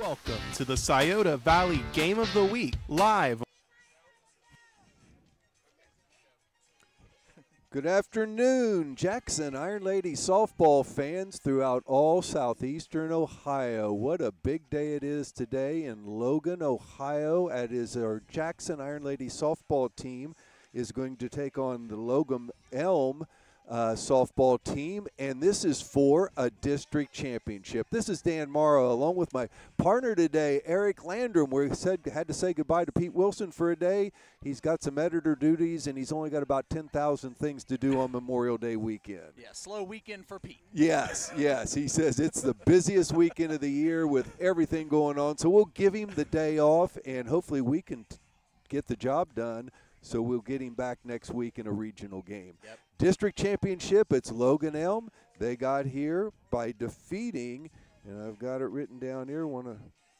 Welcome to the Scioto Valley Game of the Week, live. Good afternoon, Jackson Iron Lady softball fans throughout all southeastern Ohio. What a big day it is today in Logan, Ohio. As our Jackson Iron Lady softball team is going to take on the Logan Elm softball team, and this is for a district championship. This is Dan Morrow along with my partner today, Eric Landrum. We had to say goodbye to Pete Wilson for a day. He's got some editor duties, and he's only got about 10,000 things to do on Memorial Day weekend. Yeah, slow weekend for Pete. Yes. He says it's the busiest weekend of the year with everything going on, so we'll give him the day off, and hopefully we can get the job done. So we'll get him back next week in a regional game. Yep. District championship, it's Logan Elm. They got here by defeating, and I've got it written down here,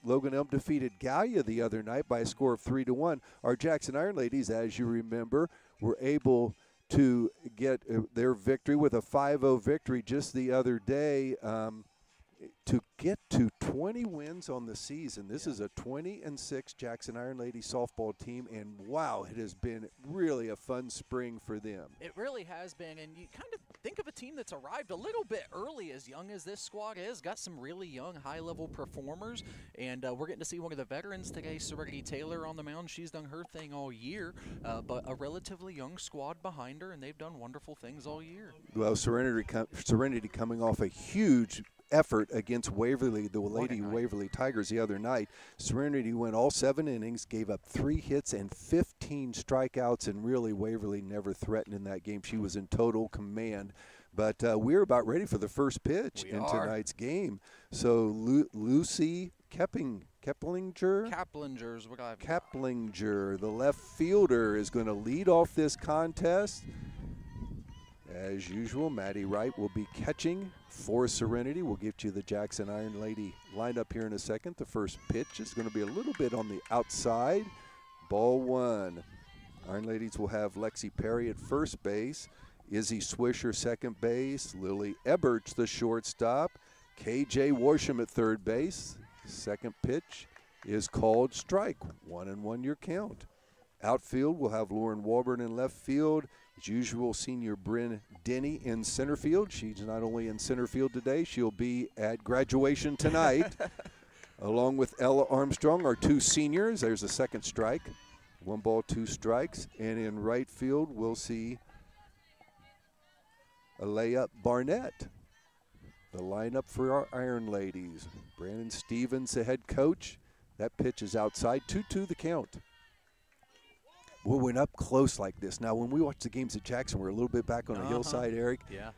Logan Elm defeated Gallia the other night by a score of 3-1. Our Jackson Iron Ladies, as you remember, were able to get their victory with a 5-0 victory just the other day to get to 20 wins on the season. This is a 20-6 Jackson Iron Lady softball team, and wow, it has been really a fun spring for them. It really has been, and you kind of think of a team that's arrived a little bit early, as young as this squad is, got some really young, high-level performers, and we're getting to see one of the veterans today, Serenity Taylor, on the mound. She's done her thing all year, but a relatively young squad behind her, and they've done wonderful things all year. Well, Serenity coming off a huge effort against Waverly, the Lady Waverly Tigers the other night. Serenity went all 7 innings, gave up 3 hits and 15 strikeouts, and really Waverly never threatened in that game. She was in total command. But we're about ready for the first pitch in tonight's game. So Lucy Keplinger, the left fielder, is going to lead off this contest. As usual, Maddie Wright will be catching for Serenity. We'll get you the Jackson Iron Lady lineup here in a second. The first pitch is going to be a little bit on the outside. Ball 1. Iron Ladies will have Lexi Perry at first base, Izzy Swisher second base, Lily Eberts the shortstop, KJ Warsham at third base. Second pitch is called strike. 1-1 your count. Outfield, we'll have Lauren Walburn in left field. As usual, senior Bryn Denny in center field. She's not only in center field today, she'll be at graduation tonight. Along with Ella Armstrong, our 2 seniors. There's a second strike. 1 ball, 2 strikes. And in right field, we'll see Alea Barnett. The lineup for our Iron Ladies. Brandon Stevens, the head coach. That pitch is outside. 2-2 the count. We went up close like this. Now, when we watch the games at Jackson, we're a little bit back on the hillside, Eric. Yeah.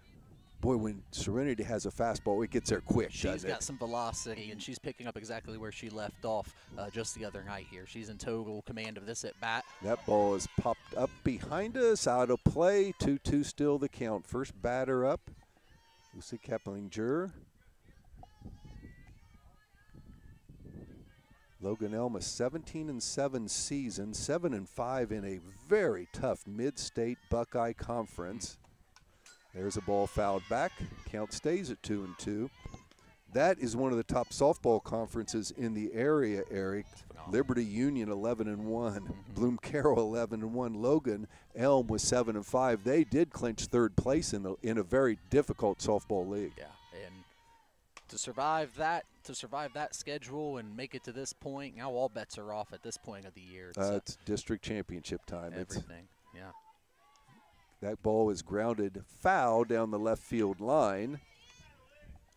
Boy, when Serenity has a fastball, it gets there quick, She's got some velocity, and she's picking up exactly where she left off just the other night here. She's in total command of this at-bat. That ball is popped up behind us, out of play. 2-2 still the count. First batter up, Lucy Keplinger. Logan Elm, a 17-7 season, 7-5 in a very tough mid-state Buckeye conference. There's a ball fouled back. Count stays at 2-2. That is one of the top softball conferences in the area, Eric. Liberty Union 11-1, Bloom Carroll 11-1, Logan Elm was 7-5. They did clinch third place in a very difficult softball league. Yeah, and to survive that schedule and make it to this point, now all bets are off at this point of the year. It's district championship time. Everything, yeah. That ball is grounded foul down the left field line.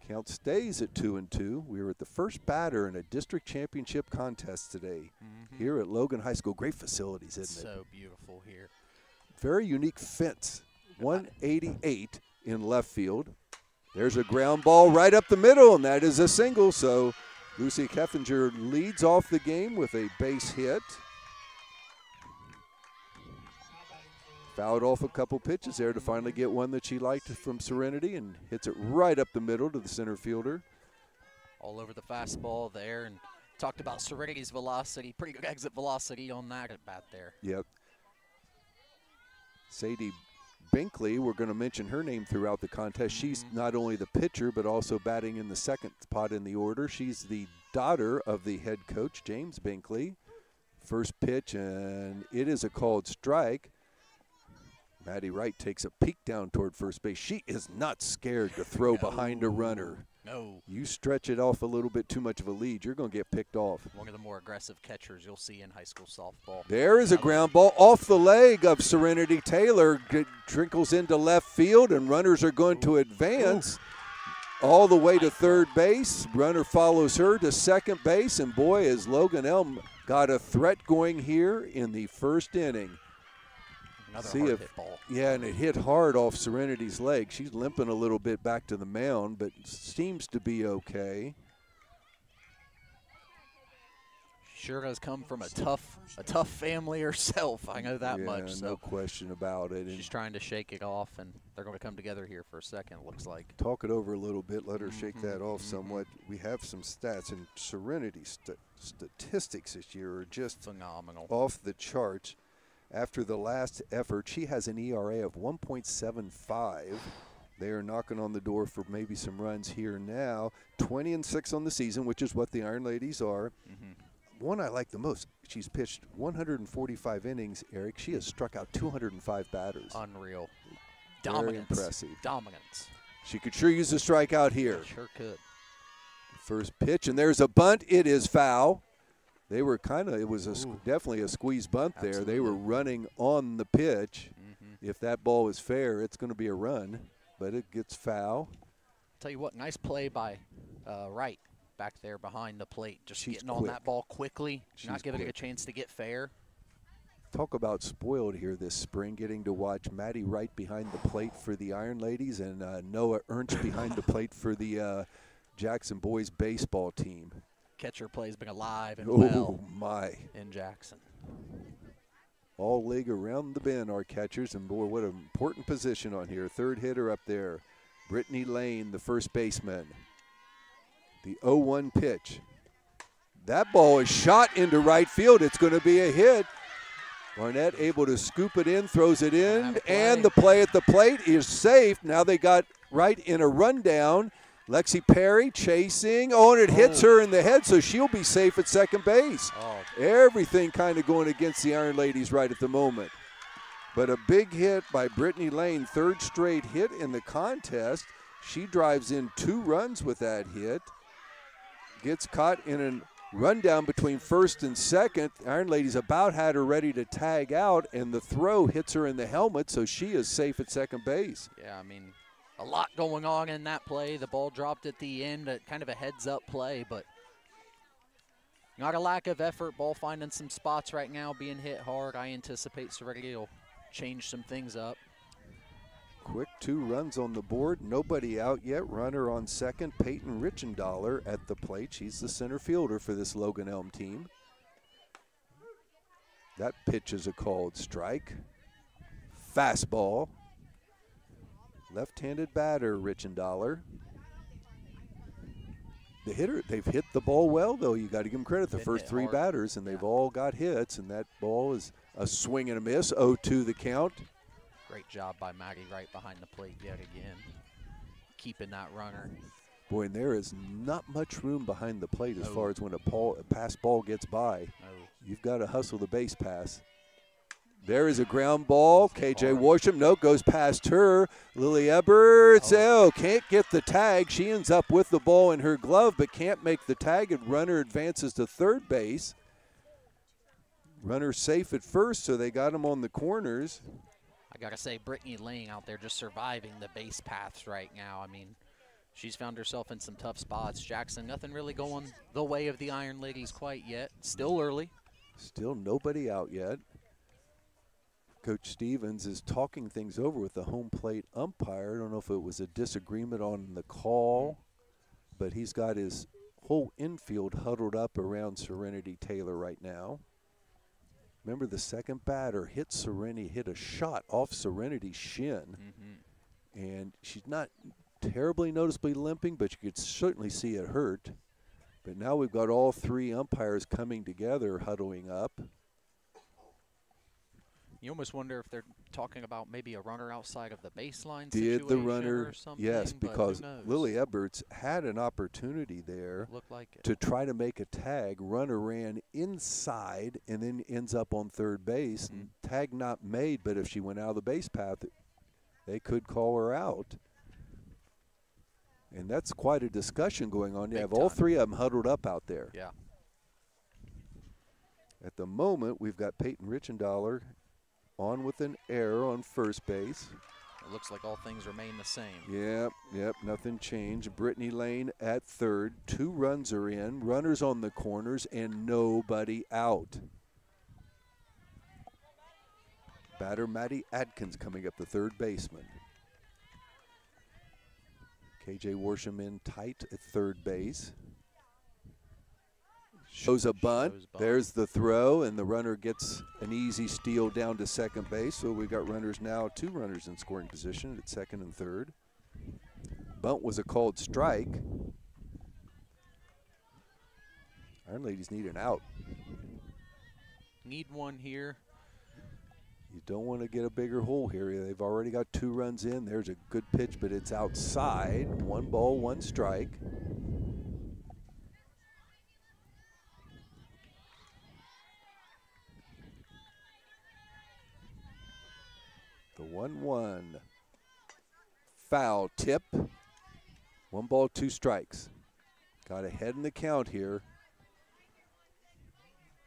Count stays at 2-2. We were at the first batter in a district championship contest today here at Logan High School. Great facilities, isn't it? So beautiful here. Very unique fence. 188 in left field. There's a ground ball right up the middle, and that is a single. So Lucy Keffinger leads off the game with a base hit. Fouled off a couple pitches there to finally get one that she liked from Serenity, and hits it right up the middle to the center fielder. All over the fastball there, and talked about Serenity's velocity. Pretty good exit velocity on that at bat there. Yep. Sadie Binkley, we're going to mention her name throughout the contest. She's not only the pitcher, but also batting in the second spot in the order. She's the daughter of the head coach, James Binkley. First pitch, and it is a called strike. Maddie Wright takes a peek down toward first base. She is not scared to throw behind a runner. No. You stretch it off a little bit too much of a lead, you're going to get picked off. One of the more aggressive catchers you'll see in high school softball. There is a ground ball off the leg of Serenity Taylor. Trickles into left field, and runners are going to advance all the way to third base. Runner follows her to second base, and boy, has Logan Elm got a threat going here in the first inning. Another hard hit ball. Yeah, and it hit hard off Serenity's leg. She's limping a little bit back to the mound, but seems to be okay. Sure has come from a tough family herself. I know that much. So no question about it. She's trying to shake it off, and they're going to come together here for a second, it looks like. Talk it over a little bit. Let her shake that off somewhat. We have some stats, and Serenity's statistics this year are just phenomenal, off the charts. After the last effort, she has an ERA of 1.75. They are knocking on the door for maybe some runs here now. 20-6 on the season, which is what the Iron Ladies are. One I like the most, she's pitched 145 innings, Eric. She has struck out 205 batters. Unreal. Very Dominance. impressive. Dominance. She could sure use a strikeout here. Sure could. First pitch, and there's a bunt. It is foul. They were it was definitely a squeeze bunt there. Absolutely. They were running on the pitch. If that ball is fair, it's going to be a run, but it gets foul. Tell you what, nice play by Wright back there behind the plate. Just She's getting on quick. that ball quickly, not giving it quick. a chance to get fair. Talk about spoiled here this spring, getting to watch Maddie Wright behind the plate for the Iron Ladies and Noah Ernst behind the plate for the Jackson boys baseball team. Catcher play's been alive and well in Jackson. All league around the bend are catchers, and boy, what an important position on here. Third hitter up there, Brittany Lane, the first baseman. The 0-1 pitch. That ball is shot into right field. It's going to be a hit. Barnett able to scoop it in, throws it in, and the play at the plate is safe. Now they got Wright in a rundown. Lexi Perry chasing. Oh, and it hits her in the head, so she'll be safe at second base. Everything kind of going against the Iron Ladies right at the moment. But a big hit by Brittany Lane, third straight hit in the contest. She drives in 2 runs with that hit. Gets caught in a rundown between first and second. The Iron Ladies about had her ready to tag out, and the throw hits her in the helmet, so she is safe at second base. Yeah, I mean, a lot going on in that play. The ball dropped at the end, kind of a heads-up play, but not a lack of effort. Ball finding some spots right now, being hit hard. I anticipate Serenity will change some things up. Quick 2 runs on the board. Nobody out yet. Runner on second. Peyton Richendaler at the plate. She's the center fielder for this Logan Elm team. That pitch is a called strike. Fastball. Left-handed batter, Richendaler. The hitter, they've hit the ball well, though. You got to give them credit. The first 3 batters, and they've all got hits, and that ball is a swing and a miss. 0-2 the count. Great job by Maggie Wright behind the plate yet again, keeping that runner. Boy, and there is not much room behind the plate as far as when a pass ball gets by. You've got to hustle the base pass. There is a ground ball. KJ Worsham, goes past her. Lily Eberts, can't get the tag. She ends up with the ball in her glove, but can't make the tag, and runner advances to third base. Runner safe at first, so they got him on the corners. I got to say, Brittany Lane out there just surviving the base paths right now. I mean, she's found herself in some tough spots. Jackson, nothing really going the way of the Iron Ladies quite yet. Still early. Still nobody out yet. Coach Stevens is talking things over with the home plate umpire. I don't know if it was a disagreement on the call, but he's got his whole infield huddled up around Serenity Taylor right now. Remember, the second batter hit a shot off Serenity's shin. And she's not terribly noticeably limping, but you could certainly see it hurt. But now we've got all 3 umpires coming together, huddling up. You almost wonder if they're talking about maybe a runner outside of the baseline Did the situation runner? or something. Yes, but because who knows? Lily Edwards had an opportunity there Looked like it. to try to make a tag. Runner ran inside and then ends up on third base. And tag not made, but if she went out of the base path, they could call her out. And that's quite a discussion going on. You have all three of them huddled up out there. Yeah. At the moment, we've got Peyton Richendaler on with an error on first base. It looks like all things remain the same. Yep, nothing changed. Brittany Lane at third. 2 runs are in. Runners on the corners and nobody out. Batter Maddie Adkins coming up, the third baseman. KJ Worsham in tight at third base. Shows a bunt. There's the throw, and the runner gets an easy steal down to second base. So we've got runners now, 2 runners in scoring position at second and third. Bunt was a called strike. Iron Ladies need an out. Need one here. You don't want to get a bigger hole here. They've already got 2 runs in. There's a good pitch, but it's outside. 1 ball, 1 strike. The 1-1. Foul tip. 1 ball, 2 strikes. Got ahead in the count here.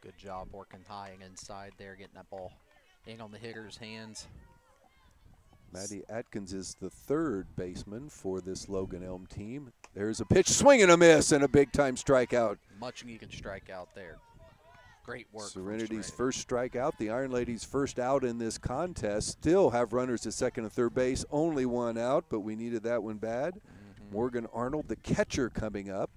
Good job working high and inside there, getting that ball in on the hitter's hands. Maddie Atkins is the third baseman for this Logan Elm team. There's a pitch, swing and a miss, and a big-time strikeout. Much you can strike out there. Great work. Serenity's first strikeout. The Iron Ladies' first out in this contest. Still have runners at second and third base. Only 1 out, but we needed that one bad. Morgan Arnold, the catcher, coming up.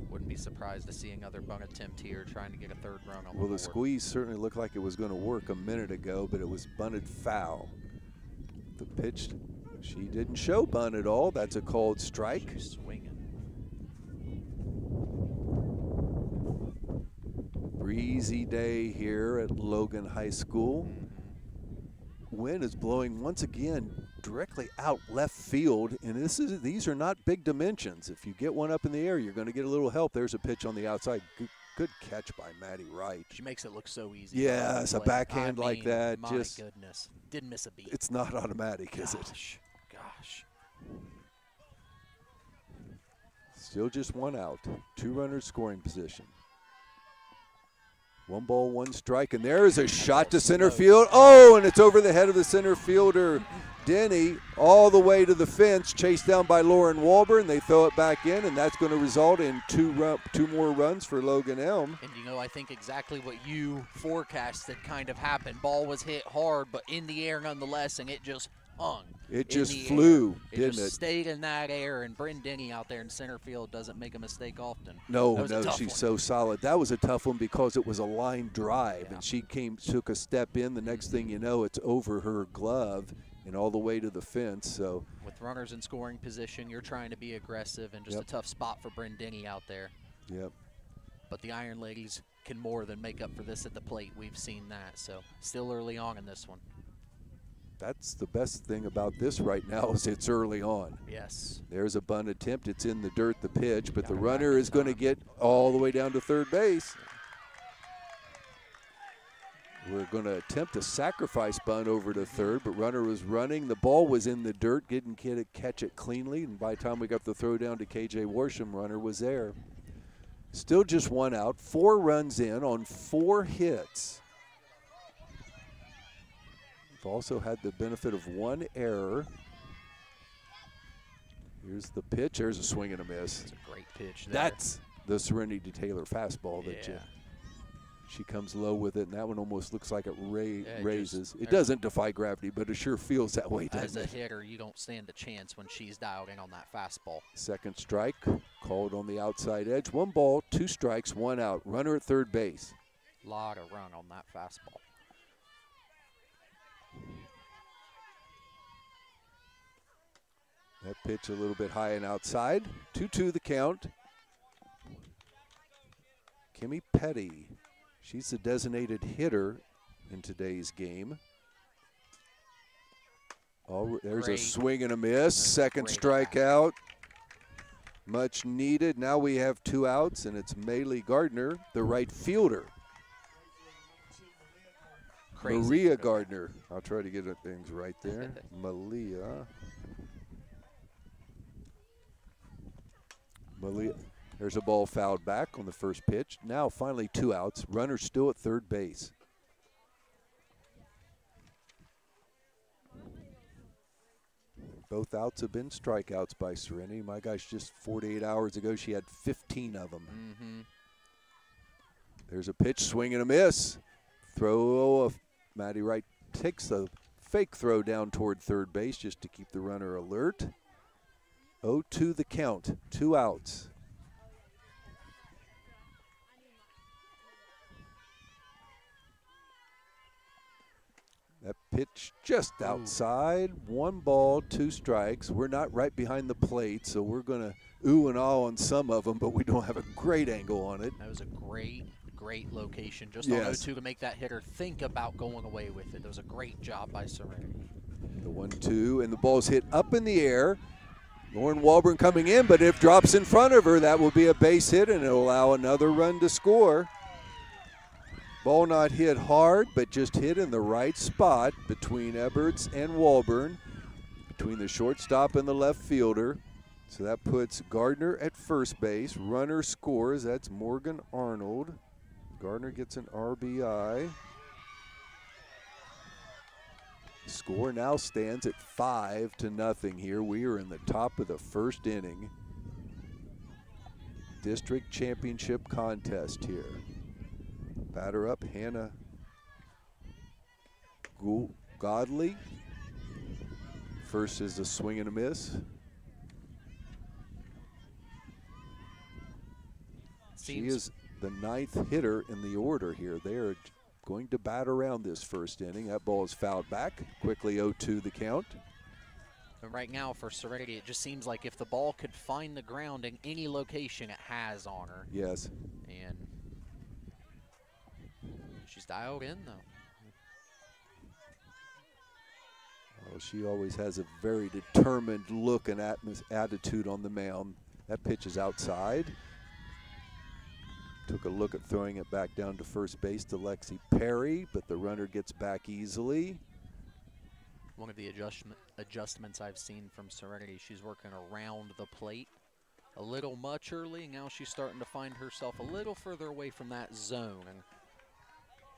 Wouldn't be surprised to see another bunt attempt here, trying to get a third run on the Well, board. the squeeze certainly looked like it was going to work a minute ago, but it was bunted foul. The pitch, she didn't show bunt at all. That's a called strike. She's swinging. Breezy day here at Logan High School. Wind is blowing once again directly out left field, and these are not big dimensions. If you get one up in the air, you're going to get a little help. There's a pitch on the outside. Good catch by Maddie Wright. She makes it look so easy. Yes, a backhand like that. My just goodness, didn't miss a beat. It's not automatic, is it? Gosh. Still just 1 out. 2 runners scoring position. 1 ball, 1 strike, and there is a shot to center field. Oh, and it's over the head of the center fielder, Denny, all the way to the fence, chased down by Lauren Walburn. They throw it back in, and that's going to result in 2 more runs for Logan Elm. And you know, I think exactly what you forecasted kind of happened. Ball was hit hard, but in the air nonetheless, and it just hung. It just flew, didn't it? It just stayed in that air, and Bryn Denny out there in center field doesn't make a mistake often. No, she's so solid. That was a tough one because it was a line drive, and she took a step in. The next thing you know, it's over her glove and all the way to the fence. So with runners in scoring position, you're trying to be aggressive, and just a tough spot for Bryn Denny out there. Yep. But the Iron Ladies can more than make up for this at the plate. We've seen that. So still early on in this one. That's the best thing about this right now is it's early on. Yes. There's a bunt attempt. It's in the dirt, the pitch, but the runner is going to get all the way down to third base. We're going to attempt a sacrifice bunt over to third, but runner was running. The ball was in the dirt, didn't catch it cleanly, and by the time we got the throw down to KJ Worsham, runner was there. Still just 1 out, 4 runs in on 4 hits. Also had the benefit of 1 error. Here's the pitch. There's a swing and a miss. That's a great pitch there. That's the Serenity Taylor fastball that she comes low with it, and that one almost looks like it raises. It doesn't defy gravity, but it sure feels that way, doesn't it? As a hitter, you don't stand a chance when she's dialed in on that fastball. Second strike, called on the outside edge. 1 ball, 2 strikes, 1 out. Runner at third base. Lot of run on that fastball. That pitch a little bit high and outside. 2-2 the count. Kimmy Petty. She's the designated hitter in today's game. Oh, there's a swing and a miss. Second strikeout. Much needed. Now we have 2 outs, and it's Maylee Gardner, the right fielder. Maria Gardner. I'll try to get things right there. Malia. There's a ball fouled back on the first pitch. Now finally 2 outs. Runner still at third base. Both outs have been strikeouts by Serenity. My gosh, just 48 hours ago, she had 15 of them. There's a pitch, swing and a miss. Throw, Maddie Wright takes the fake throw down toward third base just to keep the runner alert. 0-2 the count, 2 outs. That pitch just outside. 1 ball, 2 strikes. We're not right behind the plate, so we're going to ooh and ah on some of them, but we don't have a great angle on it. That was a great location just on 0-2 to make that hitter think about going away with it. That was a great job by Serenity. The 1-2, and the ball's hit up in the air. Lauren Walburn coming in, but if drops in front of her, that will be a base hit, and it'll allow another run to score. Ball not hit hard, but just hit in the right spot between Eberts and Walburn, between the shortstop and the left fielder. So that puts Gardner at first base. Runner scores. That's Morgan Arnold. Gardner gets an RBI. Score now stands at 5-0 here. We are in the top of the first inning. District championship contest here. Batter up, Hannah Godley. First is a swing and a miss. She is the 9th hitter in the order here. They are going to bat around this first inning. That ball is fouled back. Quickly 0-2 the count. And right now for Serenity, it just seems like if the ball could find the ground in any location, it has on her. Yes. And she's dialed in, though. Oh, she always has a very determined look and attitude on the mound. That pitch is outside. Took a look at throwing it back down to first base to Lexi Perry, but the runner gets back easily. One of the adjustments I've seen from Serenity, she's working around the plate a little much early. Now she's starting to find herself a little further away from that zone. And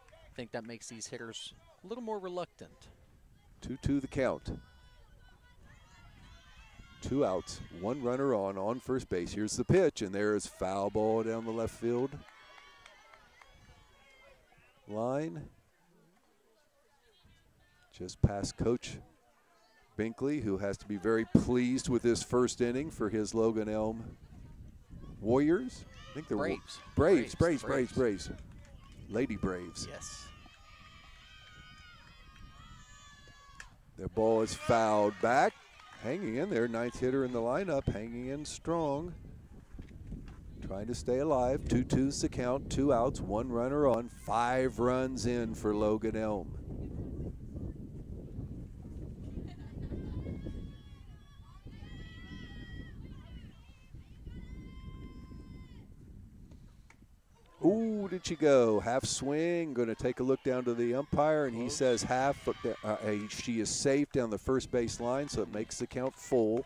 I think that makes these hitters a little more reluctant. 2-2 the count. 2 outs, 1 runner on first base. Here's the pitch, and there is foul ball down the left field line. Just past Coach Binkley, who has to be very pleased with this first inning for his Logan Elm Warriors. I think they're Braves. Lady Braves. Yes. Their ball is fouled back. Hanging in there, 9th hitter in the lineup, hanging in strong. Trying to stay alive. 2-2's the count, 2 outs, 1 runner on, 5 runs in for Logan Elm. Ooh, did she go? Half swing, going to take a look down to the umpire, and he says half. She is safe down the first base line, so it makes the count full.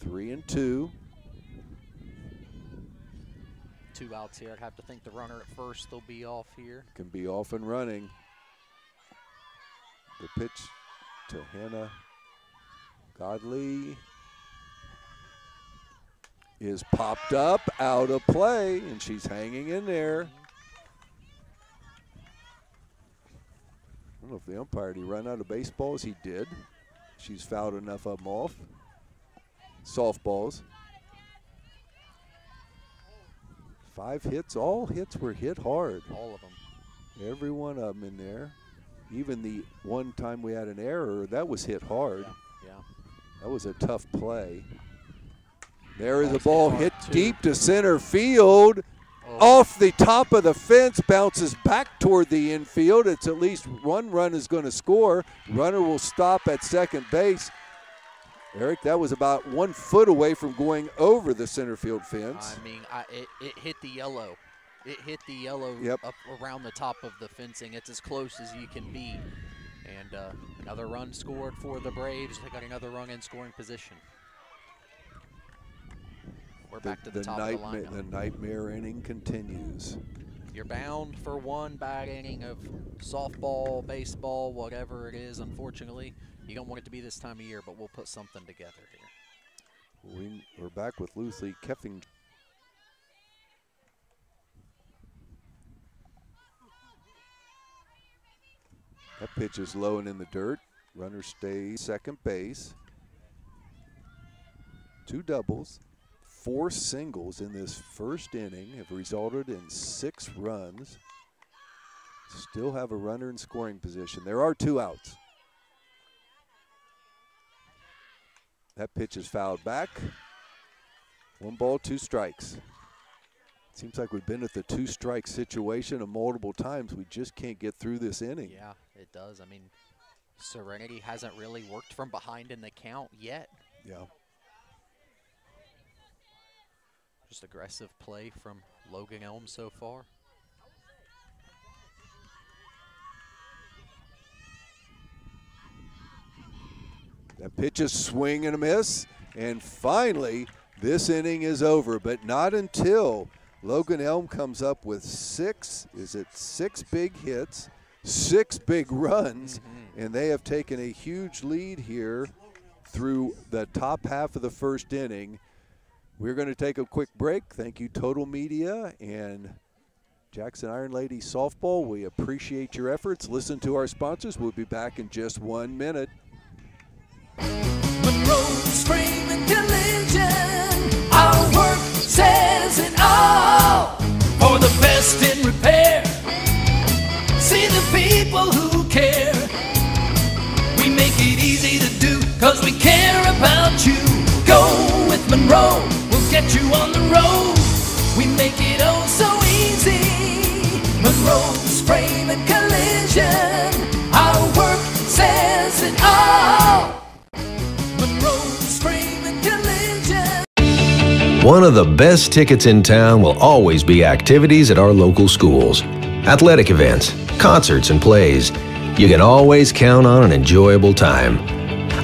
3-2. 2 outs here. I'd have to think the runner at first will be off here. Can be off and running. The pitch to Hannah Godley is popped up, out of play, and she's hanging in there. I don't know if the umpire, did he run out of baseballs? He did. She's fouled enough of them off. Softballs. 5 hits, all hits were hit hard. All of them. Every one of them in there. Even the one time we had an error, that was hit hard. Yeah. That was a tough play. There is a ball hit deep to center field. off the top of the fence, bounces back toward the infield. It's at least one run is going to score. Runner will stop at second base. Eric, that was about 1 foot away from going over the center field fence. I mean, it hit the yellow. It hit the yellow up around the top of the fencing. It's as close as you can be. And another run scored for the Braves. They got another run in scoring position. We're back to the top of the lineup. The nightmare inning continues. You're bound for one bad inning of softball, baseball, whatever it is, unfortunately. You don't want it to be this time of year, but we'll put something together here. We're back with Lucy Keffing. That pitch is low and in the dirt. Runner stays second base. 2 doubles. 4 singles in this first inning have resulted in 6 runs. Still have a runner in scoring position. There are 2 outs. That pitch is fouled back. 1 ball, 2 strikes. Seems like we've been at the 2-strike situation multiple times. We just can't get through this inning. Yeah, it does. I mean, Serenity hasn't really worked from behind in the count yet. Yeah. Just aggressive play from Logan Elm so far. That pitch is swing and a miss. And finally, this inning is over, but not until Logan Elm comes up with 6 big hits, 6 big runs, and they have taken a huge lead here through the top half of the first inning. We're going to take a quick break. Thank you, Total Media and Jackson Iron Lady Softball. We appreciate your efforts. Listen to our sponsors. We'll be back in just 1 minute. Monroe's Frame and Collision. Our work says it all. For the best in repair. See the people who care. We make it easy to do, 'cause we care about you. Go with Monroe. Get you on the road. We make it oh so easy. Monroe's Frame and Collision. Our work says it all. Monroe's Frame and Collision. One of the best tickets in town will always be activities at our local schools. Athletic events, concerts, and plays. You can always count on an enjoyable time.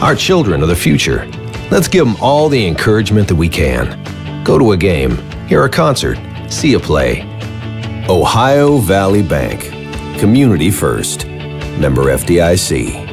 Our children are the future. Let's give them all the encouragement that we can. Go to a game, hear a concert, see a play. Ohio Valley Bank. Community first. Member FDIC.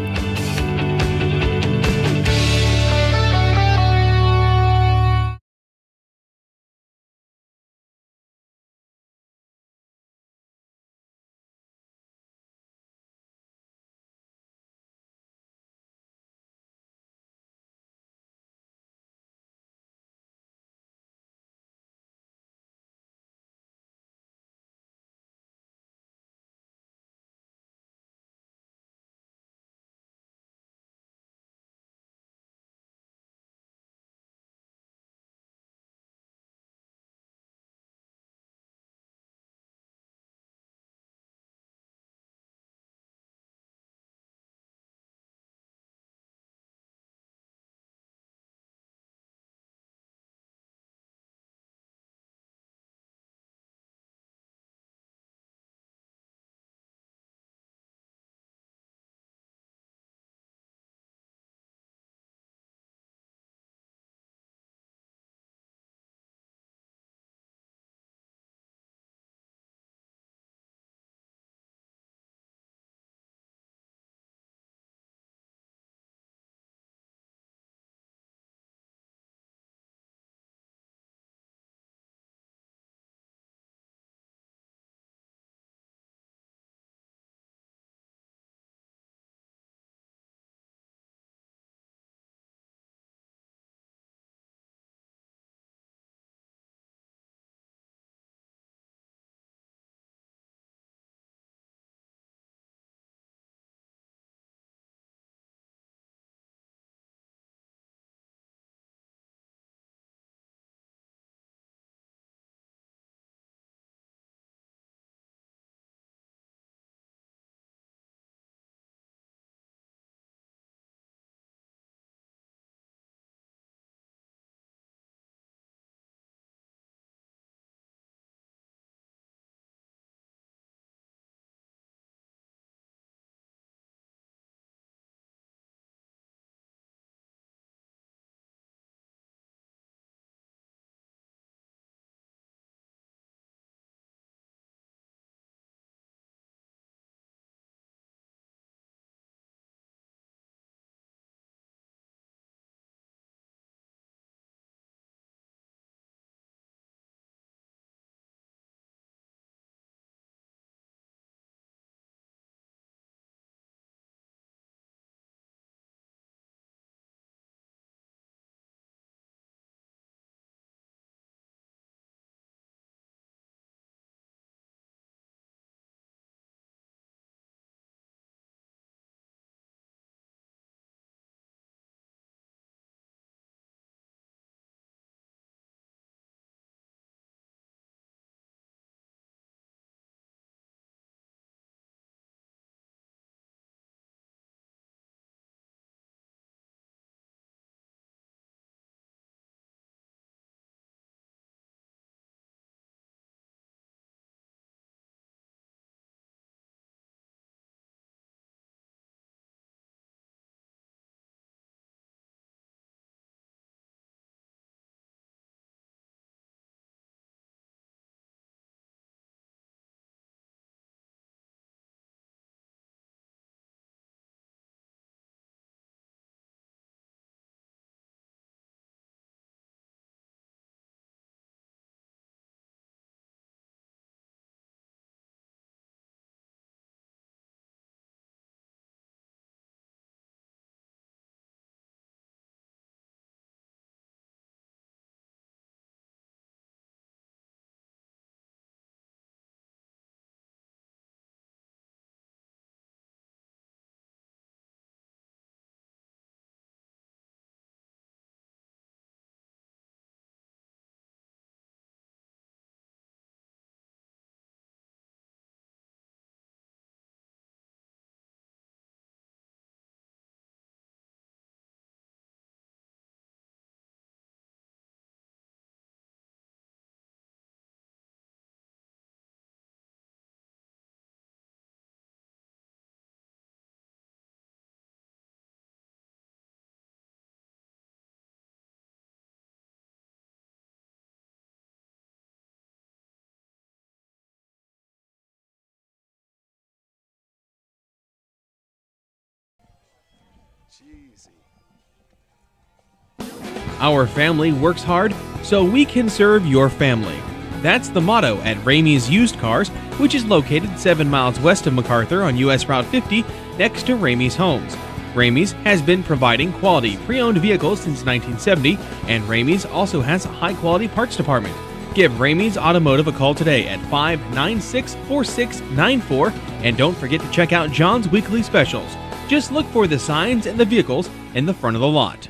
Our family works hard so we can serve your family. That's the motto at Ramey's Used Cars, which is located 7 miles west of MacArthur on US Route 50 next to Ramey's Homes. Ramey's has been providing quality pre-owned vehicles since 1970, and Ramey's also has a high-quality parts department. Give Ramey's Automotive a call today at 596-4694, and don't forget to check out John's weekly specials. Just look for the signs and the vehicles in the front of the lot.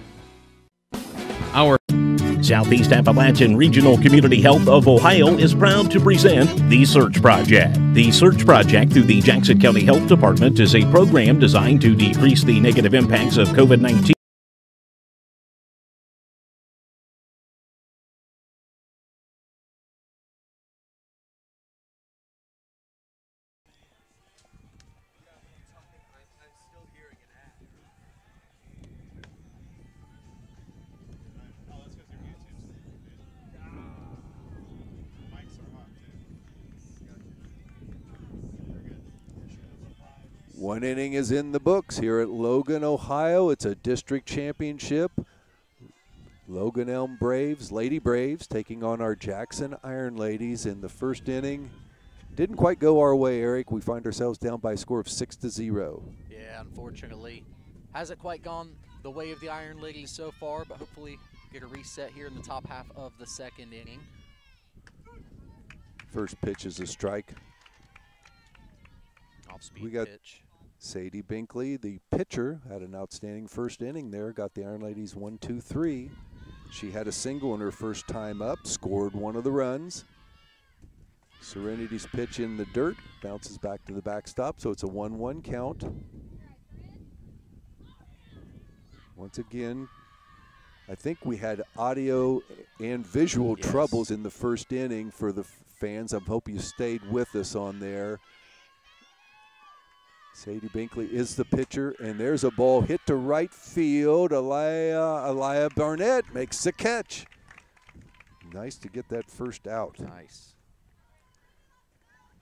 Our Southeast Appalachian Regional Community Health of Ohio is proud to present The Search Project. The Search Project through the Jackson County Health Department is a program designed to decrease the negative impacts of COVID-19. One inning is in the books here at Logan, Ohio. It's a district championship. Logan Elm Braves, Lady Braves, taking on our Jackson Iron Ladies in the first inning. Didn't quite go our way, Eric. We find ourselves down by a score of 6-0. Yeah, unfortunately. Hasn't quite gone the way of the Iron Ladies so far, but hopefully get a reset here in the top half of the second inning. First pitch is a strike. Off-speed We got pitch. Sadie Binkley, the pitcher, had an outstanding first inning there. Got the Iron Ladies 1-2-3. She had a single in her first time up, scored one of the runs. Serenity's pitch in the dirt, bounces back to the backstop, so it's a 1-1 count. Once again, I think we had audio and visual troubles in the first inning for the fans. I hope you stayed with us on there. Sadie Binkley is the pitcher, and there's a ball hit to right field. Elia Barnett makes the catch. Nice to get that first out. Nice.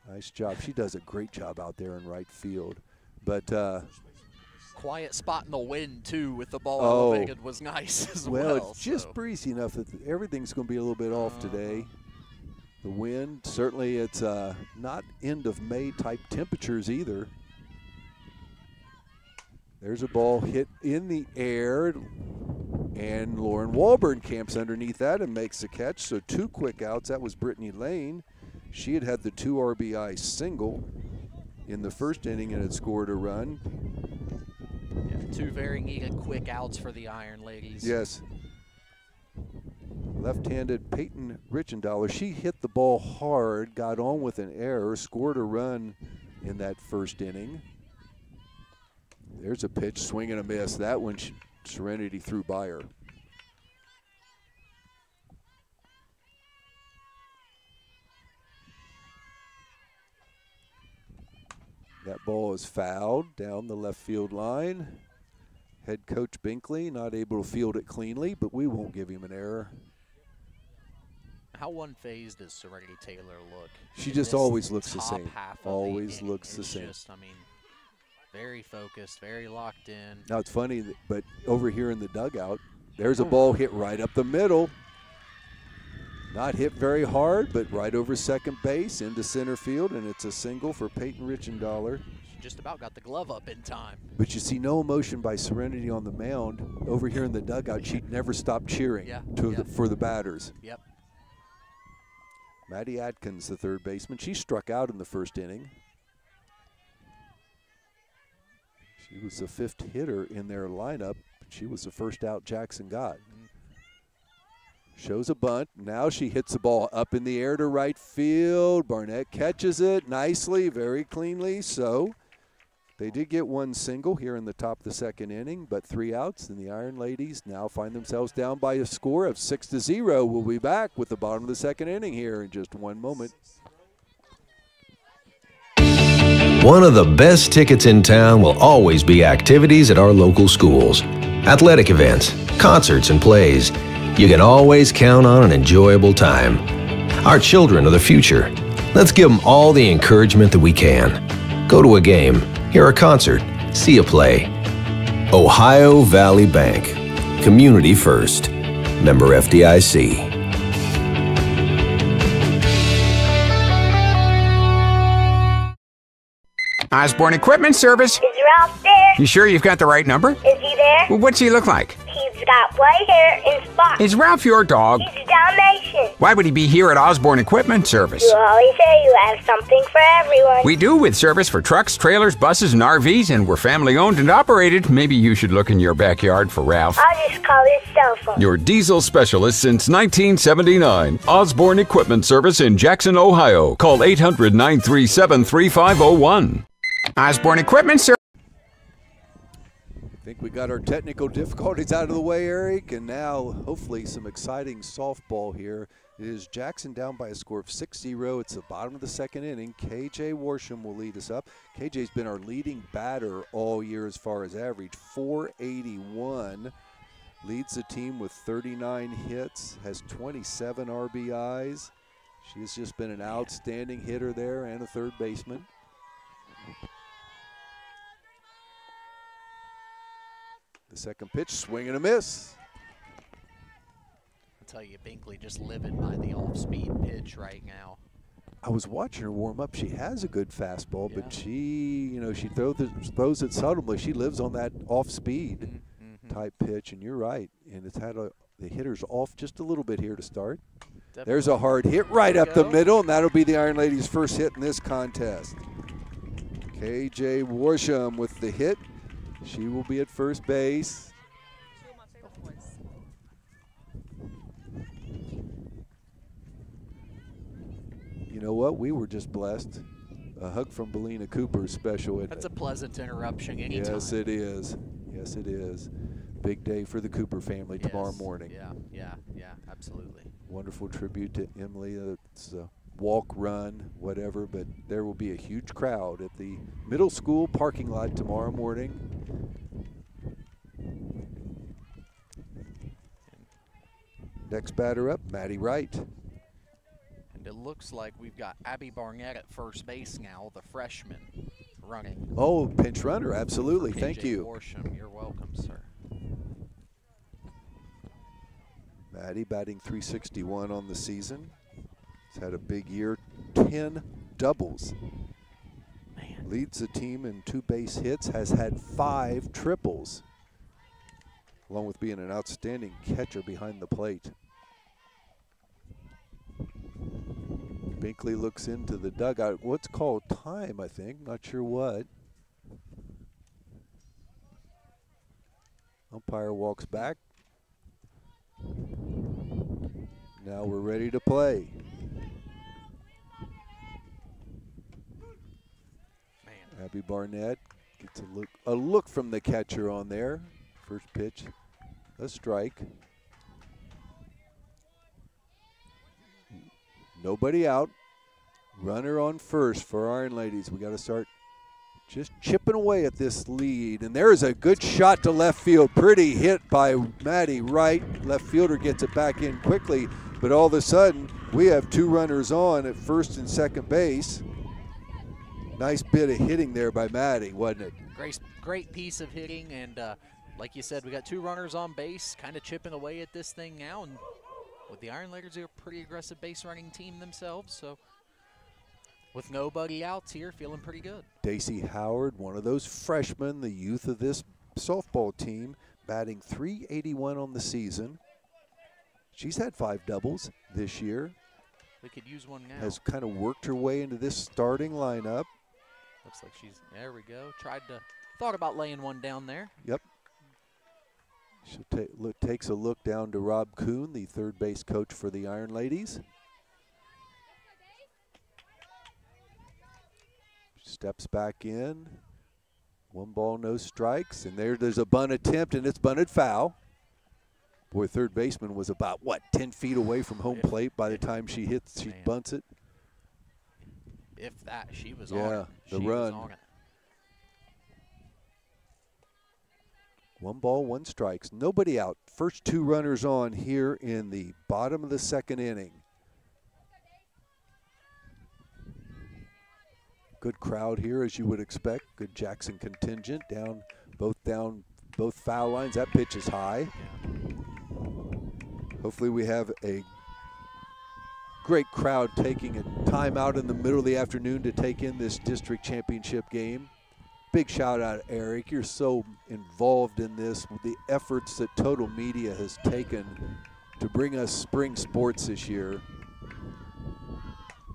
Nice job. She does a great job out there in right field. But quiet spot in the wind, too, with the ball elevated was nice as well. Well, it's just breezy enough that everything's going to be a little bit off today. The wind, certainly it's not end of May type temperatures either. There's a ball hit in the air, and Lauren Walburn camps underneath that and makes the catch. So 2 quick outs. That was Brittany Lane. She had the 2 RBI single in the first inning and had scored a run. Yeah, 2 very needed quick outs for the Iron Ladies. Yes. Left-handed Peyton Richendaler, she hit the ball hard, got on with an error, scored a run in that first inning. There's a pitch, swing and a miss. That one, Serenity threw by her. That ball is fouled down the left field line. Head coach Binkley not able to field it cleanly, but we won't give him an error. How unfazed does Serenity Taylor look? She just always looks the same. Half of always the looks the it's same. Just, I mean, very focused, very locked in. Now it's funny, but over here in the dugout, there's a ball hit right up the middle. Not hit very hard, but right over second base into center field, and it's a single for Peyton Richendaler. She just about got the glove up in time. But you see no emotion by Serenity on the mound. Over here in the dugout, she'd never stop cheering for the batters. Yep. Maddie Atkins, the third baseman, she struck out in the first inning. She was the 5th hitter in their lineup. She was the first out Jackson got. Shows a bunt. Now she hits the ball up in the air to right field. Barnett catches it nicely, very cleanly. So they did get 1 single here in the top of the second inning, but 3 outs. And the Iron Ladies now find themselves down by a score of 6-0. We'll be back with the bottom of the second inning here in just one moment. One of the best tickets in town will always be activities at our local schools. Athletic events, concerts, and plays. You can always count on an enjoyable time. Our children are the future. Let's give them all the encouragement that we can. Go to a game, hear a concert, see a play. Ohio Valley Bank. Community first. Member FDIC. Osborne Equipment Service. Is Ralph there? You sure you've got the right number? Is he there? Well, what's he look like? He's got white hair and spots. Is Ralph your dog? He's a Dalmatian. Why would he be here at Osborne Equipment Service? You always say you have something for everyone. We do, with service for trucks, trailers, buses, and RVs, and we're family owned and operated. Maybe you should look in your backyard for Ralph. I'll just call his cell phone. Your diesel specialist since 1979. Osborne Equipment Service in Jackson, Ohio. Call 800-937-3501. Osborne Equipment Service. I think we got our technical difficulties out of the way, Eric, and now hopefully some exciting softball here. It is Jackson down by a score of 6-0. It's the bottom of the second inning. KJ Worsham will lead us up. KJ's been our leading batter all year as far as average, 481. Leads the team with 39 hits, has 27 RBIs. She's just been an outstanding hitter there and a third baseman. The second pitch, swing and a miss. I'll tell you, Binkley just living by the off-speed pitch right now. I was watching her warm up. She has a good fastball, but she throws it subtly. She lives on that off-speed type pitch, and you're right. And it's had the hitters off just a little bit here to start. Definitely. There's a hard hit right up the middle, and that'll be the Iron Ladies' first hit in this contest. KJ Worsham with the hit. She will be at first base. You know what? We were just blessed. A hug from Belina Cooper is special. That's a pleasant interruption anytime. Yes, it is. Yes, it is. Big day for the Cooper family tomorrow morning. Yeah, absolutely. Wonderful tribute to Emily. It's a walk, run, whatever, but there will be a huge crowd at the middle school parking lot tomorrow morning. Next batter up, Maddie Wright. And it looks like we've got Abby Barnett at first base now, the freshman, running. Oh, pinch runner, absolutely. Thank you. Worsham, you're welcome, sir. Maddie batting .361 on the season. He's had a big year, 10 doubles. Man. Leads the team in 2 base hits, has had 5 triples, along with being an outstanding catcher behind the plate. Binkley looks into the dugout. What's called time, I think. Not sure what. Umpire walks back. Now we're ready to play. Man. Abby Barnett gets a look from the catcher on there. First pitch, a strike. Nobody out. Runner on first for Iron Ladies. We got to start just chipping away at this lead. And there's a good shot to left field. Pretty hit by Maddie Wright. Left fielder gets it back in quickly. But all of a sudden, we have 2 runners on at first and second base. Nice bit of hitting there by Maddie, wasn't it? Great piece of hitting. And like you said, we got 2 runners on base, kind of chipping away at this thing now. And with the Iron Ladies, they're a pretty aggressive base running team themselves. So with nobody outs here, feeling pretty good. Daisy Howard, one of those freshmen, the youth of this softball team, batting .381 on the season. She's had 5 doubles this year. We could use one now. Has kind of worked her way into this starting lineup. Looks like she's, there we go. Thought about laying one down there. Yep. She takes a look down to Rob Kuhn, the third base coach for the Iron Ladies. Steps back in. 1 ball, no strikes. And there's a bunt attempt, and it's bunted foul. Boy, third baseman was about, 10 feet away from home plate by the time she bunts it. If that, she was on it. Yeah, the run. 1 ball, 1 strikes. Nobody out. First 2 runners on here in the bottom of the second inning. Good crowd here, as you would expect. Good Jackson contingent, both down both foul lines. That pitch is high. Yeah. Hopefully we have a great crowd taking a time out in the middle of the afternoon to take in this district championship game. Big shout out, Eric. You're so involved in this with the efforts that Total Media has taken to bring us spring sports this year.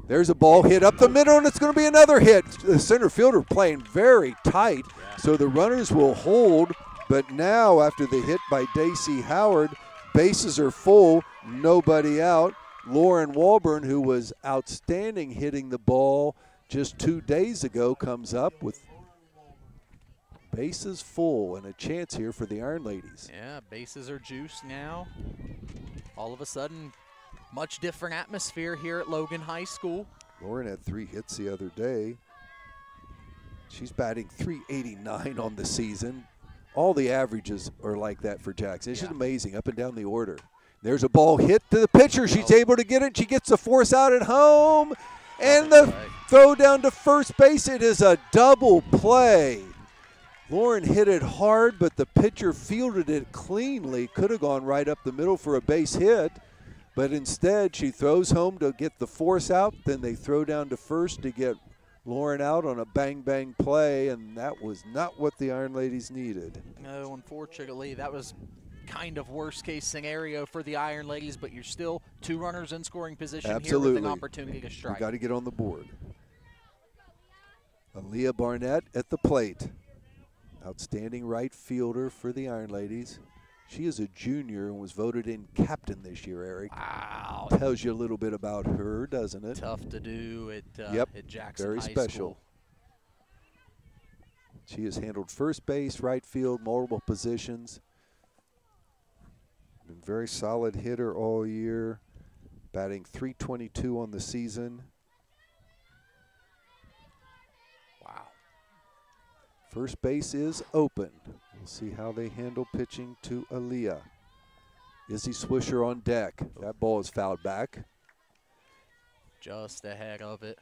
There's a ball hit up the middle, and it's going to be another hit. The center fielder playing very tight, so the runners will hold. But now, after the hit by Daisy Howard, bases are full, nobody out. Lauren Walburn, who was outstanding hitting the ball just 2 days ago, comes up with bases full and a chance here for the Iron Ladies. Yeah, bases are juiced now. All of a sudden, much different atmosphere here at Logan High School. Lauren had 3 hits the other day. She's batting .389 on the season. All the averages are like that for Jackson. It's just amazing, up and down the order. There's a ball hit to the pitcher. She's able to get it. She gets the force out at home. And the throw down to first base. It is a double play. Lauren hit it hard, but the pitcher fielded it cleanly. Could have gone right up the middle for a base hit. But instead, she throws home to get the force out. Then they throw down to first to get Lauren out on a bang-bang play. And that was not what the Iron Ladies needed. No, unfortunately, that was kind of worst-case scenario for the Iron Ladies, but you're still 2 runners in scoring position here with an opportunity to strike. We got to get on the board. Aaliyah Barnett at the plate. Outstanding right fielder for the Iron Ladies. She is a junior and was voted in captain this year, Eric. Wow. Tells you a little bit about her, doesn't it? Tough to do at, at Jackson very High special. School. She has handled first base, right field, multiple positions. Been a very solid hitter all year, batting .322 on the season. Wow. First base is open. We'll see how they handle pitching to Aaliyah. Izzy Swisher on deck. That ball is fouled back. Just ahead of it.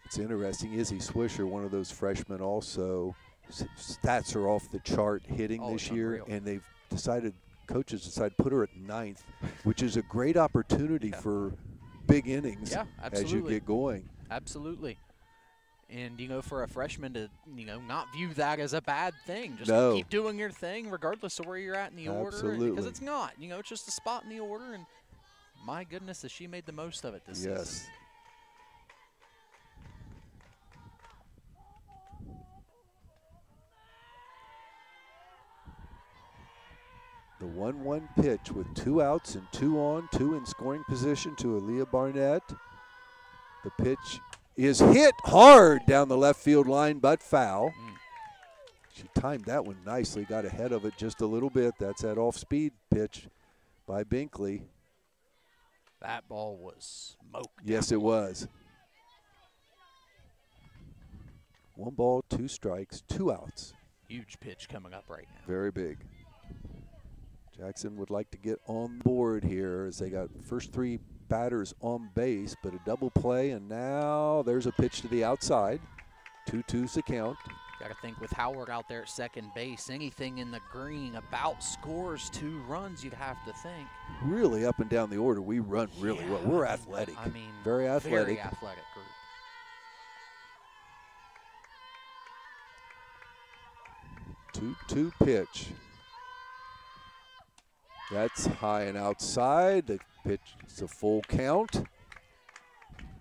It's interesting. Izzy Swisher, one of those freshmen also. Stats are off the chart hitting this year, and they've decided – coaches decided to put her at 9th, which is a great opportunity for big innings as you get going. Absolutely. And, you know, for a freshman to, you know, not view that as a bad thing. Just keep doing your thing regardless of where you're at in the order. Because it's not. You know, it's just a spot in the order. And my goodness, has she made the most of it this season. The 1-1 pitch with 2 outs and 2 on, 2 in scoring position to Aaliyah Barnett. The pitch is hit hard down the left field line, but foul. She timed that one nicely, got ahead of it just a little bit. That's that off-speed pitch by Binkley. That ball was smoked. Yes, it was. 1 ball, 2 strikes, 2 outs. Huge pitch coming up right now. Very big. Jackson would like to get on board here as they got first 3 batters on base, but a double play, and now there's a pitch to the outside. 2-2's the count. Got to think with Howard out there at second base, anything in the green about scores 2 runs, you'd have to think. Really up and down the order, we run really well. We're athletic. I mean, very athletic. Very athletic group. 2-2 pitch. That's high and outside. The pitch is a full count.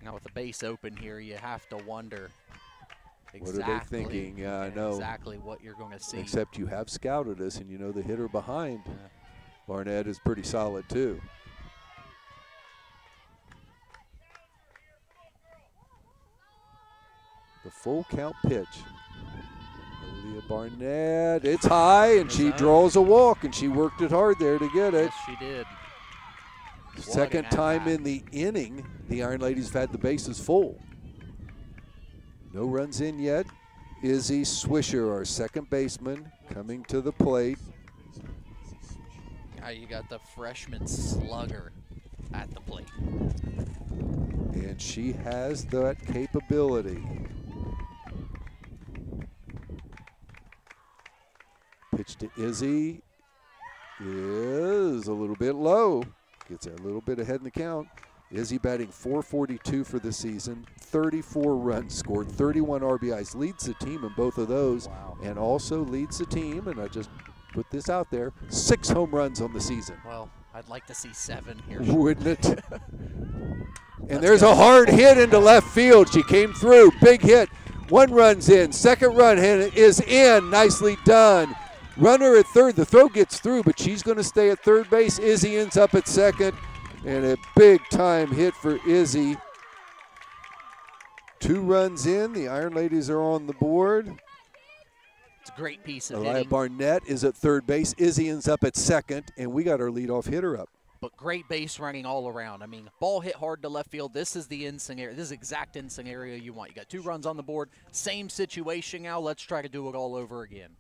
Now with the base open here, you have to wonder what are they thinking? Yeah, I know. Exactly what you're going to see. Except you have scouted us, and you know the hitter behind Barnett is pretty solid too. The full count pitch. Aaliyah Barnett, it's high, and she draws a walk, and she worked it hard there to get it. Yes, she did. Second time in the inning, the Iron Ladies have had the bases full. No runs in yet. Izzy Swisher, our second baseman, coming to the plate. Now you got the freshman slugger at the plate. And she has that capability. Pitch Pitch to Izzy is a little bit low. Gets a little bit ahead in the count. Izzy batting .442 for the season, 34 runs scored, 31 RBIs, leads the team in both of those, and also leads the team, and I just put this out there, 6 home runs on the season. Well, I'd like to see 7 here. Wouldn't it? And there's a hard hit into left field. She came through, big hit. 1 run's in, 2nd run hit is in, nicely done. Runner at third, the throw gets through, but she's going to stay at third base. Izzy ends up at second, and a big time hit for Izzy. 2 runs in, the Iron Ladies are on the board. It's a great piece of Elia hitting. Barnett is at third base. Izzy ends up at second, and we got our leadoff hitter up. But great base running all around. I mean, ball hit hard to left field. This is the in scenario. This is exact in scenario you want. You got 2 runs on the board. Same situation now. Let's try to do it all over again.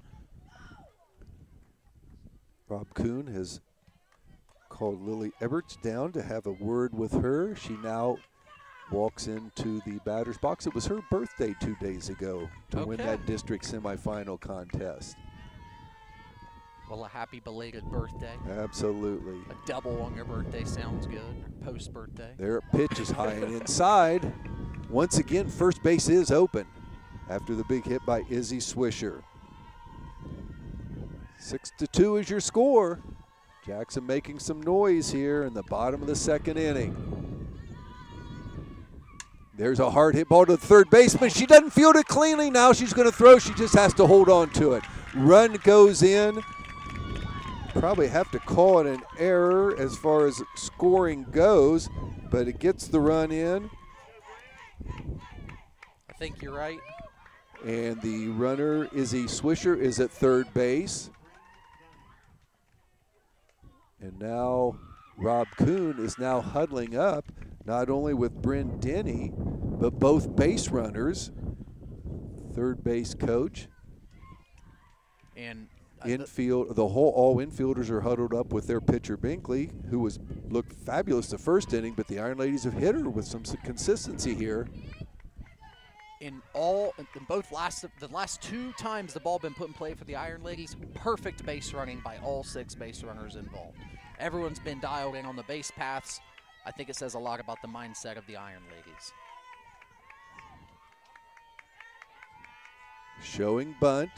Rob Kuhn has called Lily Eberts down to have a word with her. She now walks into the batter's box. It was her birthday 2 days ago to win that district semifinal contest. Well, a happy belated birthday. Absolutely. A double on your birthday sounds good. Post-birthday. Their pitch is high and inside. Once again, first base is open after the big hit by Izzy Swisher. 6-2 is your score. Jackson making some noise here in the bottom of the 2nd inning. There's a hard hit ball to the third baseman. She doesn't field it cleanly. Now she's going to throw. She just has to hold on to it. Run goes in. Probably have to call it an error as far as scoring goes, but it gets the run in. I think you're right. And the runner, Izzy Swisher, is at third base. And now Rob Kuhn is now huddling up, not only with Bryn Denny, but both base runners, third base coach. And infield, all infielders are huddled up with their pitcher Binkley, who looked fabulous the first inning, but the Iron Ladies have hit her with some consistency here. The last 2 times the ball been put in play for the Iron Ladies, perfect base running by all 6 base runners involved. Everyone's been dialed in on the base paths. I think it says a lot about the mindset of the Iron Ladies. Showing bunt.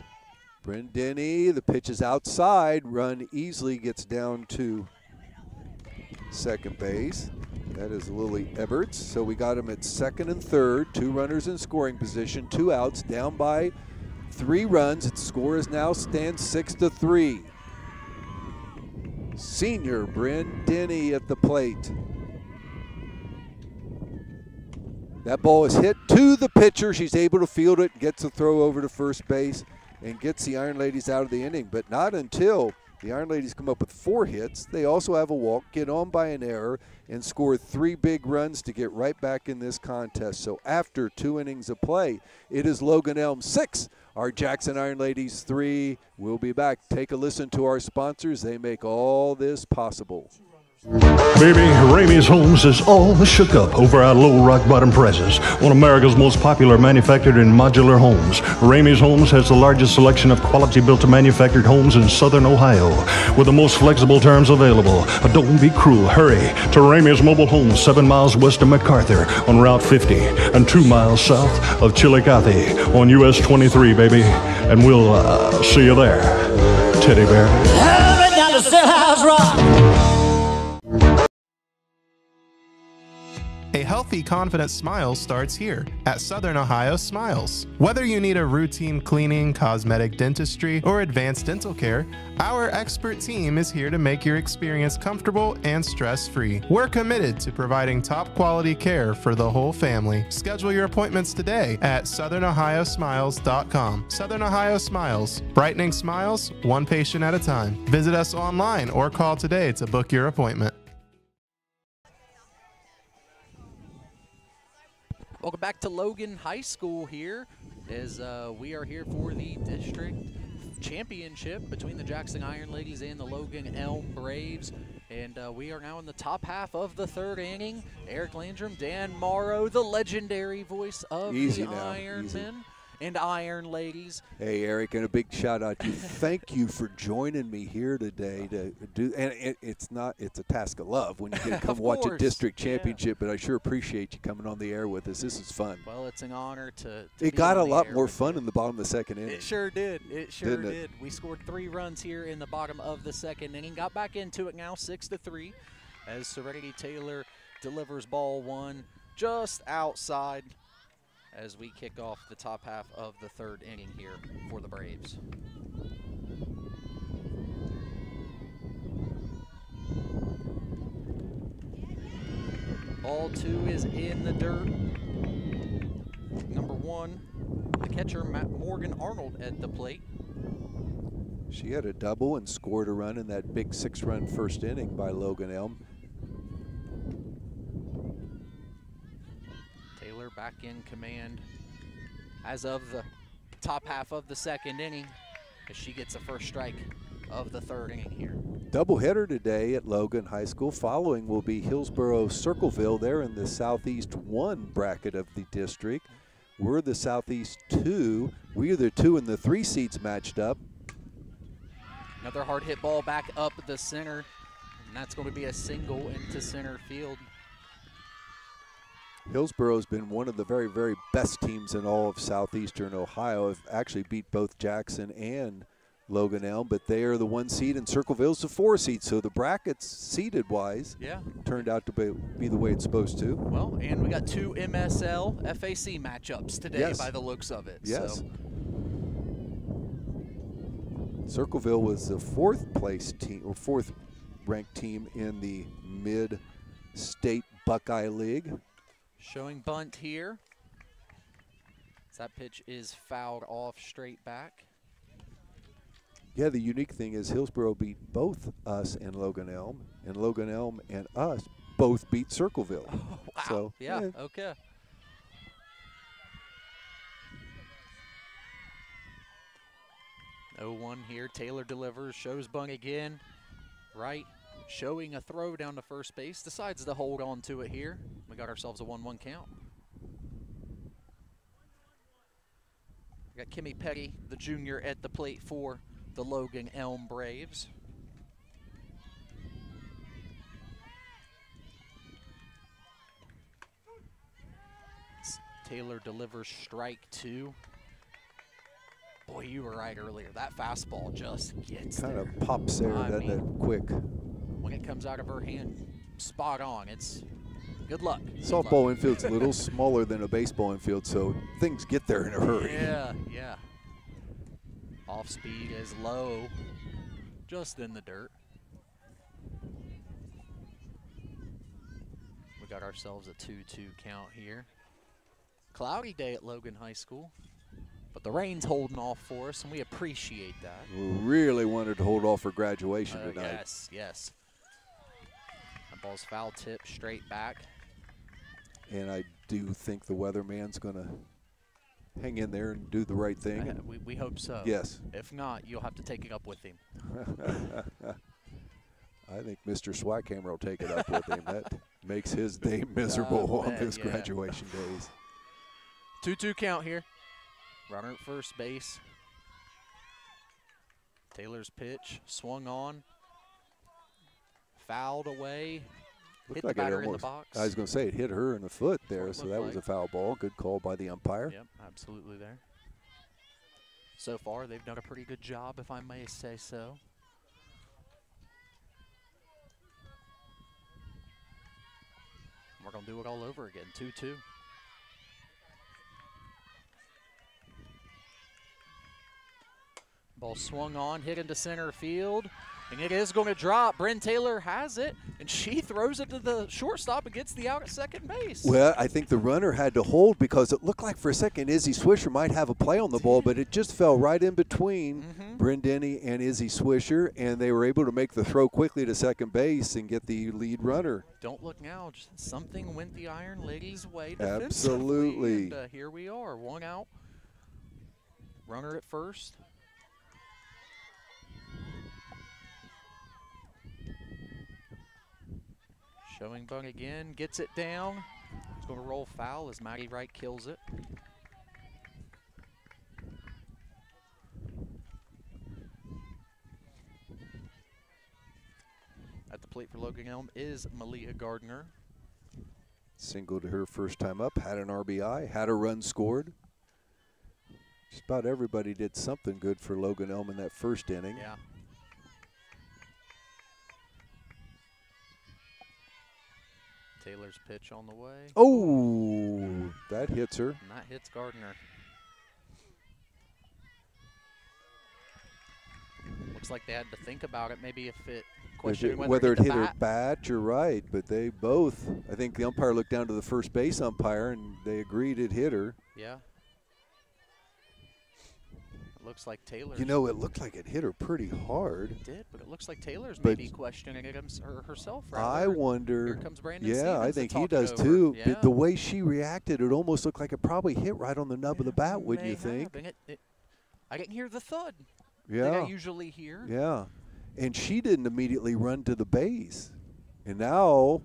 Bryn Denny, the pitch is outside. Run easily gets down to second base. That is Lily Eberts. So we got him at second and third. 2 runners in scoring position, 2 outs, down by 3 runs. Its score now stands 6-3. Senior Bryn Denny at the plate. That ball is hit to the pitcher. She's able to field it, gets a throw over to first base, and gets the Iron Ladies out of the inning. But not until the Iron Ladies come up with 4 hits. They also have a walk, get on by an error, and score 3 big runs to get right back in this contest. So after 2 innings of play, it is Logan Elm 6, our Jackson Iron Ladies 3. We'll be back. Take a listen to our sponsors. They make all this possible. Baby, Ramey's Homes is all shook up over at Low Rock Bottom Presses, one of America's most popular manufactured and modular homes. Ramey's Homes has the largest selection of quality built to manufactured homes in southern Ohio, with the most flexible terms available. Don't be cruel, hurry to Ramey's Mobile Homes, 7 miles west of MacArthur on Route 50 and 2 miles south of Chillicothe on US 23, baby. And we'll see you there, Teddy Bear. Hurry down to Stillhouse Rock. A healthy, confident smile starts here at Southern Ohio Smiles. Whether you need a routine cleaning, cosmetic dentistry, or advanced dental care, our expert team is here to make your experience comfortable and stress-free. We're committed to providing top-quality care for the whole family. Schedule your appointments today at southernohiosmiles.com. Southern Ohio Smiles, brightening smiles, one patient at a time. Visit us online or call today to book your appointment. Welcome back to Logan High School here, as we are here for the district championship between the Jackson Iron Ladies and the Logan Elm Braves. And we are now in the top half of the 3rd inning. Eric Landrum, Dan Morrow, the legendary voice of the Ironmen. and Iron ladies. Hey, Eric, and a big shout out to you. Thank you for joining me here today to do. And it's a task of love when you get to come watch a district championship. But I sure appreciate you coming on the air with us. This is fun. Well, it's an honor to it be got on a the lot air more with fun you. in the bottom of the second inning. It sure did. It sure Didn't did. it? We scored 3 runs here in the bottom of the second inning. Got back into it now, 6-3, as Serenity Taylor delivers ball 1 just outside as we kick off the top half of the 3rd inning here for the Braves. Ball 2 is in the dirt. Number 1, the catcher, Morgan Arnold, at the plate. She had a double and scored a run in that big 6-run first inning by Logan Elm. Taylor back in command as of the top half of the 2nd inning, as she gets the first strike of the 3rd inning here. Doubleheader today at Logan High School. Following will be Hillsboro Circleville. They're in the Southeast 1 bracket of the district. We're the Southeast 2. We are the 2 and the 3 seeds matched up. Another hard hit ball back up the center, and that's going to be a single into center field. Hillsboro's been one of the very, very best teams in all of southeastern Ohio. Have actually beat both Jackson and Logan Elm, but they are the 1 seed and Circleville's the 4 seed. So the brackets seeded-wise turned out to be the way it's supposed to. Well, and we got 2 MSL FAC matchups today by the looks of it. Yes. So. Circleville was the 4th place team, or 4th ranked team in the Mid-State Buckeye League. Showing bunt here. That pitch is fouled off straight back. Yeah, the unique thing is Hillsboro beat both us and Logan Elm and us both beat Circleville. Oh, wow. So, yeah, okay. No 1 here. Taylor delivers, shows bunt again. Right, showing a throw down to first base. Decides to hold on to it here. We got ourselves a 1-1 count. We got Kimmy Petty, the junior, at the plate for the Logan Elm Braves. Taylor delivers strike 2. Boy, you were right earlier. That fastball just gets kind there. of pops there, doesn't it, quick. When it comes out of her hand, spot on. It's good luck. Softball infield's a little smaller than a baseball infield, so things get there in a hurry. Yeah, yeah. Off speed is low, just in the dirt. We got ourselves a 2-2 count here. Cloudy day at Logan High School, but the rain's holding off for us, and we appreciate that. We really wanted to hold off for graduation tonight. Yes, yes. That ball's foul tip straight back. And I do think the weatherman's going to hang in there and do the right thing. We hope so. Yes. If not, you'll have to take it up with him. I think Mr. Swackhammer will take it up with him. That makes his day miserable on his graduation days. 2-2 count here. Runner at first base. Taylor's pitch swung on, fouled away. Hit the batter in the box. I was going to say it hit her in the foot there, so that was a foul ball. Good call by the umpire. Yep, absolutely there. So far, they've done a pretty good job, if I may say so. We're going to do it all over again, 2-2. Ball swung on, hit into center field, and it is going to drop. Bryn Taylor has it, and she throws it to the shortstop and gets the out at second base. Well, I think the runner had to hold because it looked like for a second Izzy Swisher might have a play on the ball, but it just fell right in between Bryn Denny and Izzy Swisher, and they were able to make the throw quickly to second base and get the lead runner. Don't look now. Just something went the Iron Ladies' way defensively. Absolutely. And here we are, 1 out. Runner at first. Showing bunt again, gets it down. It's going to roll foul as Maddie Wright kills it. plate for Logan Elm is Malia Gardner. Singled her first time up, had an RBI, had a run scored. Just about everybody did something good for Logan Elm in that first inning. Yeah. Taylor's pitch on the way. Oh, that hits her. And that hits Gardner. Looks like they had to think about it. Maybe if it questioned whether it hit her bat. bat, you're right. But they both, I think the umpire looked down to the first base umpire and they agreed it hit her. Yeah. It looks like Taylor's. You know, it looked like it hit her pretty hard. It did, but it looks like Taylor's maybe questioning it herself. Rather. I wonder. Here comes Brandon yeah, Stevens I think to he talk does over. too. Yeah. But the way she reacted, it almost looked like it probably hit right on the nub of the bat, wouldn't you think? I didn't hear the thud Yeah. that I usually hear. Yeah. And she didn't immediately run to the base. And now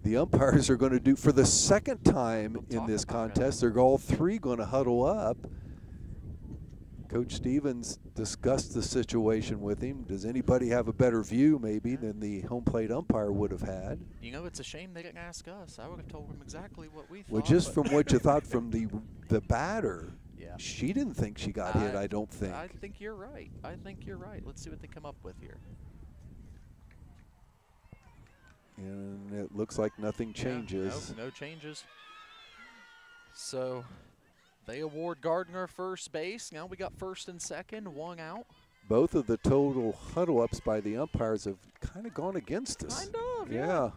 the umpires are going to do, for the second time in this contest, they're all three going to huddle up. Coach Stevens discussed the situation with him. Does anybody have a better view maybe than the home plate umpire would have had? You know, it's a shame they didn't ask us. I would have told them exactly what we thought. Well, just from what you thought from the batter, yeah. She didn't think she got hit, I don't think. I think you're right. I think you're right. Let's see what they come up with here. And it looks like nothing changes. No changes. So they award Gardner first base. Now we got first and second, one out. Both of the total huddle-ups by the umpires have kind of gone against us. Kind of, yeah.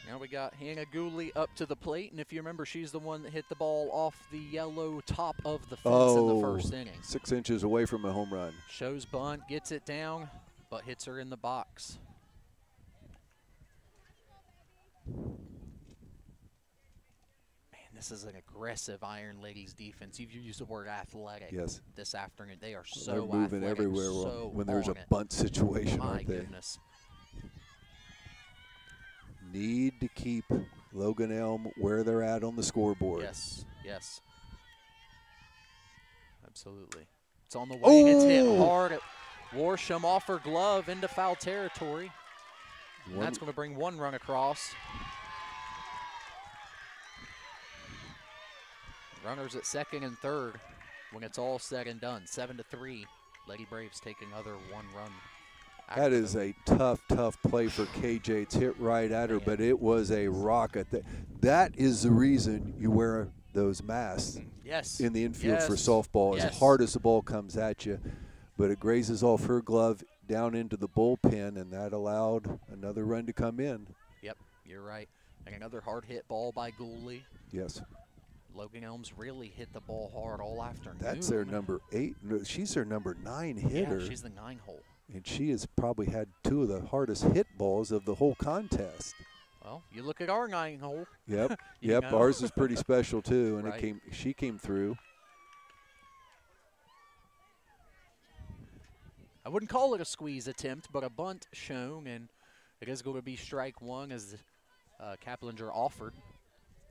Now we got Hannah Gooley up to the plate, and if you remember, she's the one that hit the ball off the yellow top of the fence in the first inning. 6 inches away from a home run. Shows bunt, gets it down, but hits her in the box. This is an aggressive Iron Ladies defense. You've used the word athletic this afternoon. They are so They're moving athletic, everywhere so when there's a on it. bunt situation, My aren't they? goodness. Need to keep Logan Elm where they're at on the scoreboard. Yes, yes. Absolutely. It's on the way. It's hit hard. Warsham off her glove into foul territory. And that's going to bring one run across. Runners at second and third when it's all said and done. 7-3. Lady Braves take another one run. That is a tough play for KJ. It's hit right at her, but it was a rocket. That is the reason you wear those masks in the infield for softball. As hard as the ball comes at you, but it grazes off her glove down into the bullpen, and that allowed another run to come in. Yep, you're right. And another hard hit ball by Gooley. Yes. Logan Elm's really hit the ball hard all afternoon. That's their number 8. No, she's their number 9 hitter. Yeah, she's the 9-hole. And she has probably had 2 of the hardest hit balls of the whole contest. Well, you look at our 9-hole. Yep, yep. know. Ours is pretty special too, and Right. she came through. I wouldn't call it a squeeze attempt, but a bunt shown, and it is going to be strike one as Kaplinger offered.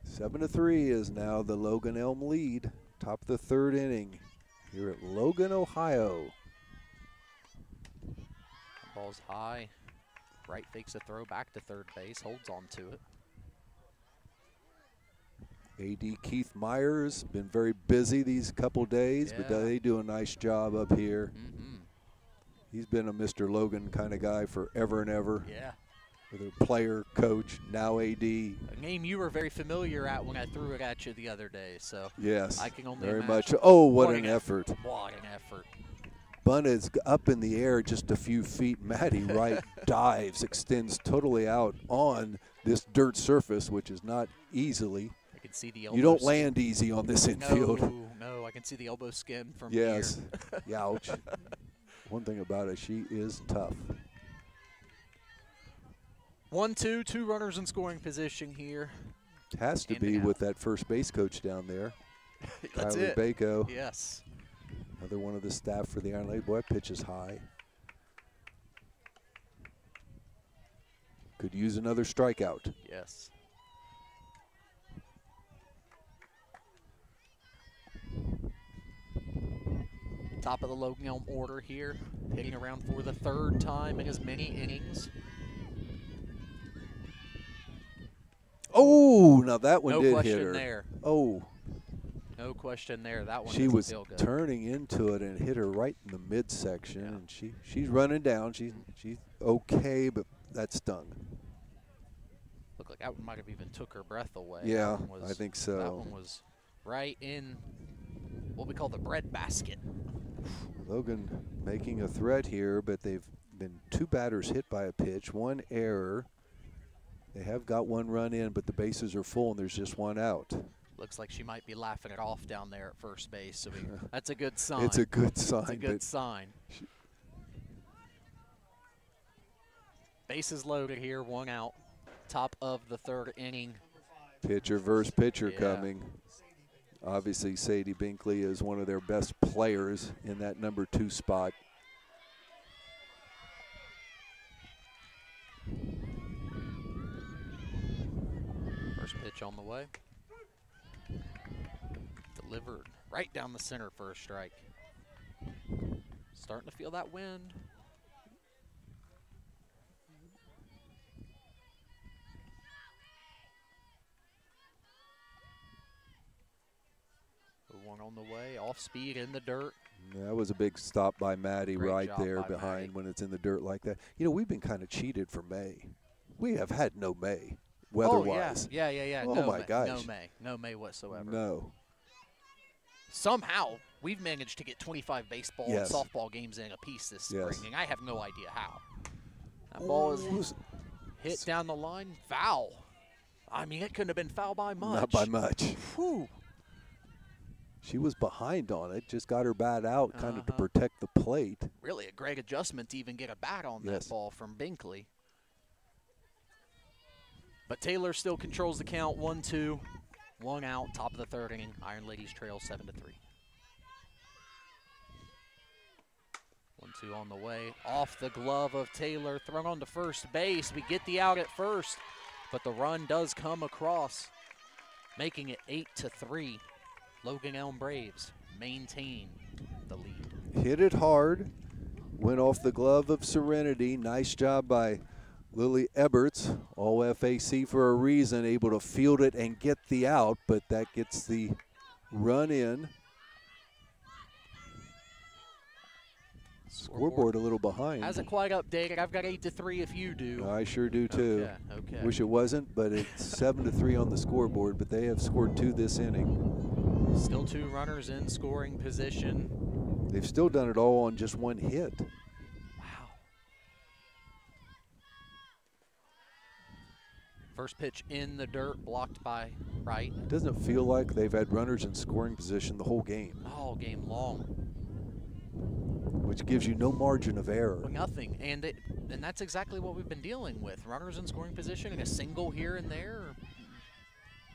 7-3 is now the Logan Elm lead. Top of the third inning here at Logan, Ohio. Ball's high. Right fakes a throw back to third base, holds on to it. AD Keith Myers been very busy these couple days, but they do a nice job up here. He's been a Mr. Logan kind of guy forever and ever. Yeah. Whether player, coach, now AD. A name you were very familiar at when I threw it at you the other day, so yes, I can only very imagine. much. Oh, what an effort. What an effort. Bunt is up in the air just a few feet. Maddie Wright dives, extends totally out on this dirt surface, which is not easily. I can see the elbow. You don't land easy on this infield. No, I can see the elbow skin from yes. here. Ouch. One thing about it, she is tough. 1-2, 2 runners in scoring position here. Has to be with that first base coach down there. That's Kylie it. Bako. Yes. Another one of the staff for the Iron Lady. Boy, pitch is high. Could use another strikeout. Yes. Top of the Logan Elm order here, hitting around for the 3rd time in as many innings. Oh, now that one no did question hit her. There. Oh. No question there. That one she was feel good. turning into it and hit her right in the midsection, and she's running down. She's okay, but that stung. Looked like that one might have even took her breath away. Yeah, I think so. That one was right in what we call the bread basket. Logan making a threat here, but they've been 2 batters hit by a pitch, 1 error. They have got 1 run in, but the bases are full and there's just 1 out. Looks like she might be laughing it off down there at first base. So that's a good sign. It's a good sign. It's a good sign. Bases loaded here, 1 out. Top of the 3rd inning. Pitcher versus pitcher coming. Obviously, Sadie Binkley is one of their best players in that number 2 spot. First pitch on the way. Delivered right down the center for a strike. Starting to feel that wind. One on the way, off speed in the dirt. That was a big stop by Maddie right there behind Maddie. when it's in the dirt like that. You know, we've been kind of cheated for May. We have had no May, weather-wise. Oh, yeah. Oh, no my gosh. No May whatsoever. No. Somehow, we've managed to get 25 baseball Yes. and softball games in a piece this Yes. spring, and I have no idea how. That ball is hit down the line, foul. I mean, it couldn't have been foul by much. Not by much. Whew. She was behind on it, just got her bat out kind of to protect the plate. Really a great adjustment to even get a bat on that ball from Binkley. But Taylor still controls the count, 1-2, 1 out, top of the 3rd inning. Iron Ladies trail 7-3. 1-2 on the way, off the glove of Taylor, thrown on to first base. We get the out at first, but the run does come across, making it 8-3. Logan Elm Braves maintain the lead. Hit it hard, went off the glove of Serenity. Nice job by Lily Eberts, all FAC for a reason, able to field it and get the out, but that gets the run in. Scoreboard a little behind. Hasn't quite updated. I've got 8-3 if you do. I sure do too. Okay. Wish it wasn't, but it's 7-3 on the scoreboard, but they have scored 2 this inning. Still 2 runners in scoring position. They've still done it all on just 1 hit. Wow. First pitch in the dirt, blocked by Wright. It doesn't feel like they've had runners in scoring position the whole game. All game long. Which gives you no margin of error. Well, nothing, and that's exactly what we've been dealing with. Runners in scoring position and a single here and there.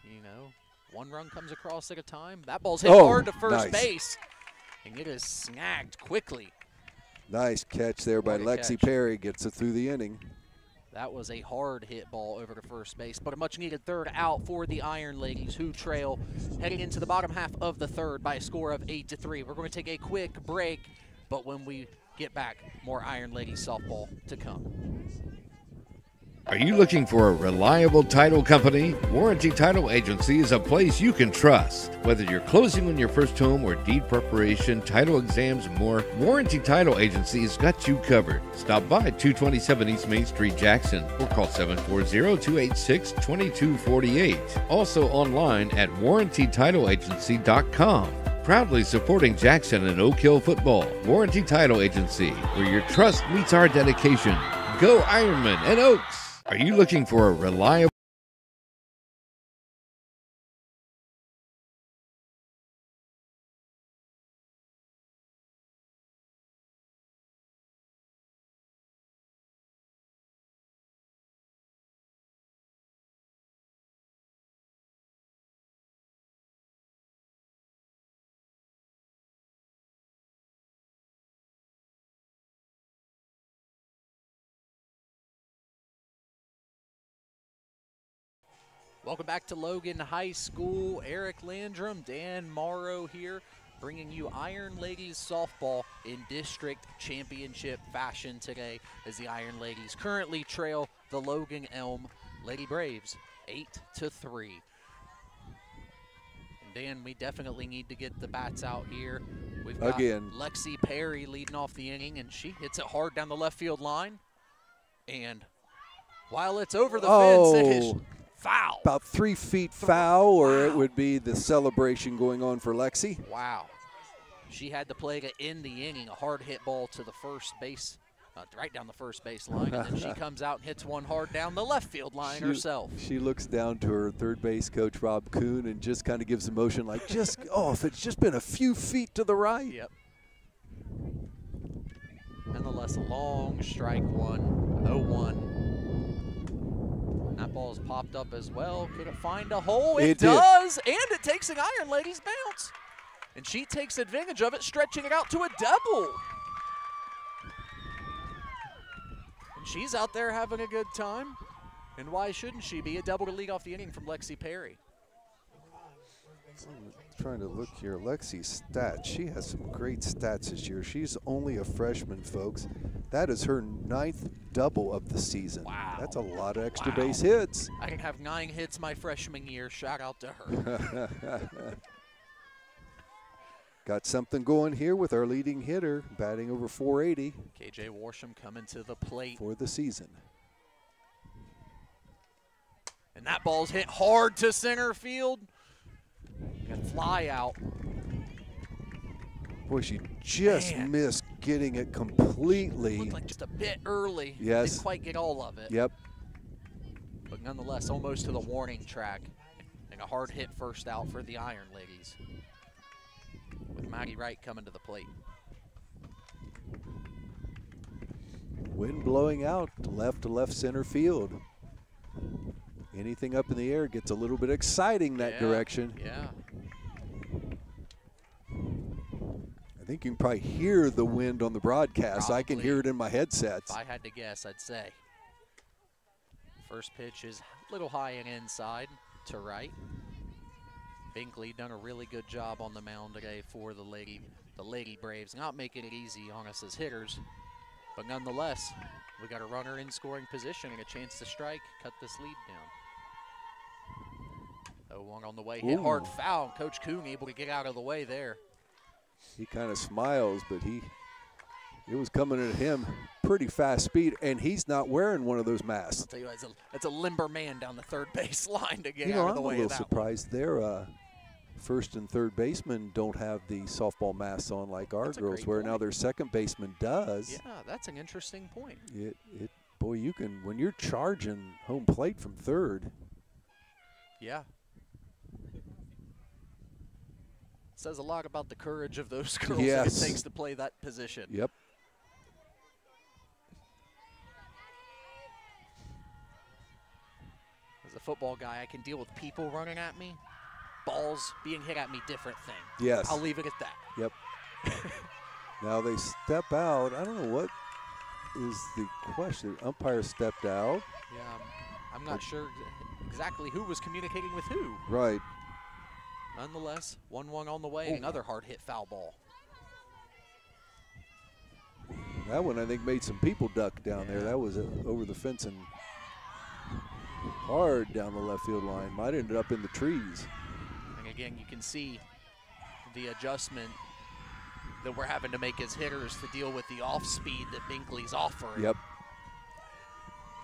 You know, 1 run comes across at a time. That ball's hit hard to first base, and it is snagged quickly. Nice catch there by Lexi Perry, gets it through the inning. That was a hard hit ball over to first base, but a much needed 3rd out for the Iron Ladies, who trail heading into the bottom half of the 3rd by a score of 8-3. We're going to take a quick break, but when we get back, more Iron Ladies softball to come. Are you looking for a reliable title company? Warranty Title Agency is a place you can trust. Whether you're closing on your first home or deed preparation, title exams, and more, Warranty Title Agency has got you covered. Stop by 227 East Main Street, Jackson, or call 740-286-2248. Also online at warrantytitleagency.com. Proudly supporting Jackson and Oak Hill football. Warranty Title Agency, where your trust meets our dedication. Go Ironman and Oaks! Are you looking for a reliable Welcome back to Logan High School. Eric Landrum, Dan Morrow here bringing you Iron Ladies softball in district championship fashion today as the Iron Ladies currently trail the Logan Elm Lady Braves 8-3. And Dan, we definitely need to get the bats out here. We've got Lexi Perry leading off the inning, and she hits it hard down the left field line. And while it's over the fence, it is foul. About 3 feet foul, or it would be the celebration going on for Lexi. Wow. She had the play to end the inning, a hard hit ball to the first base, right down the first base line, and then she comes out and hits one hard down the left field line herself. She looks down to her third base coach, Rob Kuhn, and just kind of gives a motion like, just, oh, if it's just been a few feet to the right. Yep. Nonetheless, a long strike one, 0-1. That ball's popped up as well. Could it find a hole? It does, and it takes an Iron Ladies bounce. And she takes advantage of it, stretching it out to a double. And she's out there having a good time. And why shouldn't she be? A double to lead off the inning from Lexi Perry. I'm trying to look here. Lexi's stats. She has some great stats this year. She's only a freshman, folks. That is her 9th double of the season. Wow. That's a lot of extra base hits. I can have 9 hits my freshman year. Shout out to her. Got something going here with our leading hitter, batting over 480. KJ Warsham coming to the plate for the season. And that ball's hit hard to center field. And fly out. Boy, she just missed getting it completely. Looked like just a bit early. Yes. Didn't quite get all of it. Yep. But nonetheless, almost to the warning track. And a hard hit first out for the Iron Ladies, with Maddie Wright coming to the plate. Wind blowing out left to left center field. Anything up in the air gets a little bit exciting that direction. Yeah. I think you can probably hear the wind on the broadcast. I can hear it in my headsets. If I had to guess, I'd say. First pitch is a little high and inside to right. Binkley done a really good job on the mound today for the Lady Braves. Not making it easy on us as hitters, but nonetheless, we got a runner in scoring position and a chance to strike, cut this lead down. 0-1 on the way, hit hard foul. Coach Kuhn able to get out of the way there. He kind of smiles, but it was coming at him pretty fast speed, and he's not wearing one of those masks. I'll tell you, it's a limber man down the third base line to get out of the way. I'm a little surprised their first and third basemen don't have the softball masks on like our girls, where now their second baseman does. Yeah, that's an interesting point. Boy, you can, when you're charging home plate from third. Yeah. Says a lot about the courage of those girls that it takes to play that position. Yep. As a football guy, I can deal with people running at me. Balls being hit at me, different thing. Yes. I'll leave it at that. Yep. Now they step out. I don't know what is the question. Umpire stepped out. Yeah, I'm not sure exactly who was communicating with who. Right. Nonetheless, 1-1 on the way, another hard hit foul ball. That one, I think, made some people duck down there. That was over the fence and hard down the left field line. Might have ended up in the trees. And again, you can see the adjustment that we're having to make as hitters to deal with the off speed that Binkley's offering. Yep.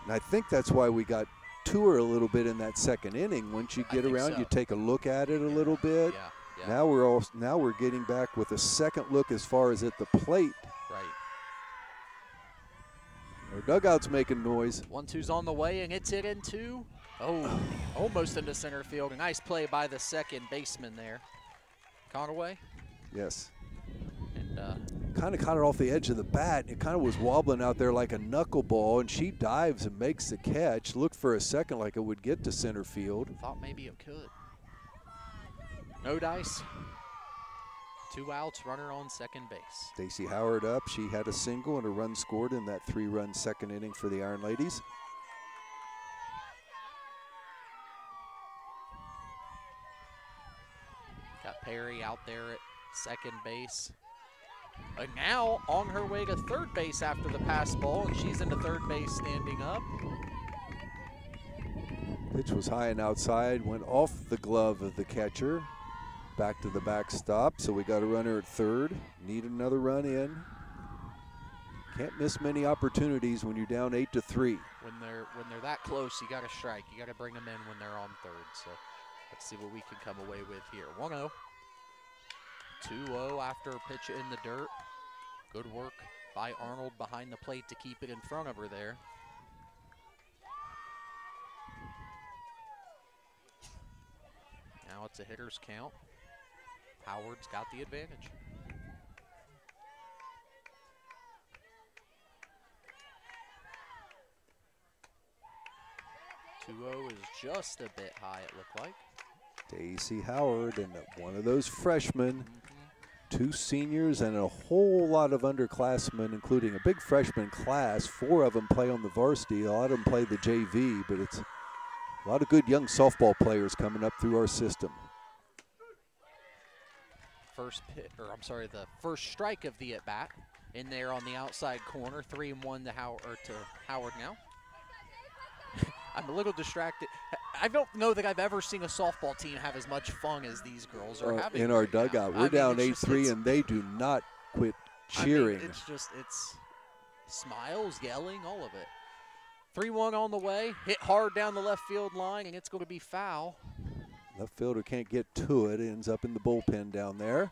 And I think that's why we got to her a little bit in that second inning. Once you get around, you take a look at it a little bit. Yeah. Now we're getting back with a second look as far as at the plate. Right. Our dugout's making noise. 1-2's on the way, and it's hit into, almost into center field. A nice play by the second baseman there. Conaway? Yes. And kind of caught it off the edge of the bat. It kind of was wobbling out there like a knuckleball, and she dives and makes the catch. Looked for a second like it would get to center field. Thought maybe it could. No dice. 2 outs, runner on second base. Stacy Howard up. She had a single and a run scored in that 3-run second inning for the Iron Ladies. Got Perry out there at second base. And now on her way to third base after the pass ball, and she's into third base standing up. Pitch was high and outside, went off the glove of the catcher. Back to the backstop, so we got a runner at third. Need another run in. Can't miss many opportunities when you're down 8-3. When they're that close, you got to strike. You got to bring them in when they're on third. So let's see what we can come away with here. 1-0. 2-0 after a pitch in the dirt. Good work by Arnold behind the plate to keep it in front of her there. Now it's a hitter's count. Howard's got the advantage. .20 is just a bit high, it looked like. Daisy Howard and one of those freshmen, 2 seniors and a whole lot of underclassmen, including a big freshman class. 4 of them play on the varsity. A lot of them play the JV, but it's a lot of good young softball players coming up through our system. The first strike of the at-bat in there on the outside corner. 3-1 to Howard now. I'm a little distracted. I don't know that I've ever seen a softball team have as much fun as these girls are having. In our dugout. We're down 8-3, and they do not quit cheering. It's smiles, yelling, all of it. 3-1 on the way. Hit hard down the left field line, and it's going to be foul. Left fielder can't get to it. Ends up in the bullpen down there.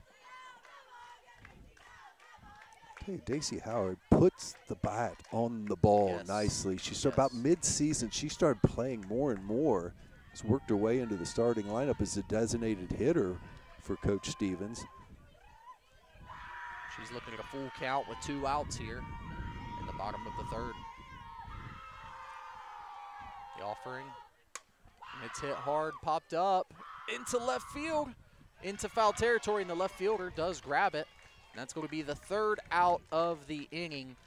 Hey, Daisy Howard puts the bat on the ball nicely. She started about mid-season. She started playing more and more. Has worked her way into the starting lineup as a designated hitter for Coach Stevens. She's looking at a full count with 2 outs here in the bottom of the third. The offering. It's hit hard, popped up into left field, into foul territory, and the left fielder does grab it. And that's going to be the 3rd out of the inning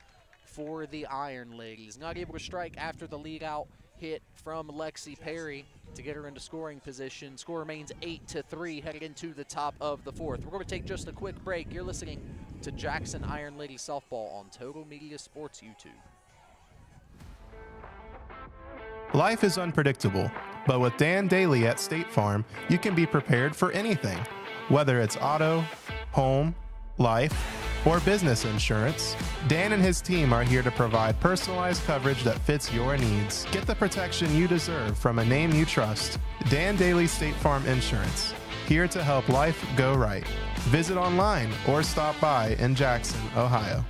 for the Iron Ladies. Not able to strike after the lead out hit from Lexi Perry to get her into scoring position. Score remains 8-3 headed into the top of the 4th. We're going to take just a quick break. You're listening to Jackson Iron Ladies Softball on Total Media Sports YouTube. Life is unpredictable, but with Dan Daly at State Farm, you can be prepared for anything. Whether it's auto, home, life, or business insurance, Dan and his team are here to provide personalized coverage that fits your needs. Get the protection you deserve from a name you trust. Dan Daly State Farm Insurance, here to help life go right. Visit online or stop by in Jackson, Ohio.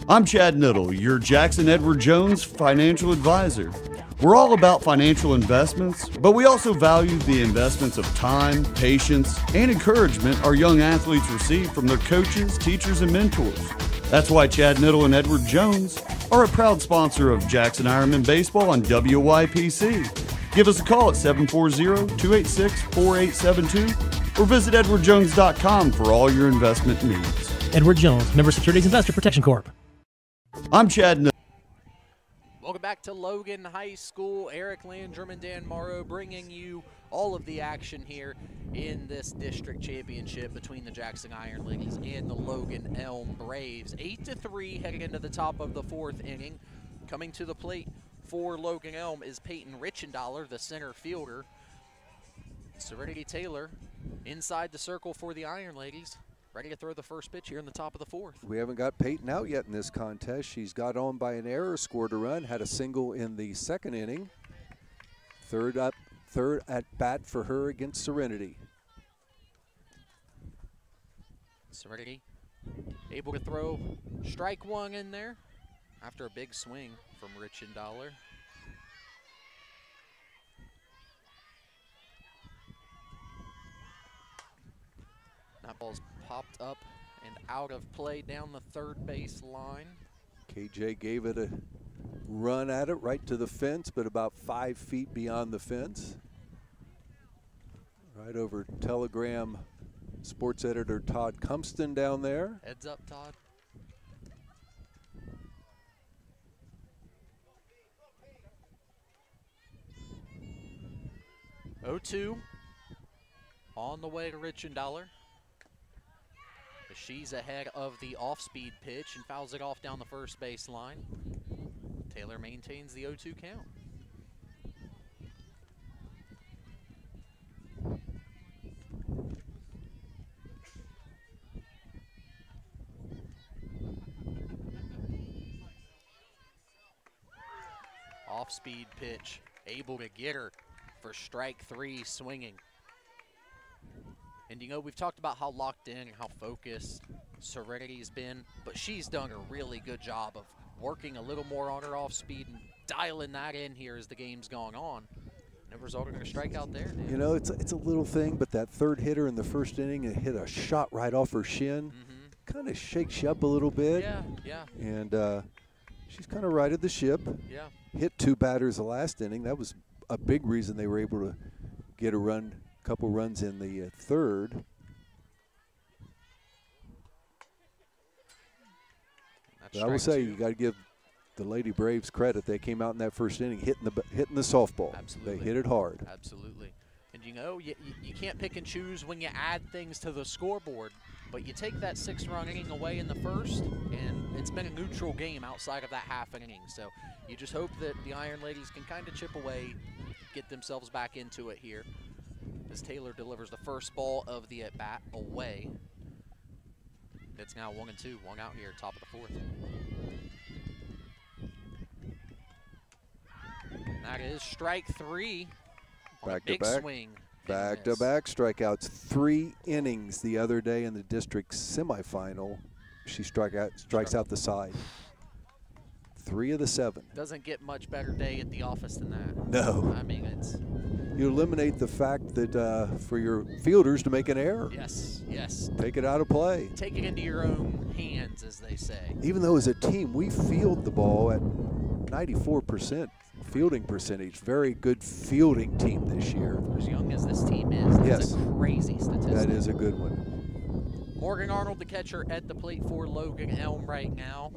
I'm Chad Niddle, your Jackson Edward Jones financial advisor. We're all about financial investments, but we also value the investments of time, patience, and encouragement our young athletes receive from their coaches, teachers, and mentors. That's why Chad Niddle and Edward Jones are a proud sponsor of Jackson Ironman Baseball on WYPC. Give us a call at 740-286-4872 or visit edwardjones.com for all your investment needs. Edward Jones, Member Securities Investor Protection Corp. I'm Chad Niddle. Welcome back to Logan High School. Eric Landrum and Dan Morrow bringing you all of the action here in this district championship between the Jackson Iron Ladies and the Logan Elm Braves. 8-3 heading into the top of the 4th inning. Coming to the plate for Logan Elm is Peyton Richendaler, the center fielder. Serenity Taylor inside the circle for the Iron Ladies. Ready to throw the first pitch here in the top of the 4th. We haven't got Peyton out yet in this contest. She's got on by an error, scored a run, had a single in the 2nd inning. Third at bat for her against Serenity. Serenity able to throw strike 1 in there after a big swing from Richendaler. That ball's popped up and out of play down the 3rd base line. KJ gave it a run at it right to the fence, but about 5 feet beyond the fence. Right over Telegram sports editor Todd Cumston down there. Heads up, Todd. Oh, 2. On the way to Richendaler. She's ahead of the off-speed pitch and fouls it off down the first base line. Taylor maintains the 0-2 count. Off-speed pitch, able to get her for strike 3, swinging. And you know, we've talked about how locked in and how focused Serenity's been, but she's done a really good job of working a little more on her off-speed and dialing that in here as the game's gone on. And it resulted in a strikeout there. Dan. You know, it's a little thing, but that third hitter in the first inning and hit a shot right off her shin, kind of shakes you up a little bit. Yeah. And she's kind of righted the ship. Yeah. Hit 2 batters the last inning. That was a big reason they were able to get a couple runs in the third. But I will say, you got to give the Lady Braves credit. They came out in that first inning hitting the softball. Absolutely. They hit it hard. Absolutely. And you know, you can't pick and choose when you add things to the scoreboard, but you take that 6-run inning away in the first, and it's been a neutral game outside of that half inning. So you just hope that the Iron Ladies can kind of chip away, get themselves back into it here, as Taylor delivers the first ball of the at-bat away. It's now 1-2, 1 out here, top of the 4th. That is strike 3 on a big swing. Back-to-back strikeouts. 3 innings the other day in the district semifinal. She strikes out the side. 3 of the 7. Doesn't get much better day at the office than that. No. I mean, it's... You eliminate the fact that for your fielders to make an error. Yes, yes. Take it out of play. Take it into your own hands, as they say. Even though as a team, we field the ball at 94% fielding percentage. Very good fielding team this year. For as young as this team is, that's a crazy statistic. That is a good one. Morgan Arnold, the catcher, at the plate for Logan Elm right now.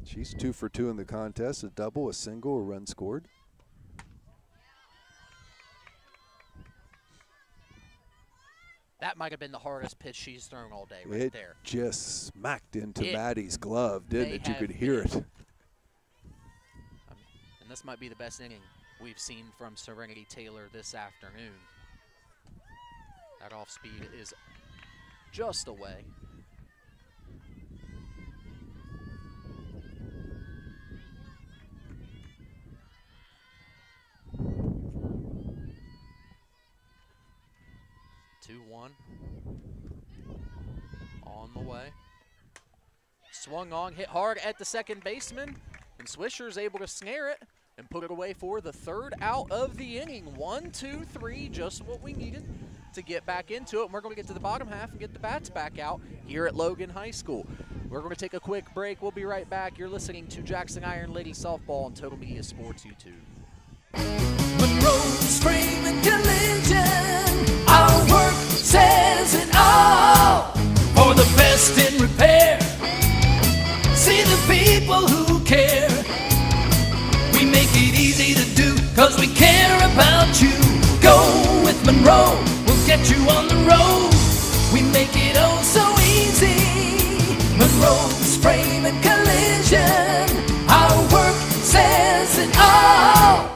She's 2 for 2 in the contest. A double, a single, a run scored. That might have been the hardest pitch she's thrown all day right there. It just smacked into Maddie's glove, didn't it? You could hear it. And this might be the best inning we've seen from Serenity Taylor this afternoon. That off speed is just away. On the way. Swung on, hit hard at the second baseman, and Swisher's able to snare it and put it away for the 3rd out of the inning. 1, 2, 3, just what we needed to get back into it. And we're going to get to the bottom half and get the bats back out here at Logan High School. We're going to take a quick break. We'll be right back. You're listening to Jackson Iron Lady Softball on Total Media Sports YouTube. Monroe's Frame and Collision, our work says it all. For the best in repair, see the people who care. We make it easy to do, cause we care about you. Go with Monroe, we'll get you on the road. We make it oh so easy. Monroe's Frame and Collision, our work says it all.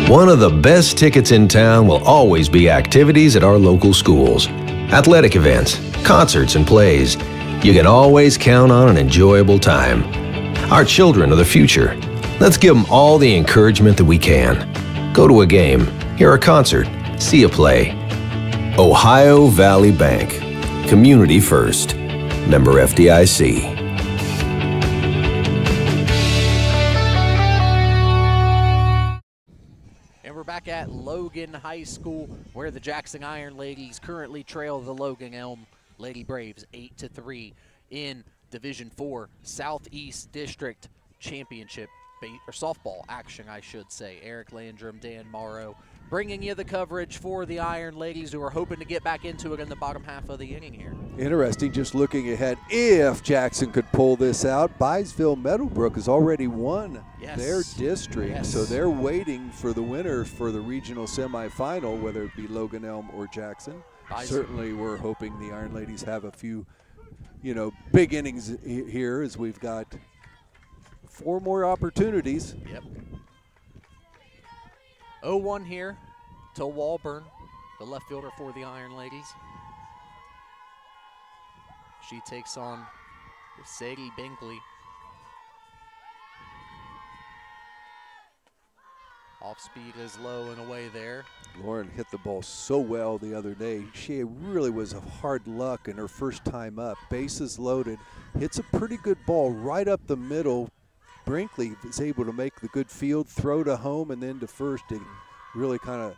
One of the best tickets in town will always be activities at our local schools. Athletic events, concerts, and plays. You can always count on an enjoyable time. Our children are the future. Let's give them all the encouragement that we can. Go to a game, hear a concert, see a play. Ohio Valley Bank. Community first. Member FDIC. Back at Logan High School, where the Jackson Iron Ladies currently trail the Logan Elm Lady Braves 8-3 in Division 4 Southeast District Championship or softball action, I should say. Eric Landrum, Dan Morrow, bringing you the coverage for the Iron Ladies, who are hoping to get back into it in the bottom half of the inning here. Interesting, just looking ahead, if Jackson could pull this out, Byesville Meadowbrook has already won their district, so they're waiting for the winner for the regional semifinal, whether it be Logan Elm or Jackson. Certainly we're hoping the Iron Ladies have a few, big innings here, as we've got 4 more opportunities. Yep. 0-1 here to Walburn, the left fielder for the Iron Ladies. She takes on Sadie Binkley. Off speed is low and away there. Lauren hit the ball so well the other day. She really was a hard luck in her first time up. Bases loaded, hits a pretty good ball right up the middle. Brinkley is able to make the good field throw to home and then to first to really kind of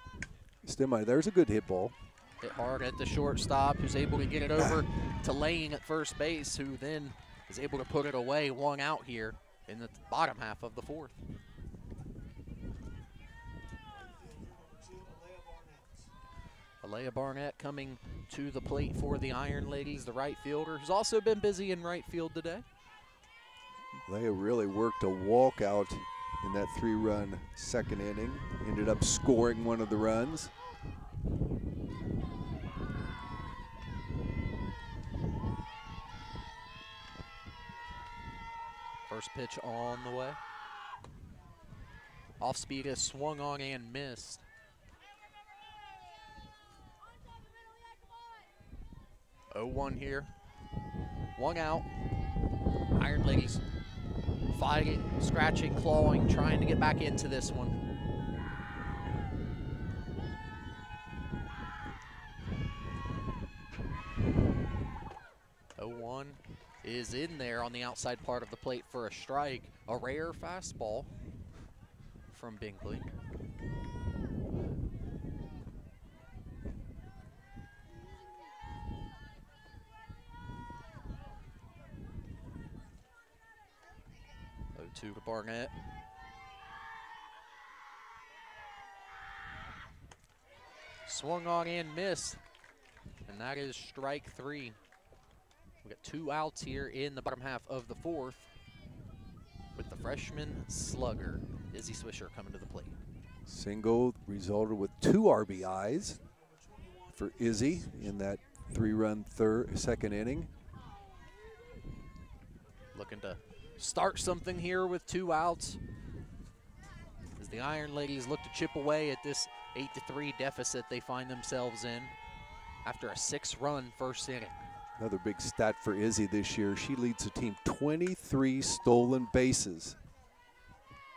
stem out. There's a good hit ball. Hit hard at the shortstop, who's able to get it over to Lane at first base, who then is able to put it away, 1 out here in the bottom half of the 4th. Alea Barnett coming to the plate for the Iron Ladies, the right fielder, who's also been busy in right field today. Leia really worked a walkout in that 3-run second inning. Ended up scoring one of the runs. First pitch on the way. Off speed is swung on and missed. Oh, 0-1 here. 1 out. Iron Ladies fighting, scratching, clawing, trying to get back into this one. 0-1 is in there on the outside part of the plate for a strike. A rare fastball from Binkley. To Barnett. Swung on and missed, and that is strike 3. We got 2 outs here in the bottom half of the 4th with the freshman slugger, Izzy Swisher, coming to the plate. Single resulted with 2 RBIs for Izzy in that 3-run second inning. Looking to start something here with 2 outs as the Iron Ladies look to chip away at this 8-3 deficit they find themselves in after a 6-run first inning. Another big stat for Izzy this year. She leads the team 23 stolen bases.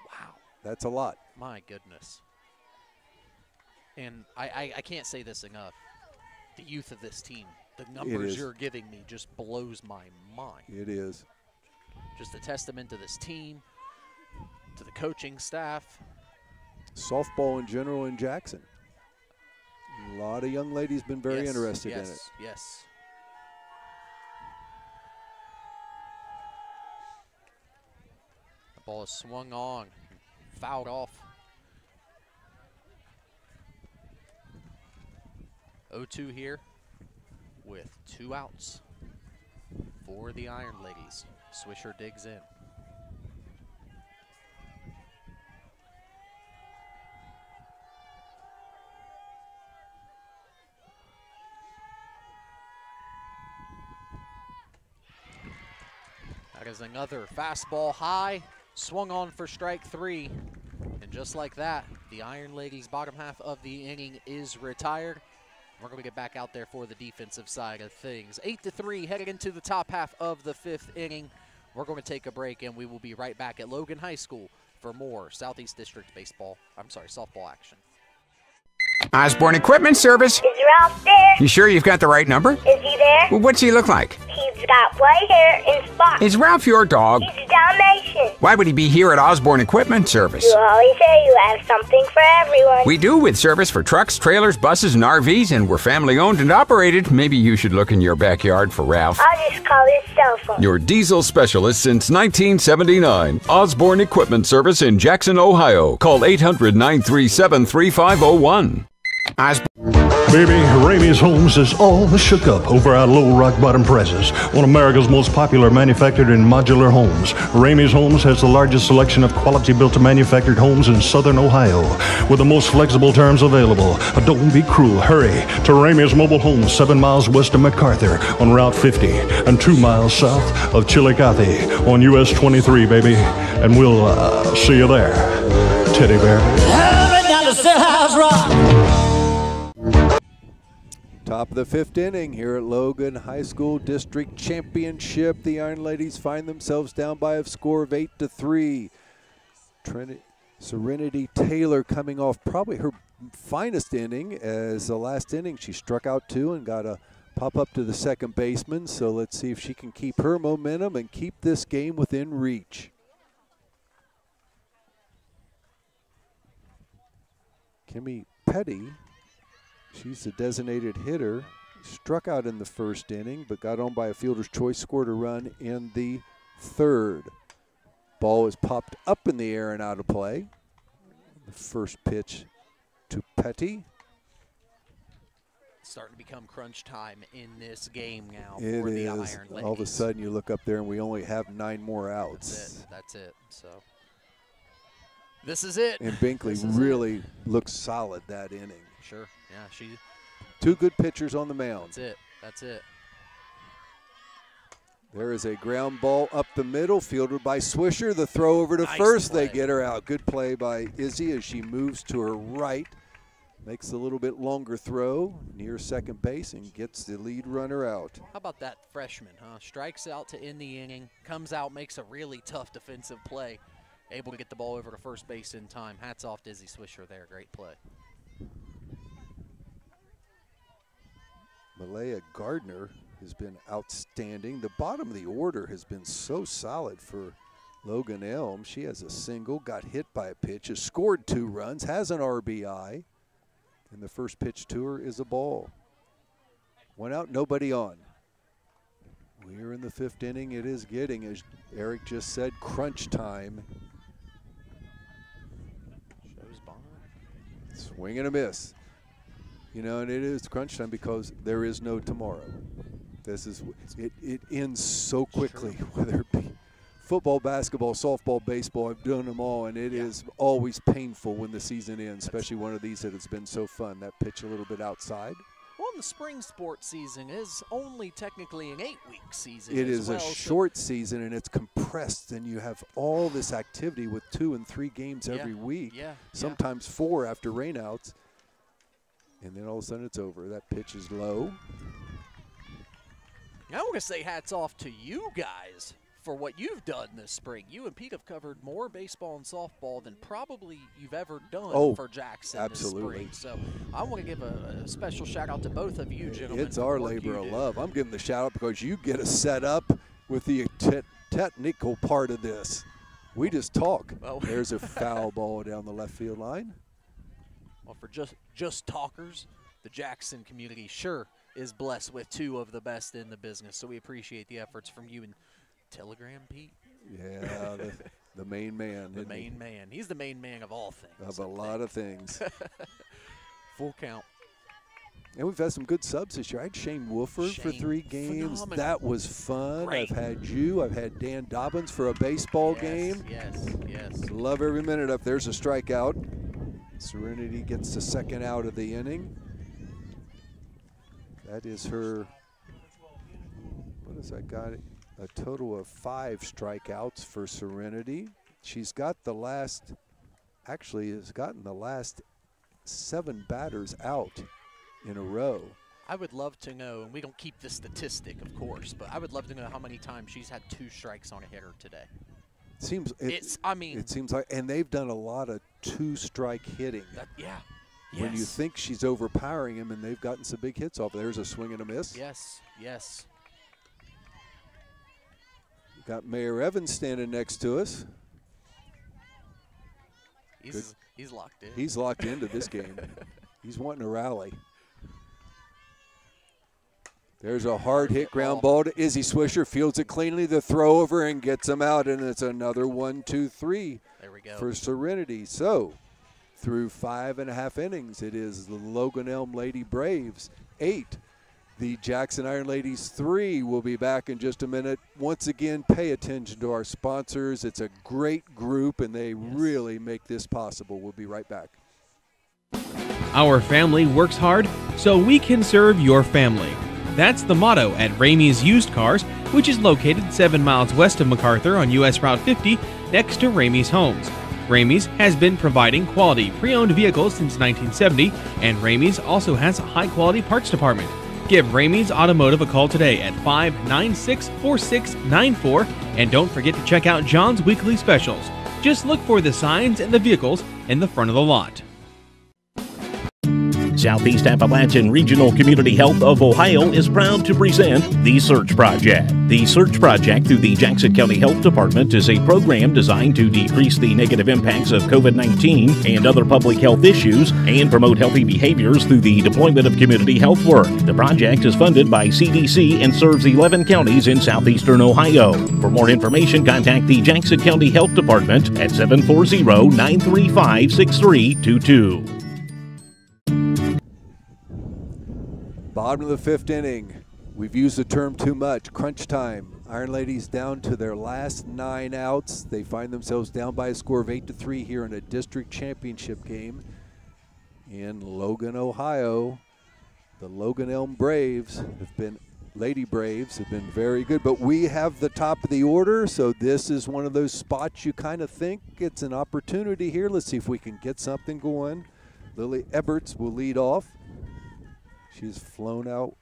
Wow. That's a lot. My goodness. And I can't say this enough. The youth of this team, the numbers you're giving me just blows my mind. It is. Just a testament to this team, to the coaching staff. Softball in general in Jackson. A lot of young ladies been very interested in it. Yes. The ball is swung on, fouled off. 0-2 here with 2 outs for the Iron Ladies. Swisher digs in. That is another fastball high, swung on for strike 3. And just like that, the Iron Ladies' bottom half of the inning is retired. We're going to get back out there for the defensive side of things. 8-3 headed into the top half of the 5th inning. We're going to take a break, and we will be right back at Logan High School for more Southeast District softball action. Osborne Equipment Service. Is Ralph there? You sure you've got the right number? Is he there? Well, what's he look like? He's got white hair and spots. Is Ralph your dog? He's a Dalmatian. Why would he be here at Osborne Equipment Service? You always say you have something for everyone. We do, with service for trucks, trailers, buses, and RVs, and we're family owned and operated. Maybe you should look in your backyard for Ralph. I'll just call his cell phone. Your diesel specialist since 1979. Osborne Equipment Service in Jackson, Ohio. Call 800-937-3501. Baby, Ramey's Homes is all shook up over our low rock bottom presses. One of America's most popular manufactured and modular homes. Ramey's Homes has the largest selection of quality built to manufactured homes in southern Ohio with the most flexible terms available. Don't be cruel. Hurry to Ramey's Mobile Homes, 7 miles west of MacArthur on Route 50 and 2 miles south of Chillicothe on US 23, baby. And we'll see you there, Teddy Bear. Hurry down to Stillhouse Rock. Top of the 5th inning here at Logan High School District Championship. The Iron Ladies find themselves down by a score of 8-3. Serenity Taylor coming off probably her finest inning, as the last inning she struck out 2 and got a pop up to the second baseman. So let's see if she can keep her momentum and keep this game within reach. Kimmy Petty, she's the designated hitter, struck out in the first inning, but got on by a fielder's choice, scored a run in the third. Ball is popped up in the air and out of play. The first pitch to Petty. Starting to become crunch time in this game now It for the is. Iron Ladies. All of a sudden you look up there and we only have 9 more outs. That's it. So this is it. And Binkley really looks solid that inning. Sure. Yeah, she. 2 good pitchers on the mound. That's it. There is a ground ball up the middle, fielded by Swisher. The throw over to Nice first. play. They get her out. Good play by Izzy as she moves to her right. Makes a little bit longer throw near second base and gets the lead runner out. How about that freshman, huh? Strikes out to end the inning, comes out, makes a really tough defensive play, able to get the ball over to first base in time. Hats off to Izzy Swisher there. Great play. Malaya Gardner has been outstanding. The bottom of the order has been so solid for Logan Elm. She has a single, got hit by a pitch, has scored 2 runs, has an RBI, and the first pitch to her is a ball. 1 out, nobody on. We're in the 5th inning. It is getting, as Eric just said, crunch time. Swing and a miss. You know, and it is crunch time because there is no tomorrow. This is it ends so quickly, whether it be football, basketball, softball, baseball. I've done them all, and it is always painful when the season ends, especially one of these that has been so fun. That pitch a little bit outside. Well, the spring sports season is only technically an 8-week season. It is a short season, and it's compressed, and you have all this activity with 2 and 3 games every week. Sometimes 4 after rainouts. And then all of a sudden it's over. That pitch is low. I want to say hats off to you guys for what you've done this spring. You and Pete have covered more baseball and softball than probably you've ever done for Jackson this spring. So I want to give a special shout out to both of you gentlemen. It's our labor of love. I'm giving the shout out because you get us set up with the technical part of this. We just talk. Well, there's a foul ball down the left field line. Well, for just talkers, the Jackson community sure is blessed with 2 of the best in the business. So we appreciate the efforts from you and Telegram, Pete. Yeah, the main man. The main man. He's the main man of all things. Of a lot of things. Full count. And we've had some good subs this year. I had Shane Wooford for 3 games. Phenomenal. That was fun. Great. I've had you. I've had Dan Dobbins for a baseball game. Yes. Love every minute up. There's a strikeout. Serenity gets the 2nd out of the inning. That is her, what has that got? A total of 5 strikeouts for Serenity. She's got the last, actually has gotten the last 7 batters out in a row. I would love to know, and we don't keep this statistic, of course, but I would love to know how many times she's had 2 strikes on a hitter today. It seems like, and they've done a lot of 2-strike hitting. when you think she's overpowering him, and they've gotten some big hits off. There's a swing and a miss. Yes, yes. We've got Mayor Evans standing next to us. He's locked in. He's locked into this game. He's wanting to rally. There's a hard hit ground ball to Izzy Swisher. Fields it cleanly. The throw over and gets him out. And it's another 1-2-3 for Serenity. So through 5.5 innings, it is the Logan Elm Lady Braves 8. The Jackson Iron Ladies 3. We'll be back in just a minute. Once again, pay attention to our sponsors. It's a great group, and they really make this possible. We'll be right back. Our family works hard so we can serve your family. That's the motto at Ramey's Used Cars, which is located 7 miles west of MacArthur on US Route 50 next to Ramey's Homes. Ramey's has been providing quality pre-owned vehicles since 1970, and Ramey's also has a high-quality parts department. Give Ramey's Automotive a call today at 596-4694, and don't forget to check out John's weekly specials. Just look for the signs and the vehicles in the front of the lot. Southeast Appalachian Regional Community Health of Ohio is proud to present The Search Project. The Search Project through the Jackson County Health Department is a program designed to decrease the negative impacts of COVID-19 and other public health issues and promote healthy behaviors through the deployment of community health work. The project is funded by CDC and serves 11 counties in southeastern Ohio. For more information, contact the Jackson County Health Department at 740-935-6322. Bottom of the 5th inning. We've used the term too much. Crunch time. Iron Ladies down to their last 9 outs. They find themselves down by a score of 8-3 here in a district championship game in Logan, Ohio. The Logan Elm Braves Lady Braves have been very good, but we have the top of the order, so this is one of those spots you kind of think it's an opportunity here. Let's see if we can get something going. Lily Eberts will lead off. She's flied out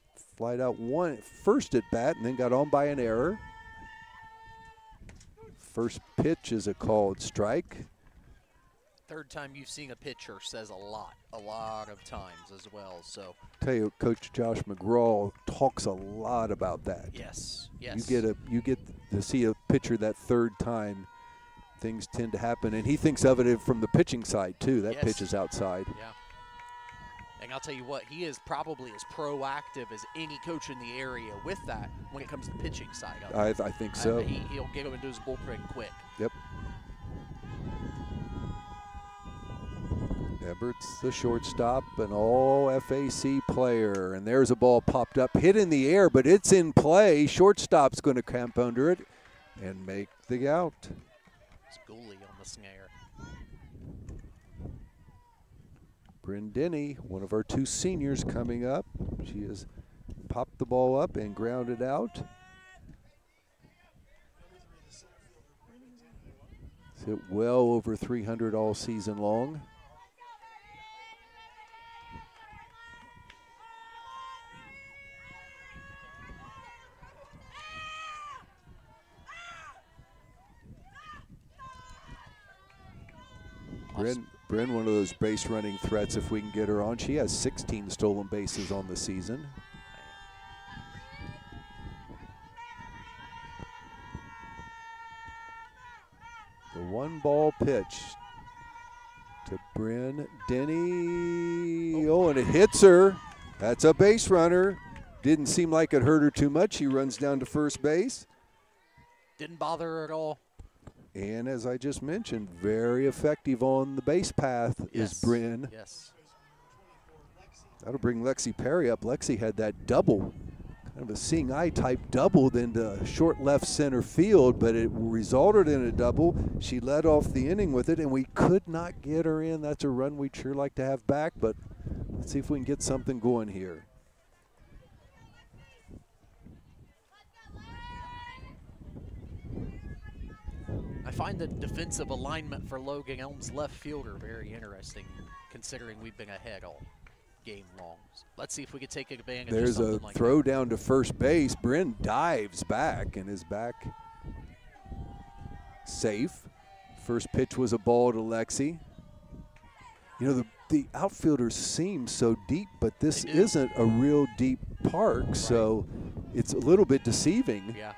first at bat and then got on by an error. First pitch is a called strike. Third time you've seen a pitcher says a lot of times as well. So tell you, Coach Josh McGraw talks a lot about that. Yes. You get to see a pitcher that third time, things tend to happen, and he thinks of it from the pitching side too. That pitch is outside. Yeah. And I'll tell you what, he is probably as proactive as any coach in the area with that when it comes to the pitching side of it. I think so. He'll get him into his bullpen quick. Yep. Eberts, the shortstop, an all-FAC player. And there's a ball popped up, hit in the air, but it's in play. Shortstop's going to camp under it and make the out. It's Gooley on the snare. Bryn Denny, one of our 2 seniors coming up. She has popped the ball up and grounded out. It's hit well over 300 all season long. Bryn, one of those base running threats if we can get her on. She has 16 stolen bases on the season. The 1-ball pitch to Bryn Denny. Oh, and it hits her. That's a base runner. Didn't seem like it hurt her too much. She runs down to first base. Didn't bother her at all. And as I just mentioned, very effective on the base path is Bryn. Yes. That'll bring Lexi Perry up. Lexi had that double, kind of a seeing eye type double into short left center field, but it resulted in a double. She led off the inning with it, and we could not get her in. That's a run we'd sure like to have back, but let's see if we can get something going here. I find the defensive alignment for Logan Elm's left fielder very interesting, considering we've been ahead all game long. So let's see if we can take advantage of something like that. There's a throw down to first base. Bryn dives back and is back safe. First pitch was a ball to Lexi. You know, the outfielders seem so deep, but this isn't a real deep park, so it's a little bit deceiving. Yeah.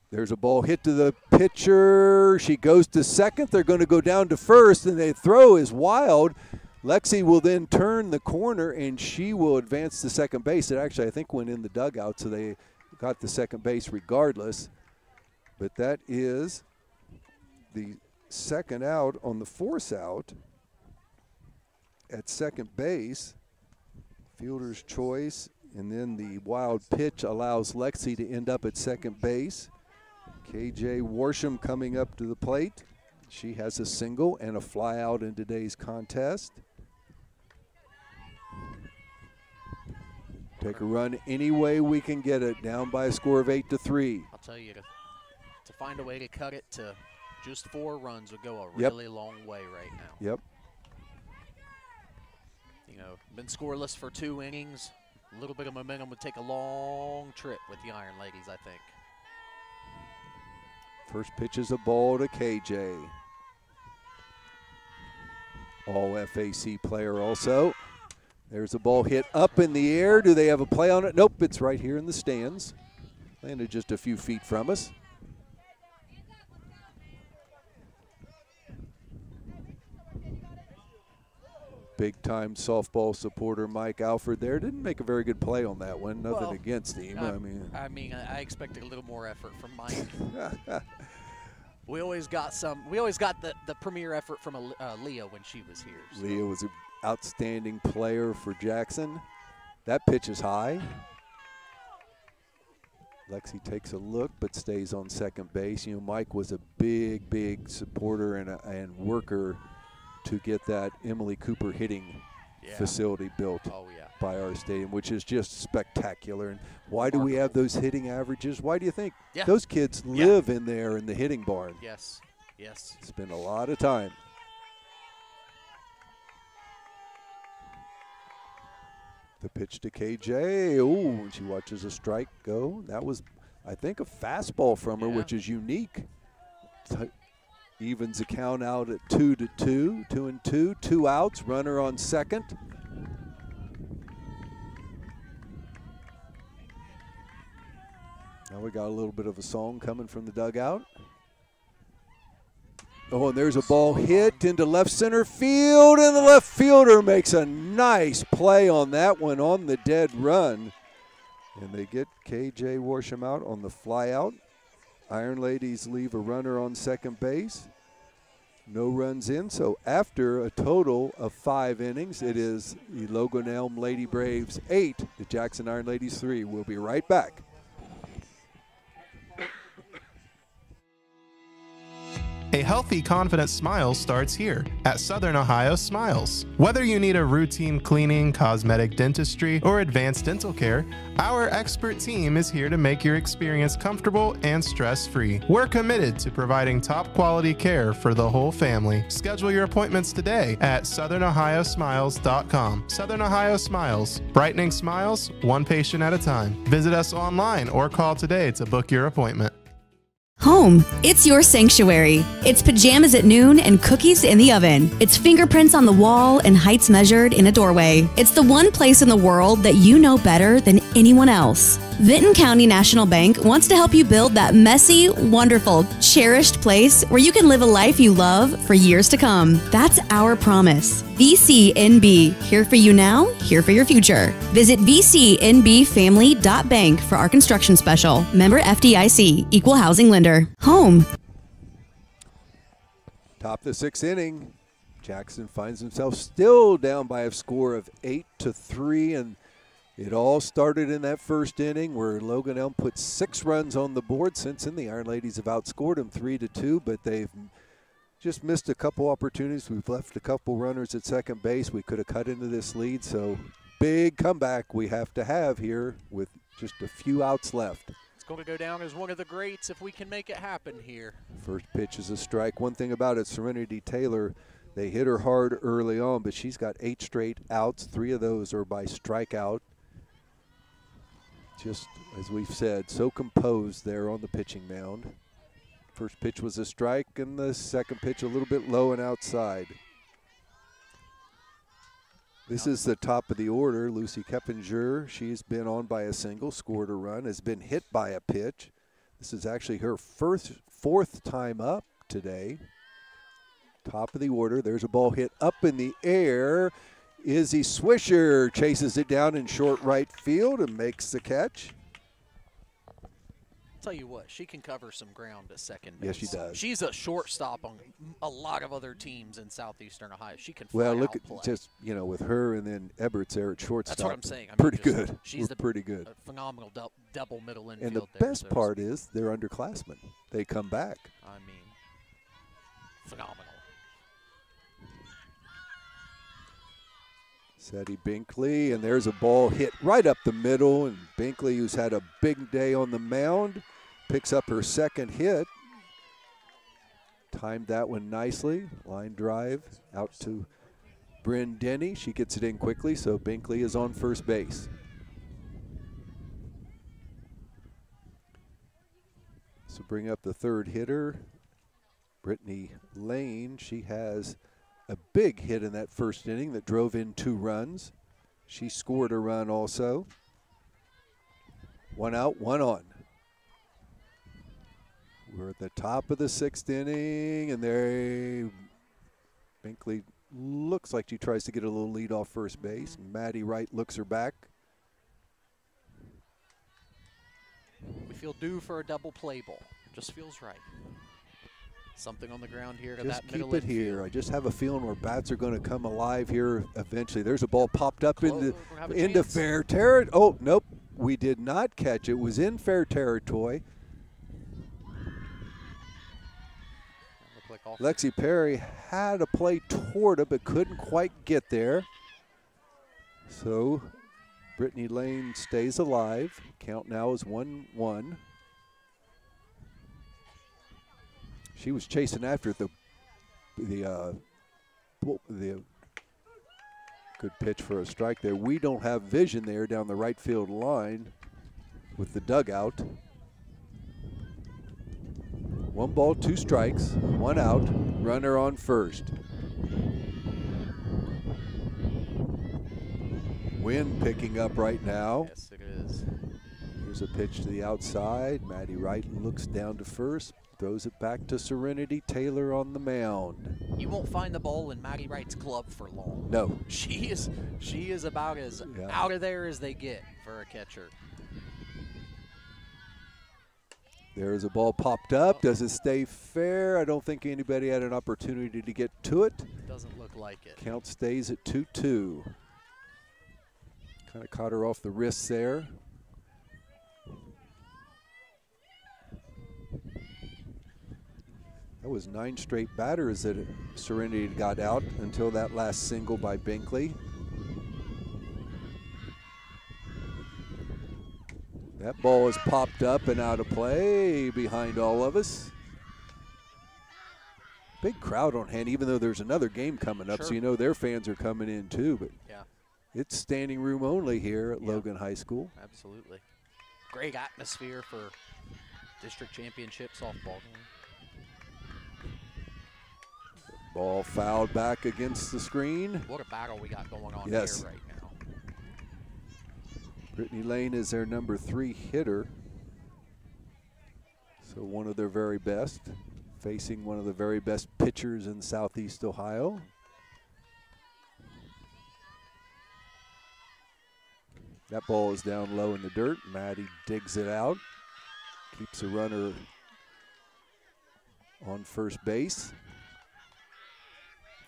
There's a ball hit to the pitcher. She goes to second. They're going to go down to first, and the throw is wild. Lexi will then turn the corner, and she will advance to second base. It actually, I think, went in the dugout, so they got the second base regardless. But that is the second out on the force out at second base. Fielder's choice, and then the wild pitch allows Lexi to end up at second base. KJ Worsham coming up to the plate. She has a single and a fly out in today's contest. Take a run any way we can get it, down by a score of 8-3. I'll tell you, to find a way to cut it to just 4 runs would go a really long way right now. Yep. You know, been scoreless for 2 innings. A little bit of momentum would take a long trip with the Iron Ladies, I think. First pitch is a ball to KJ. All FAC player also. There's a ball hit up in the air. Do they have a play on it? Nope, it's right here in the stands. Landed just a few feet from us. Big-time softball supporter Mike Alford there. Didn't make a very good play on that one. Nothing against him. I expected a little more effort from Mike. We always got the premier effort from Leah when she was here. So. Leah was an outstanding player for Jackson. That pitch is high. Lexi takes a look but stays on second base. You know, Mike was a big supporter and worker to get that Emily Cooper hitting facility built by our stadium, which is just spectacular. And why do we have those hitting averages? Why do you think? Those kids live in there in the hitting barn. Yes, yes. Spend a lot of time. The pitch to KJ. Oh, and she watches a strike go. That was, I think, a fastball from her, which is unique. Evens the count out at 2-2, 2-2, 2 outs, runner on second. Now we got a little bit of a song coming from the dugout. Oh, and there's a ball hit into left center field, and the left fielder makes a nice play on that one on the dead run. And they get KJ Worsham out on the fly out. Iron Ladies leave a runner on second base. No runs in, so after a total of 5 innings, it is the Logan Elm Lady Braves 8, the Jackson Iron Ladies 3. We'll be right back. A healthy, confident smile starts here at Southern Ohio Smiles. Whether you need a routine cleaning, cosmetic dentistry, or advanced dental care, our expert team is here to make your experience comfortable and stress-free. We're committed to providing top-quality care for the whole family. Schedule your appointments today at southernohiosmiles.com. Southern Ohio Smiles, brightening smiles, one patient at a time. Visit us online or call today to book your appointment. Home, it's your sanctuary. It's pajamas at noon and cookies in the oven. It's fingerprints on the wall and heights measured in a doorway. It's the one place in the world that you know better than anyone else. Vinton County National Bank wants to help you build that messy, wonderful, cherished place where you can live a life you love for years to come. That's our promise. VCNB, here for you now, here for your future. Visit vcnbfamily.bank for our construction special. Member FDIC, Equal Housing Lender. Home. Top of the 6th inning, Jackson finds himself still down by a score of 8-3, and it all started in that first inning where Logan Elm put 6 runs on the board. Since then, the Iron Ladies have outscored them 3-2, but they've just missed a couple opportunities. We've left a couple runners at second base. We could have cut into this lead, so big comeback we have to have here with just a few outs left. It's going to go down as one of the greats if we can make it happen here. First pitch is a strike. One thing about it, Serenity Taylor, they hit her hard early on, but she's got 8 straight outs. 3 of those are by strikeout. Just as we've said, so composed there on the pitching mound. First pitch was a strike, and the second pitch a little bit low and outside. This is the top of the order. Lucy Keppinger, she's been on by a single, scored a run, has been hit by a pitch. This is actually her fourth time up today. Top of the order. There's a ball hit up in the air. Izzy Swisher chases it down in short right field and makes the catch. Tell you what, she can cover some ground at second base. Yes, she does. She's a shortstop on a lot of other teams in southeastern Ohio. She can well, flat look out at play. just with her and then Eberts there at shortstop. That's what I'm saying. Pretty good. She's pretty good. A phenomenal double middle infield. And the there, best part is they're underclassmen. They come back. I mean, phenomenal. Sadie Binkley, and there's a ball hit right up the middle, and Binkley, who's had a big day on the mound, picks up her second hit. Timed that one nicely. Line drive out to Bryn Denny. She gets it in quickly, so Binkley is on first base. So bring up the third hitter, Brittany Lane. She has a big hit in that first inning that drove in 2 runs. She scored a run also. 1 out, 1 on. We're at the top of the 6th inning, and Binkley looks like she tries to get a little lead off first base. Maddie Wright looks her back. We feel due for a double play ball. Just feels right. Something on the ground here to just that middle keep it infield. here. I just have a feeling where bats are going to come alive here eventually. There's a ball popped up into fair territory. Oh, nope. We did not catch it. It was in fair territory. Lexi Perry had a play toward it but couldn't quite get there. So Brittany Lane stays alive. Count now is 1-1. She was chasing after the good pitch for a strike there. We don't have vision there down the right field line with the dugout. 1 ball, 2 strikes, 1 out, runner on first. Wind picking up right now. Yes, it is. Here's a pitch to the outside. Maddie Wright looks down to first, throws it back to Serenity Taylor on the mound. You won't find the ball in Maddie Wright's glove for long. No. She is about as out of there as they get for a catcher. There's a ball popped up. Does it stay fair? I don't think anybody had an opportunity to get to it. Doesn't look like it. Count stays at 2-2. Kind of caught her off the wrist there. That was 9 straight batters that Serenity got out until that last single by Binkley. That ball is popped up and out of play behind all of us. Big crowd on hand, even though there's another game coming up, so you know their fans are coming in too. But it's standing room only here at Logan High School. Absolutely. Great atmosphere for district championship softball game. Ball fouled back against the screen. What a battle we got going on here right now. Brittany Lane is their number 3 hitter. So one of their very best, facing one of the very best pitchers in Southeast Ohio. That ball is down low in the dirt. Maddie digs it out, keeps a runner on first base.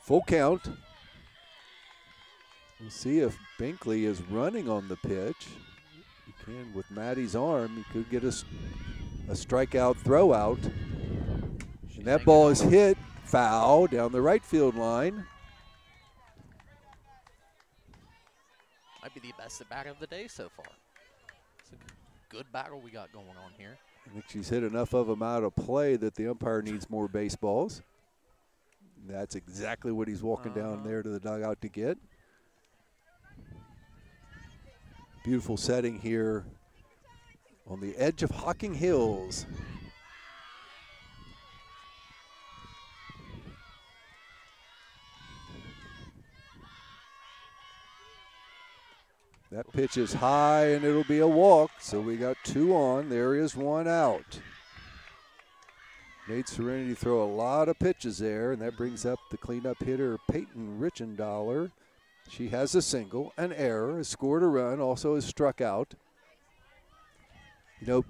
Full count. We'll see if Binkley is running on the pitch. You can with Maddie's arm. You could get a strikeout throw out. And that ball is hit foul down the right field line. Might be the best at bat of the day so far. It's a good battle we got going on here. I think she's hit enough of them out of play that the umpire needs more baseballs. That's exactly what he's walking down there to the dugout to get. Beautiful setting here on the edge of Hocking Hills. That pitch is high, and it'll be a walk. So we got 2 on. There is 1 out. Made Serenity throw a lot of pitches there, and that brings up the cleanup hitter, Peyton Richendaler. She has a single, an error, has scored a run, also has struck out. You know,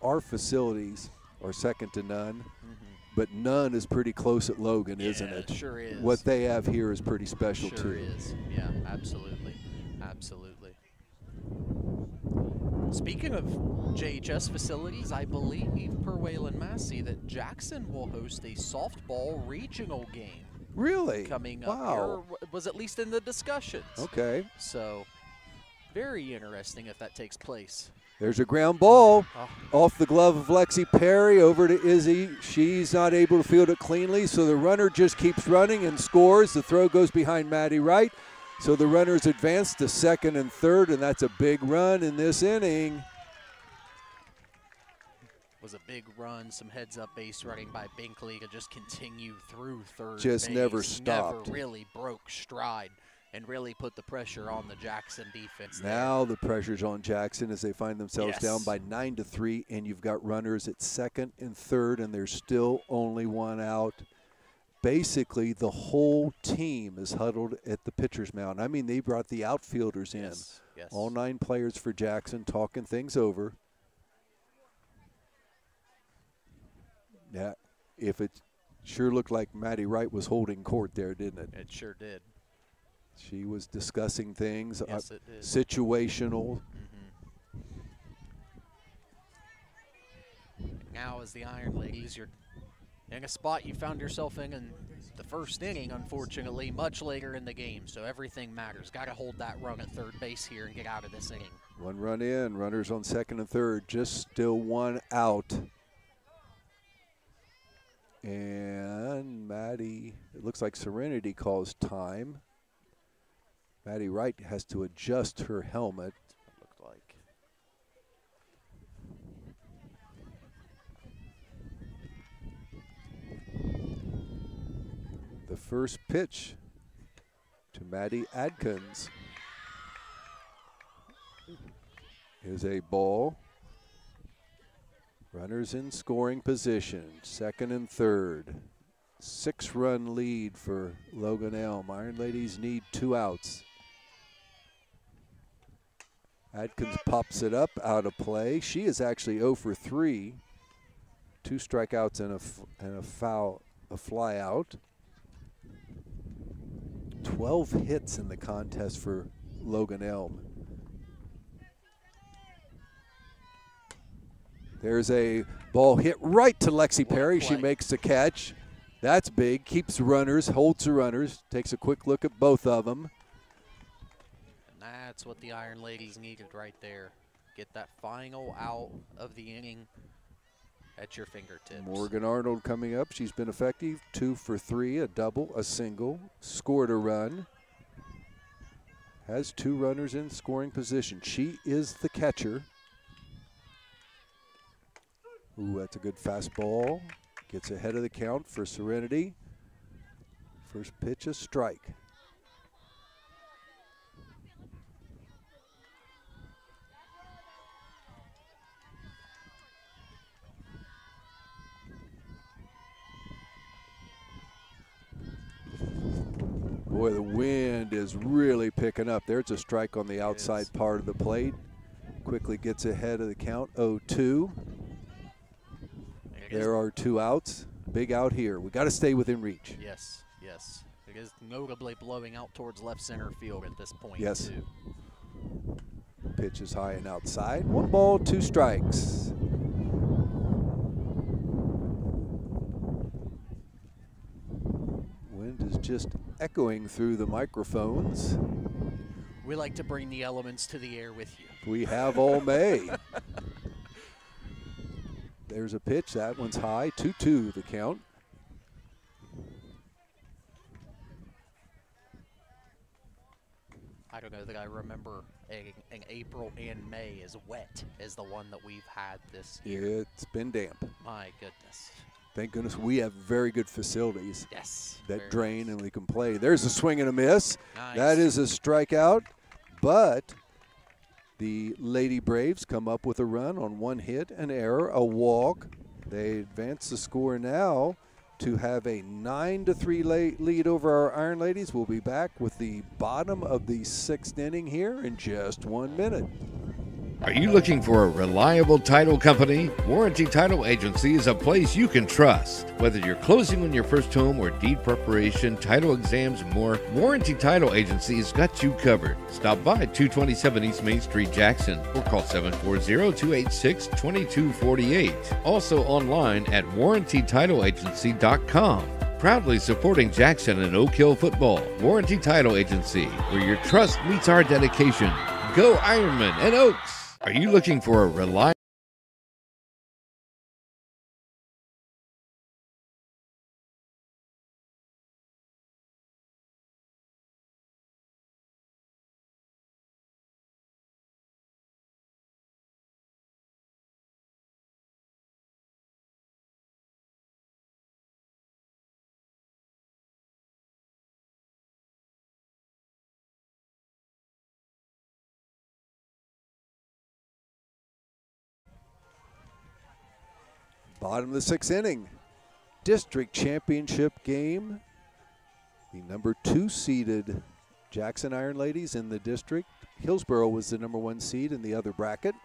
our facilities are second to none, but none is pretty close at Logan, isn't it? It sure is. What they have here is pretty special, too. Sure is. Yeah, absolutely. Absolutely. Speaking of JHS facilities, I believe, per Waylon Massey, that Jackson will host a softball regional game. Really? Coming up here, was at least in the discussions. Okay. So, very interesting if that takes place. There's a ground ball off the glove of Lexi Perry over to Izzy. She's not able to field it cleanly, so the runner just keeps running and scores. The throw goes behind Maddie Wright. So the runners advance to second and third, and that's a big run in this inning. Was a big run, some heads-up base running by Binkley to just continue through third Just base. never stopped. Never really broke stride and really put the pressure on the Jackson defense. Now the pressure's on Jackson as they find themselves Yes. down by 9-3, and you've got runners at second and third, and there's still only 1 out. Basically, the whole team is huddled at the pitcher's mound. I mean, they brought the outfielders in. Yes. All 9 players for Jackson talking things over. Yeah, if it sure looked like Maddie Wright was holding court there, didn't it? It sure did. She was discussing things, Yes, it did. situational. Now as the Iron Ladies, you're in a spot you found yourself in the first inning, unfortunately, much later in the game. So everything matters. Got to hold that run at third base here and get out of this inning. 1 run in, runners on second and third, just still 1 out. And Maddie, it looks like Serenity calls time. Maddie Wright has to adjust her helmet. It looked like. The first pitch to Maddie Adkins is a ball. Runners in scoring position, second and third. 6-run lead for Logan Elm. Iron Ladies need 2 outs. Adkins pops it up, out of play. She is actually 0 for 3. 2 strikeouts and a fly out. 12 hits in the contest for Logan Elm. There's a ball hit right to Lexi Perry. She makes the catch. That's big. Keeps the runners, holds the runners, takes a quick look at both of them. And that's what the Iron Ladies needed right there. Get that final out of the inning at your fingertips. Morgan Arnold coming up. She's been effective. 2 for 3, a double, a single. Scored a run. Has 2 runners in scoring position. She is the catcher. Ooh, that's a good fastball. Gets ahead of the count for Serenity. First pitch, a strike. Boy, the wind is really picking up. There's a strike on the outside part of the plate. Quickly gets ahead of the count, 0-2. There are 2 outs. Big out here. We got to stay within reach. Yes, yes. It is notably blowing out towards left center field at this point, Yes. too. Pitch is high and outside. 1 ball, 2 strikes. Wind is just echoing through the microphones. We like to bring the elements to the air with you. We have all May. There's a pitch. That one's high. 2-2 the count. I don't know that I remember an April and May as wet as the one that we've had this year. It's been damp. My goodness. Thank goodness we have very good facilities. Yes. That drain and we can play. There's a swing and a miss. Nice. That is a strikeout, but The Lady Braves come up with a run on 1 hit, an error, a walk. They advance the score now to have a 9-3 lead over our Iron Ladies. We'll be back with the bottom of the 6th inning here in just 1 minute. Are you looking for a reliable title company? Warranty Title Agency is a place you can trust. Whether you're closing on your first home or deed preparation, title exams, and more, Warranty Title Agency has got you covered. Stop by 227 East Main Street, Jackson, or call 740-286-2248. Also online at warrantytitleagency.com. Proudly supporting Jackson and Oak Hill football. Warranty Title Agency, where your trust meets our dedication. Go Ironman and Oaks! Are you looking for a reliable... Bottom of the 6th inning. District championship game. The number 2 seeded Jackson Iron Ladies in the district. Hillsboro was the number 1 seed in the other bracket.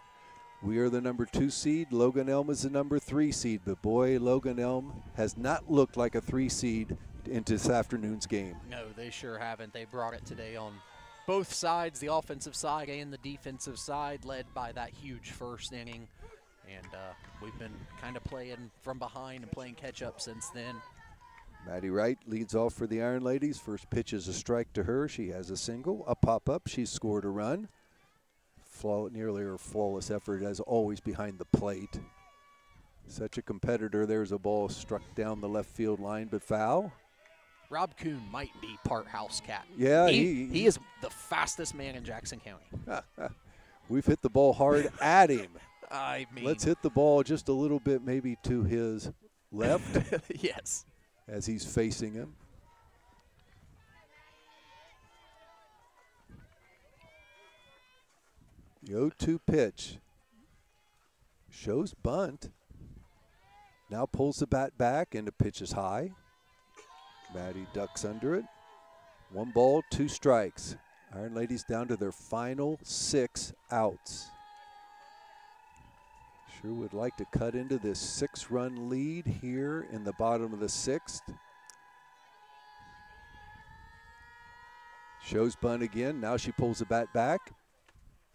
We are the number 2 seed. Logan Elm is the number 3 seed. But boy, Logan Elm has not looked like a 3 seed into this afternoon's game. No, they sure haven't. They brought it today on both sides, the offensive side and the defensive side, led by that huge first inning. And we've been kind of playing from behind and playing catch-up since then. Maddie Wright leads off for the Iron Ladies. First pitch is a strike to her. She has a single, a pop-up. She's scored a run. Nearly her flawless effort, as always, behind the plate. Such a competitor. There's a ball struck down the left field line, but foul. Rob Kuhn might be part house cat. Yeah, he is the fastest man in Jackson County. We've hit the ball hard at him. I mean, let's hit the ball just a little bit maybe to his left. Yes. As he's facing him. The 0-2 pitch. Shows bunt. Now pulls the bat back and the pitch is high. Maddie ducks under it. 1 ball, 2 strikes. Iron Ladies down to their final 6 outs. Sure would like to cut into this 6-run lead here in the bottom of the 6th. Shows bunt again. Now she pulls the bat back.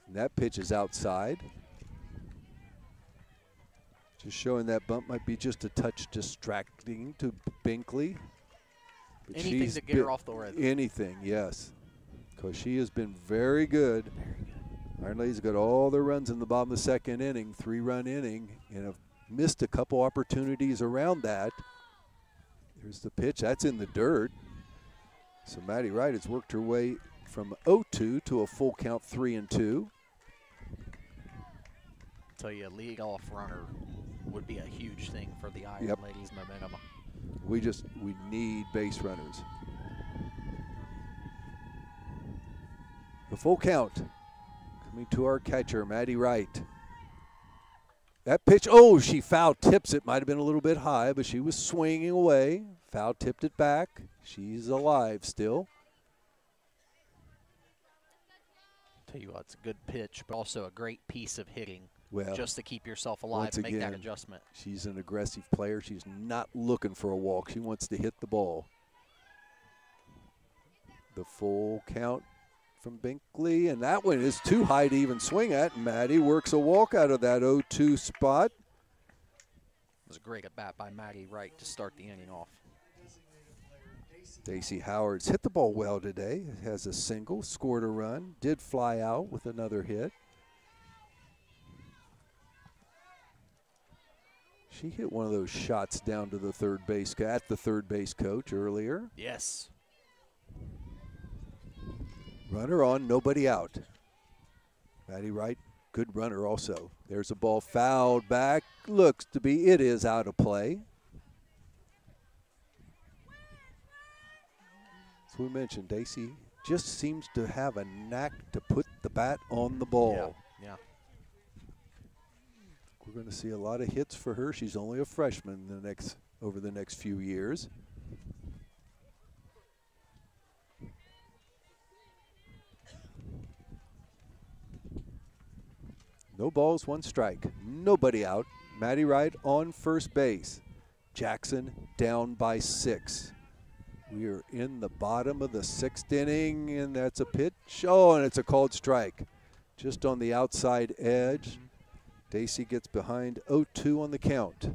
And that pitch is outside. Just showing that bunt might be just a touch distracting to Binkley. But anything to get her off the rhythm. Anything, yes. Because she has been very good. Iron Ladies got all their runs in the bottom of the 2nd inning, 3-run inning, and have missed a couple opportunities around that. Here's the pitch. That's in the dirt. So Maddie Wright has worked her way from 0-2 to a full count 3-2. Tell you, a leadoff runner would be a huge thing for the Iron Ladies' momentum. We need base runners. The full count. Coming to our catcher, Maddie Wright. That pitch, she foul tips it. Might have been a little bit high, but she was swinging away. Foul tipped it back. She's alive still. Tell you what, it's a good pitch, but also a great piece of hitting. Well, just to keep yourself alive and make that adjustment. She's an aggressive player. She's not looking for a walk. She wants to hit the ball. The full count from Binkley, and that one is too high to even swing at. Maddie works a walk out of that 0-2 spot. It was a great at-bat by Maddie Wright to start the inning off. Daisy Howard's hit the ball well today. Has a single, scored a run, did fly out with another hit. She hit one of those shots down to the third base, at the third base coach earlier. Yes. Runner on, nobody out. Maddie Wright, good runner also. There's a ball fouled back. Looks to be, it is out of play. As we mentioned, Daisy just seems to have a knack to put the bat on the ball. we're going to see a lot of hits for her. She's only a freshman over the next few years. No balls, 1 strike. Nobody out. Maddie Wright on first base. Jackson down by 6. We are in the bottom of the 6th inning, and that's a pitch. Oh, and it's a called strike. Just on the outside edge. Dacey gets behind 0-2 on the count.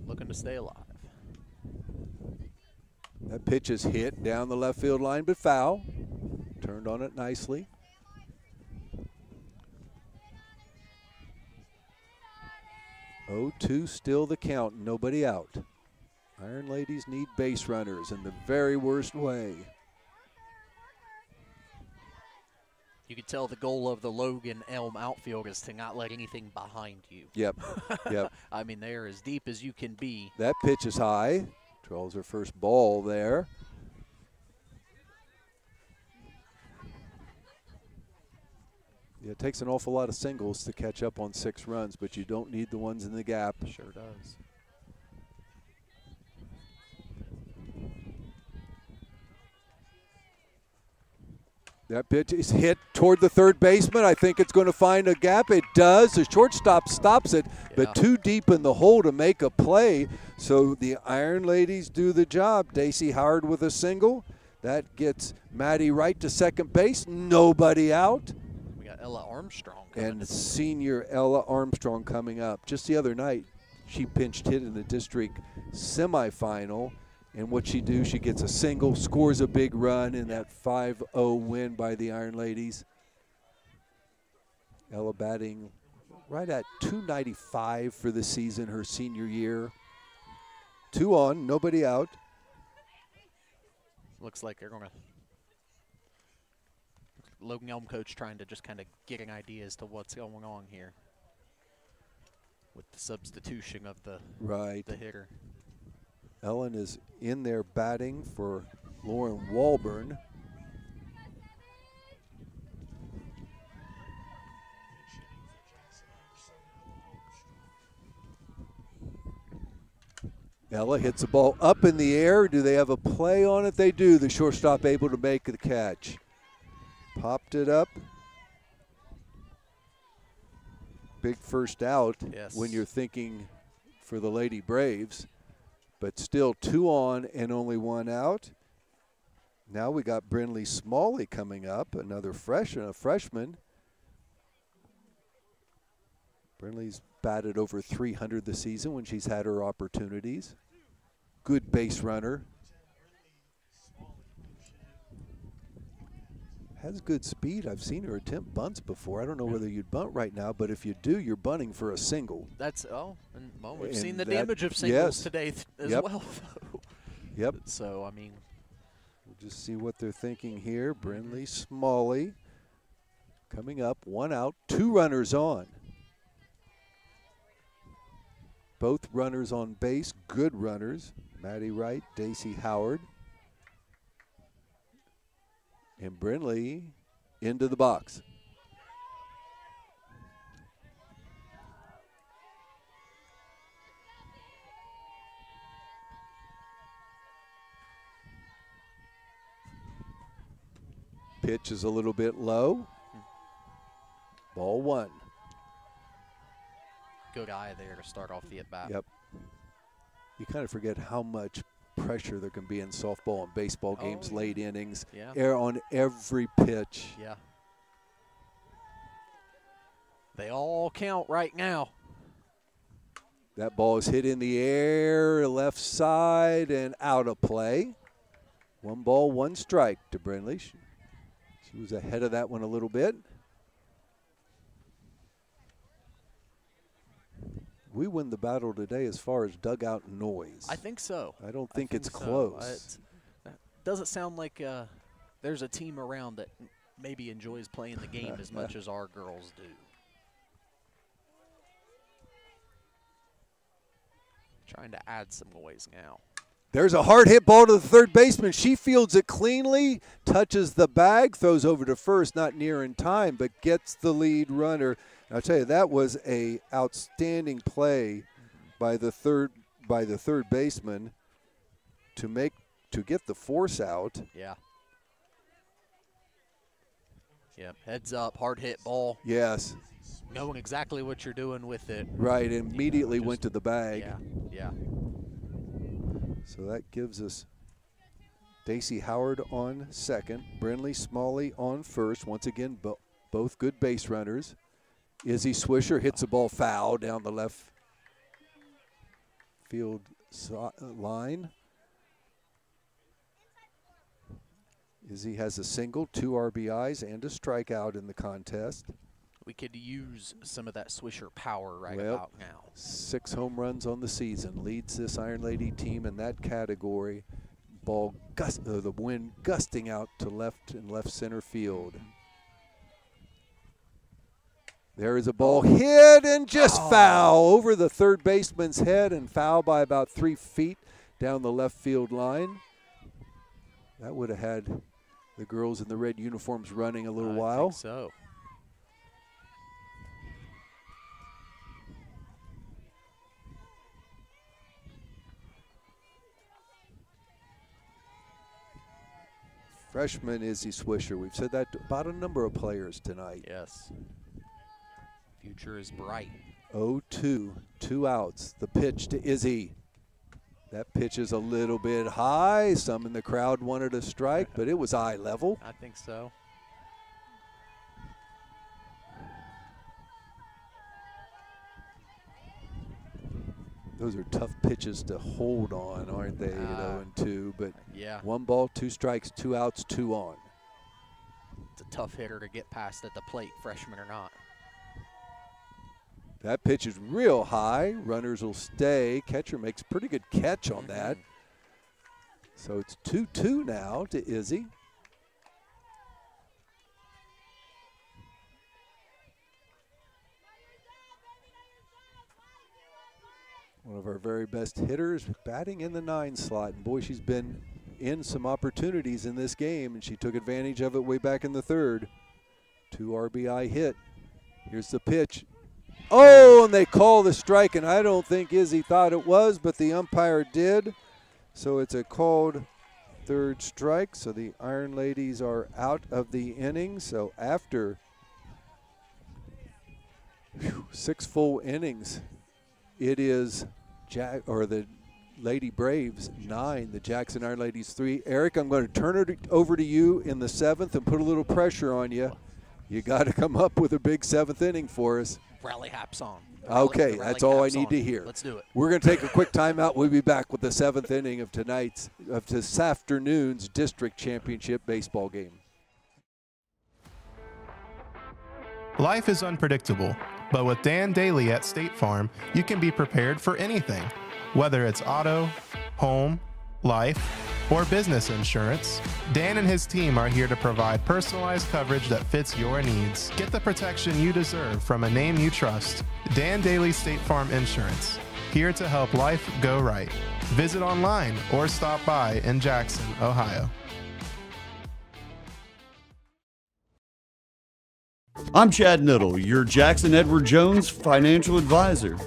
Looking to stay alive. That pitch is hit down the left field line, but foul. Turned on it nicely. (0-2) still the count, nobody out. Iron Ladies need base runners in the very worst way. You can tell the goal of the Logan Elm outfield is to not let anything behind you. Yep, yep. I mean, they are as deep as you can be. That pitch is high. Draws her first ball there. Yeah, it takes an awful lot of singles to catch up on 6 runs, but you don't need the ones in the gap. Sure does. That pitch is hit toward the third baseman. I think it's going to find a gap. It does. The shortstop stops it, but too deep in the hole to make a play. So the Iron Ladies do the job. Dacey Howard with a single. That gets Maddie Wright to second base. Nobody out. We got Ella Armstrong coming. And senior Ella Armstrong coming up. Just the other night, she pinched hit in the district semifinal. And what she do, she gets a single, scores a big run in that 5-0 win by the Iron Ladies. Ella batting right at .295 for the season, her senior year. 2 on, nobody out. Looks like they're going to Logan Elm coach trying to just kind of get an idea as to what's going on here with the substitution of the hitter. Ellen is in there batting for Lauren Walburn. Ella hits the ball up in the air. Do they have a play on it? They do. The shortstop able to make the catch. Popped it up. Big first out when you're thinking for the Lady Braves. But still 2 on and only 1 out. Now we got Brynlee Smalley coming up, another freshman. Brynlee's batted over 300 this season when she's had her opportunities. Good base runner. Has good speed. I've seen her attempt bunts before. I don't know whether you'd bunt right now, but if you do, you're bunting for a single. That's, we've seen the damage of singles today as well. Yep. So, I mean. We'll just see what they're thinking here. Brynlee Smalley coming up, 1 out, 2 runners on. Both runners on base, good runners. Maddie Wright, Dacey Howard. And Brynlee into the box. Pitch is a little bit low. Ball 1. Good eye there to start off the at-bat. Yep. You kind of forget how much pressure there can be in softball and baseball games, late innings, air on every pitch. Yeah. They all count right now. That ball is hit in the air, left side, and out of play. 1 ball, 1 strike to Brynlee. She was ahead of that one a little bit. We win the battle today as far as dugout noise. I think so. I don't think it's close. It doesn't sound like there's a team around that maybe enjoys playing the game as much as our girls do. Trying to add some noise now. There's a hard hit ball to the third baseman. She fields it cleanly, touches the bag, throws over to first, not near in time, but gets the lead runner. And I'll tell you, that was a outstanding play by the third baseman to get the force out. Yeah. Yep, heads up, hard hit ball. Yes. Knowing exactly what you're doing with it. Right, immediately went to the bag. Yeah, yeah. So that gives us Daisy Howard on second, Brinley Smalley on first. Once again, both good base runners. Izzy Swisher hits the ball foul down the left field line. Izzy has a single, 2 RBIs, and a strikeout in the contest. We could use some of that Swisher power about now. 6 home runs on the season, leads this Iron Lady team in that category. The wind gusting out to left and left center field. There is a ball hit and just foul over the third baseman's head and foul by about 3 feet down the left field line. That would have had the girls in the red uniforms running a little while. I think so. Freshman Izzy Swisher. We've said that about a number of players tonight. Yes. Future is bright. 0-2, 2 outs. The pitch to Izzy. That pitch is a little bit high. Some in the crowd wanted a strike, but it was eye level. I think so. Those are tough pitches to hold on, aren't they, at 0-2? But yeah. 1 ball, 2 strikes, 2 outs, 2 on. It's a tough hitter to get past at the plate, freshman or not. That pitch is real high. Runners will stay. Catcher makes a pretty good catch on that. So it's 2-2 now to Izzy. One of our very best hitters batting in the 9 slot. And boy, she's been in some opportunities in this game, and she took advantage of it way back in the 3rd. 2 RBI hit. Here's the pitch. Oh, and they call the strike, and I don't think Izzy thought it was, but the umpire did. So it's a called 3rd strike. So the Iron Ladies are out of the inning. So after 6 full innings, it is the Lady Braves 9, the Jackson Iron Ladies 3. Eric, I'm going to turn it over to you in the 7th and put a little pressure on you. You got to come up with a big 7th inning for us. Rally Hap song. Okay, that's all I need to hear. Let's do it. We're going to take a quick timeout. We'll be back with the 7th inning of this afternoon's district championship baseball game. Life is unpredictable, but with Dan Daly at State Farm, you can be prepared for anything. Whether it's auto, home, life, or business insurance, Dan and his team are here to provide personalized coverage that fits your needs. Get the protection you deserve from a name you trust. Dan Daly State Farm Insurance, here to help life go right. Visit online or stop by in Jackson, Ohio. I'm Chad Niddle, your Jackson Edward Jones financial advisor.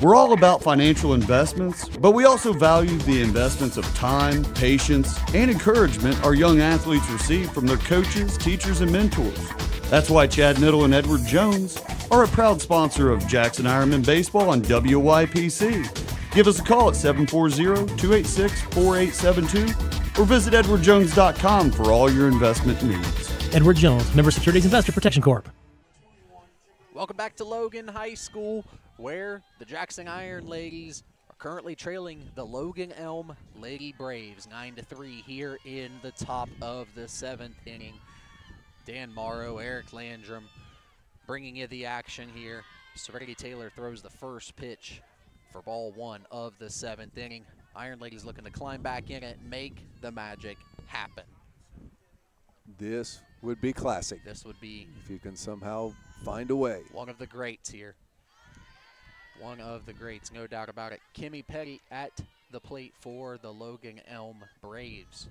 We're all about financial investments, but we also value the investments of time, patience, and encouragement our young athletes receive from their coaches, teachers, and mentors. That's why Chad Niddle and Edward Jones are a proud sponsor of Jackson Ironman Baseball on WYPC. Give us a call at 740-286-4872 or visit edwardjones.com for all your investment needs. Edward Jones, Member Securities Investor Protection Corp. Welcome back to Logan High School, where the Jackson Iron Ladies are currently trailing the Logan Elm Lady Braves 9-3 here in the top of the 7th inning. Dan Morrow, Eric Landrum bringing you the action here. Serenity Taylor throws the first pitch for ball 1 of the 7th inning. Iron Ladies looking to climb back in it, make the magic happen. This would be classic. This would be, if you can somehow find a way. One of the greats here. One of the greats, no doubt about it. Kimmy Petty at the plate for the Logan Elm Braves.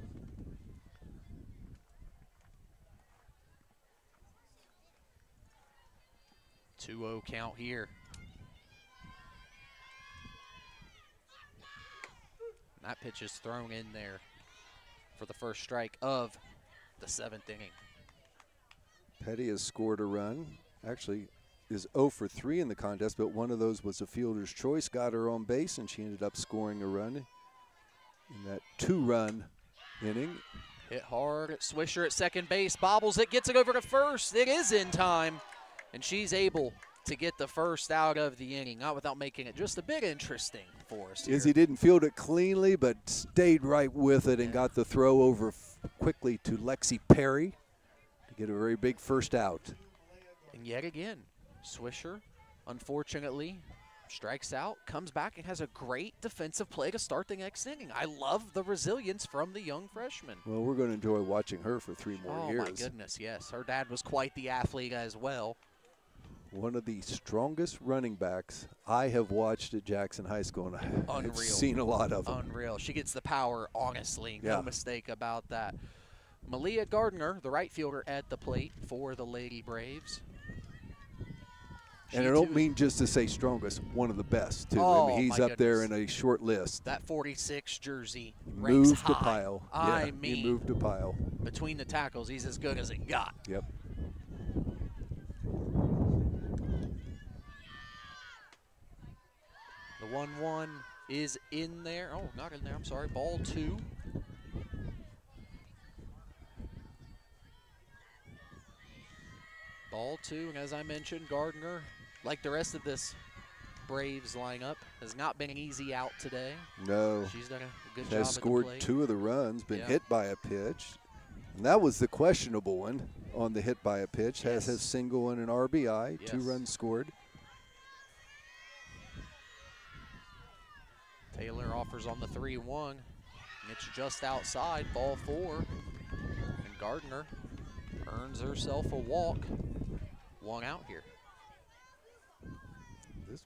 Two-0 count here. And that pitch is thrown in there for the first strike of the 7th inning. Petty has scored a run. Actually, is 0 for 3 in the contest, but one of those was a fielder's choice, got her on base, and she ended up scoring a run in that 2-run inning. Hit hard at Swisher at second base, bobbles it, gets it over to first. It is in time, and she's able to get the first out of the inning, not without making it just a bit interesting for us here. Izzy didn't field it cleanly, but stayed right with it and got the throw over quickly to Lexi Perry to get a very big first out. And yet again, Swisher, unfortunately, strikes out, comes back, and has a great defensive play to start the next inning. I love the resilience from the young freshman. Well, we're going to enjoy watching her for 3 more years. Oh, my goodness, yes. Her dad was quite the athlete as well. One of the strongest running backs I have watched at Jackson High School, and I've seen a lot of them. Unreal. She gets the power, honestly. No mistake about that. Malia Gardner, the right fielder at the plate for the Lady Braves. And I don't mean just to say strongest, one of the best, too. I mean, he's up there in a short list. That 46 jersey ranks moved high. to pile. I mean, he moved to pile. Between the tackles, he's as good as it got. Yep. The 1-1 is in there. Oh, not in there. I'm sorry. Ball 2. Ball 2, and as I mentioned, Gardner, like the rest of this Braves lineup, has not been an easy out today. No. She's done a good job. Has scored 2 of the runs, been hit by a pitch. And that was the questionable one on the hit by a pitch. Has his single and an RBI, 2 runs scored. Taylor offers on the 3-1. And it's just outside, ball 4. And Gardner earns herself a walk. 1 out here. This,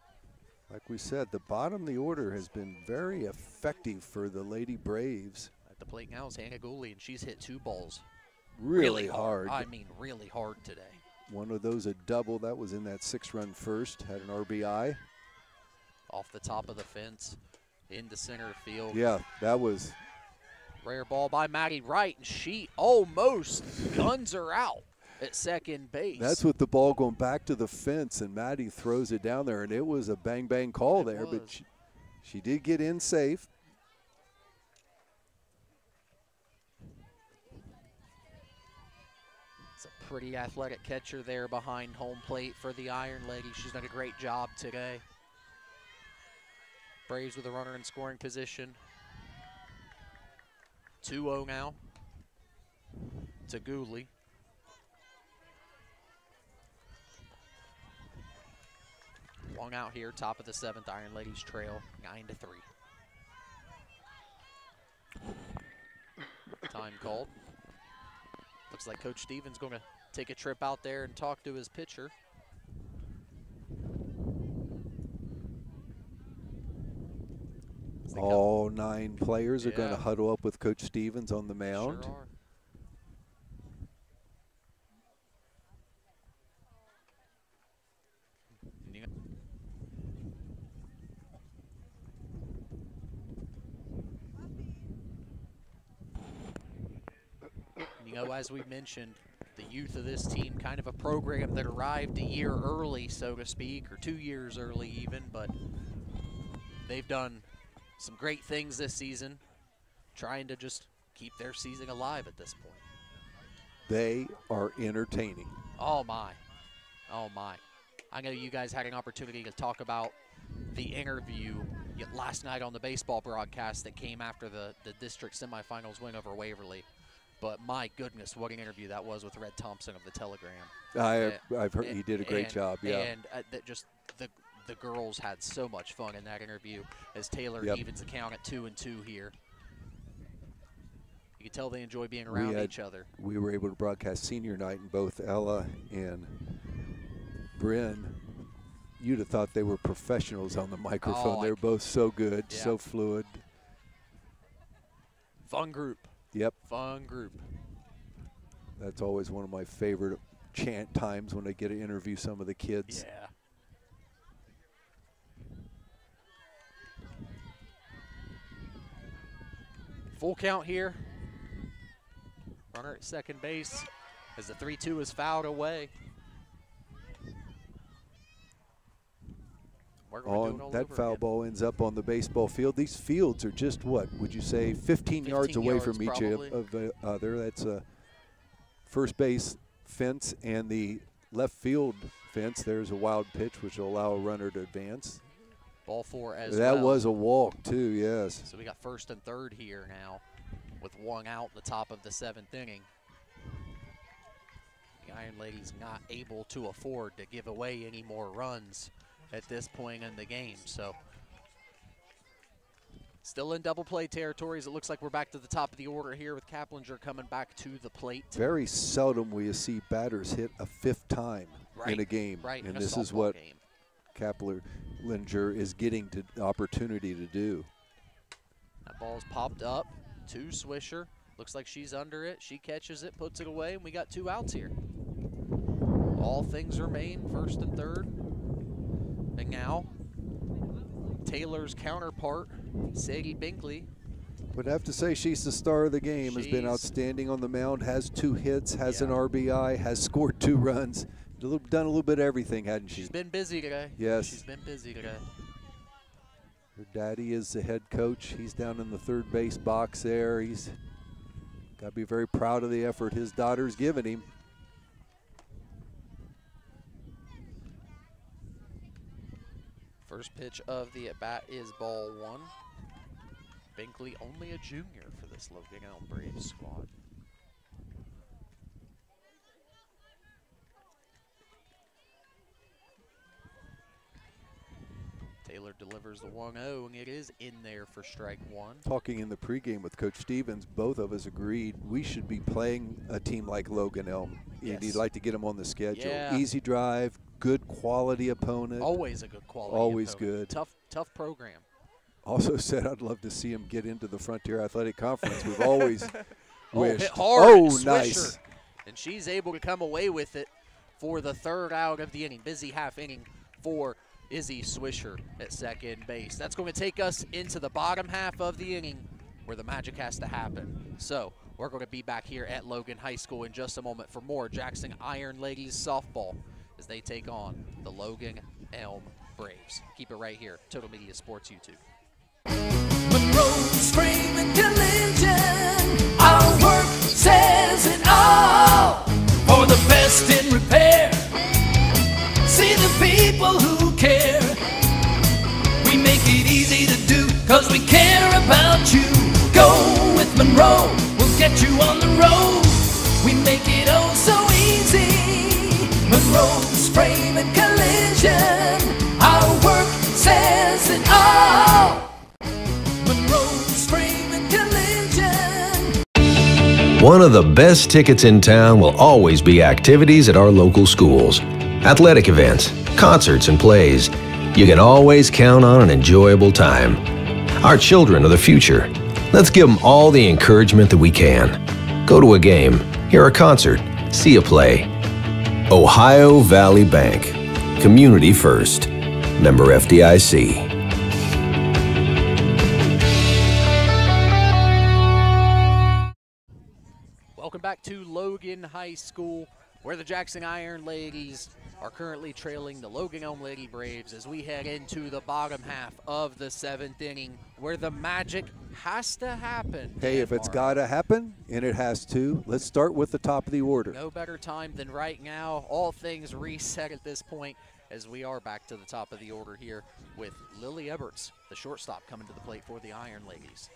like we said, the bottom of the order has been very effective for the Lady Braves. At the plate now is Hannah Gooley, and she's hit 2 balls. Really hard. I mean, really hard today. One of those a double. That was in that 6-run first. Had an RBI. Off the top of the fence into center field. Yeah, that was. Rare ball by Maddie Wright, and she almost guns her out at second base. That's with the ball going back to the fence, and Maddie throws it down there, and it was a bang-bang call there, but she did get in safe. It's a pretty athletic catcher there behind home plate for the Iron Lady. She's done a great job today. Braves with a runner in scoring position. 2-0 now to Gooley. Long out here, top of the 7th. Iron Ladies trail 9-3. Time called. Looks like Coach Stevens going to take a trip out there and talk to his pitcher. All 9 players are going to huddle up with Coach Stevens on the mound. Sure are. You know, as we mentioned, the youth of this team, kind of a program that arrived a year early, so to speak, or 2 years early even, but they've done some great things this season, trying to just keep their season alive at this point. They are entertaining. Oh, my. Oh, my. I know you guys had an opportunity to talk about the interview last night on the baseball broadcast that came after the district semifinals win over Waverly. But my goodness, what an interview that was with Red Thompson of the Telegram. I've heard he did a great job, yeah. And just the girls had so much fun in that interview as Taylor evens the count at 2-2 here. You can tell they enjoy being around each other. We were able to broadcast senior night, and both Ella and Bryn, you'd have thought they were professionals on the microphone. They're both so good, so fluid. Fun group. Yep. Fun group. That's always one of my favorite chant times when I get to interview some of the kids. Yeah. Full count here. Runner at second base as the 3-2 is fouled away. That foul ball ends up on the baseball field. These fields are just, what would you say, 15 yards away from each of the other. That's a first base fence and the left field fence. There's a wild pitch which will allow a runner to advance. Ball 4 as well. That was a walk too, yes. So we got first and third here now with one out the top of the 7th inning. The Iron Ladies not able to afford to give away any more runs at this point in the game. So still in double play territories. It looks like we're back to the top of the order here with Kaplinger coming back to the plate. Very seldom will you see batters hit a 5th time in a game. Right, and this is what Kaplinger is getting the opportunity to do. That ball's popped up to Swisher. Looks like she's under it. She catches it, puts it away, and we got 2 outs here. All things remain, first and third. And now, Taylor's counterpart, Sadie Binkley. Would have to say she's the star of the game. Has been outstanding on the mound, has 2 hits, has an RBI, has scored 2 runs. Done a little bit of everything, hadn't she? She's been busy today. Yes. She's been busy today. Her daddy is the head coach. He's down in the third base box there. He's got to be very proud of the effort his daughter's given him. First pitch of the at-bat is ball 1. Binkley only a junior for this Logan Elm Braves squad. Taylor delivers the 1-0, and it is in there for strike 1. Talking in the pregame with Coach Stevens, both of us agreed we should be playing a team like Logan Elm. Yes. You'd like to get them on the schedule. Yeah. Easy drive, good quality opponent. Always a good quality Always opponent. good. Tough program. Also said I'd love to see him get into the Frontier Athletic Conference. We've always wished. Hit hard. Oh, Swisher. nice. And she's able to come away with it for the 3rd out of the inning. Busy half inning for Izzy Swisher at second base. That's going to take us into the bottom half of the inning where the magic has to happen. So we're going to be back here at Logan High School in just a moment for more Jackson Iron Ladies softball as they take on the Logan Elm Braves. Keep it right here, Total Media Sports YouTube. Monroe's Frame and Collision, our work says it all. For the best in repair, see the people who care. We make it easy to do, cause we care about you. Go with Monroe, we'll get you on the road. We make it oh so easy. Monroe's Frame and Collision, our work says it all. Monroe's Frame and Collision. One of the best tickets in town will always be activities at our local schools. Athletic events, concerts, and plays. You can always count on an enjoyable time. Our children are the future. Let's give them all the encouragement that we can. Go to a game, hear a concert, see a play. Ohio Valley Bank. Community first. Member FDIC. Welcome back to Logan High School, where the Jackson Iron Ladies are currently trailing the Logan Elm Lady Braves as we head into the bottom half of the 7th inning, where the magic has to happen. Hey, if it's got to happen, and it has to, let's start with the top of the order. No better time than right now. All things reset at this point as we are back to the top of the order here with Lily Eberts, the shortstop, coming to the plate for the Iron Ladies.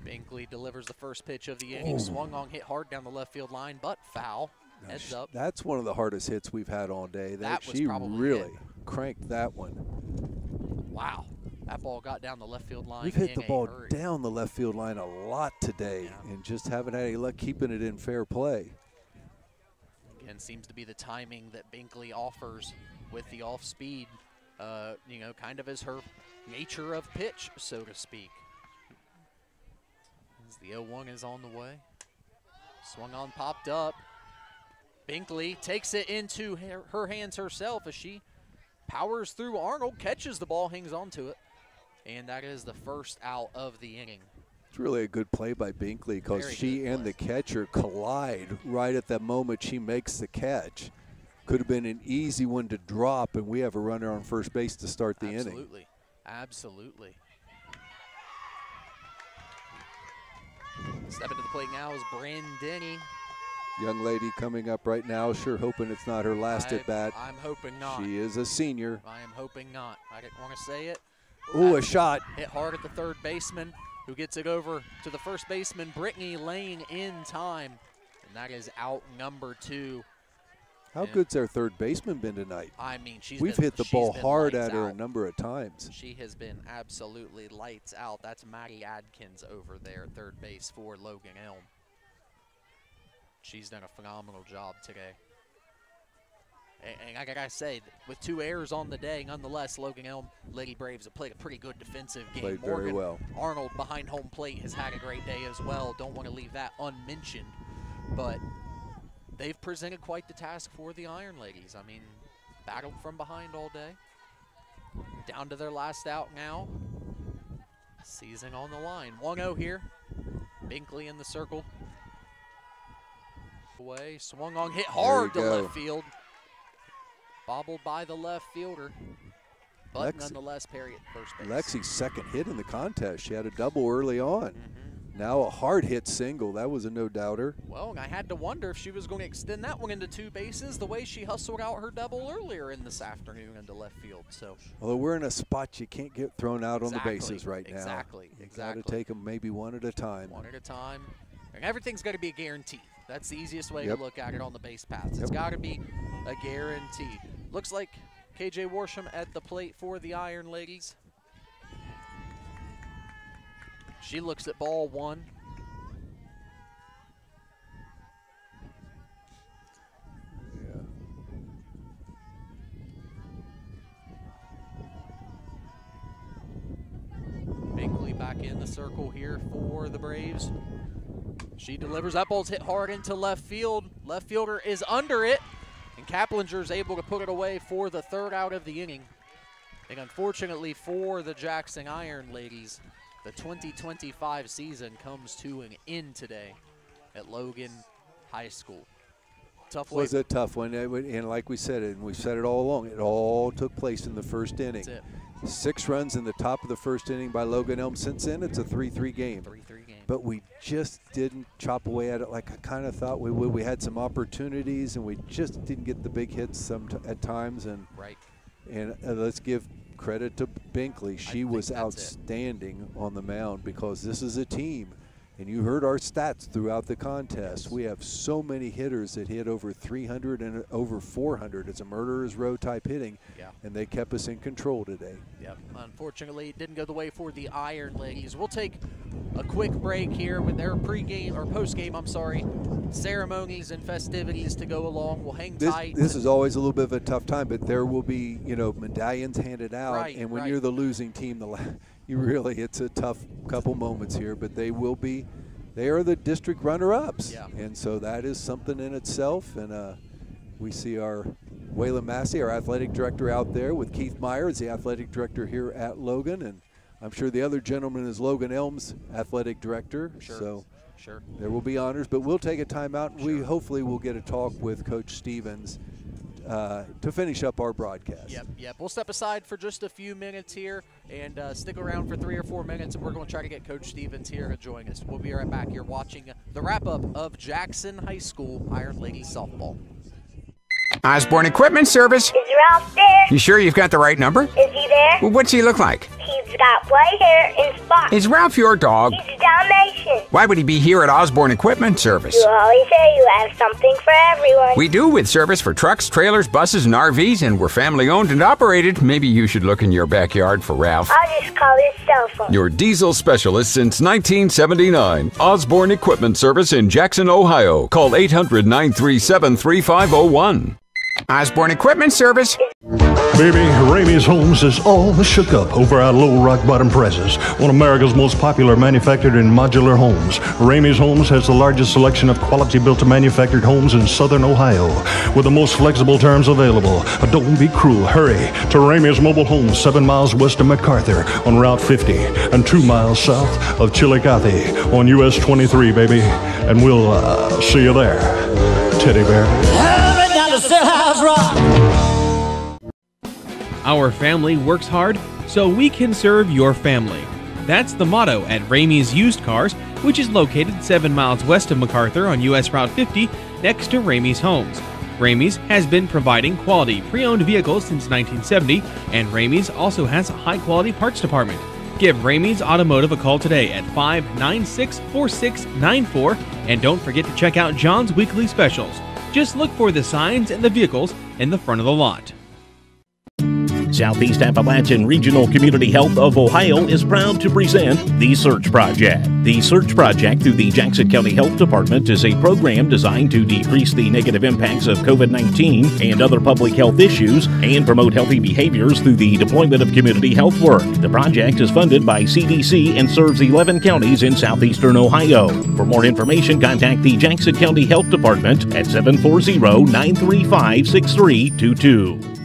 Binkley delivers the first pitch of the inning. Swung on, hit hard down the left field line, but foul. Heads up. That's one of the hardest hits we've had all day. That was she probably really cranked that one. Wow. That ball got down the left field line. We've hit the ball down the left field line a lot today and just haven't had any luck keeping it in fair play. Again, seems to be the timing that Binkley offers with the off-speed you know, kind of as her nature of pitch, so to speak. As the 0-1 is on the way. Swung on, popped up. Binkley takes it into her hands herself as she powers through Arnold, catches the ball, hangs on to it. And that is the first out of the inning. It's really a good play by Binkley because she and the catcher collide right at that moment she makes the catch. Could have been an easy one to drop, and we have a runner on first base to start the inning. Absolutely. Absolutely. Stepping to the plate now is Brandini. Young lady coming up right now, sure hoping it's not her last at bat. I'm hoping not. She is a senior. I am hoping not. I didn't want to say it. Ooh, a shot. Hit hard at the third baseman, who gets it over to the first baseman, Brittany, laying in time. And that is out number 2. How good's our third baseman been tonight? I mean, we've hit the ball hard at her a number of times. She has been absolutely lights out. That's Maddie Adkins over there at third base for Logan Elm. She's done a phenomenal job today. And I gotta say, with 2 errors on the day, nonetheless, Logan Elm Lady Braves have played a pretty good defensive game. Played very well. Arnold behind home plate has had a great day as well. Don't want to leave that unmentioned, but they've presented quite the task for the Iron Ladies. I mean, battled from behind all day. Down to their last out now. Season on the line. 1-0 here. Binkley in the circle. Away, swung on, hit hard to left field. Bobbled by the left fielder. But nonetheless, Perry at first base. Lexi's second hit in the contest. She had a double early on. Now a hard hit single. That was a no-doubter. Well, I had to wonder if she was going to extend that one into 2 bases the way she hustled out her double earlier in this afternoon into left field. So, although we're in a spot you can't get thrown out on the bases right now. Exactly. Got to take them maybe one at a time. One at a time. And everything's got to be a guarantee. That's the easiest way to look at it on the base paths. It's got to be a guarantee. Looks like KJ Worsham at the plate for the Iron Ladies. She looks at ball 1. Binkley back in the circle here for the Braves. She delivers. That ball's hit hard into left field. Left fielder is under it, and Kaplinger's able to put it away for the 3rd out of the inning. And unfortunately for the Jackson Iron Ladies, the 2025 season comes to an end today at Logan High School. Tough way. Was a tough one, and like we said, and we've said it all along, it all took place in the first inning. That's it. 6 runs in the top of the first inning by Logan Elm. Since then, it's a 3-3 game. 3-3 game. But we just didn't chop away at it like I kind of thought we would. We had some opportunities, and we just didn't get the big hits at times. And let's give credit to Binkley. She was outstanding on the mound because this is a team. And you heard our stats throughout the contest. We have so many hitters that hit over 300 and over 400. It's a murderer's row type hitting, and they kept us in control today. Yep. Unfortunately, it didn't go the way for the Iron Ladies. We'll take a quick break here with their pregame or postgame, ceremonies and festivities to go along. We'll hang tight. This is always a little bit of a tough time, but there will be, medallions handed out, and when you're the losing team, it's a tough couple moments here, but they are the district runner-ups. And so that is something in itself. And we see our Waylon Massey, our athletic director, out there with Keith Myers, the athletic director here at Logan. And I'm sure the other gentleman is Logan Elm's athletic director. So there will be honors, but we'll take a timeout. We hopefully will get a talk with Coach Stevens to finish up our broadcast. Yep. We'll step aside for just a few minutes here and stick around for 3 or 4 minutes, and we're going to try to get Coach Stevens here to join us. We'll be right back. You're watching the wrap-up of Jackson High School Iron Ladies Softball. Osborne Equipment Service. Is Ralph there? You sure you've got the right number? Is he there? Well, what's he look like? He's got white hair and spots. Is Ralph your dog? He's a Dalmatian. Why would he be here at Osborne Equipment Service? You always say you have something for everyone. We do, with service for trucks, trailers, buses, and RVs, and we're family owned and operated. Maybe you should look in your backyard for Ralph. I'll just call his cell phone. Your diesel specialist since 1979. Osborne Equipment Service in Jackson, Ohio. Call 800-937-3501. Osborne Equipment Service. Baby, Ramey's Homes is all shook up over our low rock bottom presses. One of America's most popular manufactured and modular homes. Ramey's Homes has the largest selection of quality built to manufactured homes in southern Ohio with the most flexible terms available. Don't be cruel. Hurry to Ramey's Mobile Homes, 7 miles west of MacArthur on Route 50 and 2 miles south of Chillicothe on US 23, baby. And we'll see you there, teddy bear. Our family works hard so we can serve your family. That's the motto at Ramey's Used Cars, which is located 7 miles west of MacArthur on US Route 50 next to Ramey's Homes. Ramey's has been providing quality pre-owned vehicles since 1970, and Ramey's also has a high-quality parts department. Give Ramey's Automotive a call today at 596-4694, and don't forget to check out John's weekly specials. Just look for the signs and the vehicles in the front of the lot. Southeast Appalachian Regional Community Health of Ohio is proud to present The Search Project. The Search Project through the Jackson County Health Department is a program designed to decrease the negative impacts of COVID-19 and other public health issues and promote healthy behaviors through the deployment of community health work. The project is funded by CDC and serves 11 counties in southeastern Ohio. For more information, contact the Jackson County Health Department at 740-935-6322.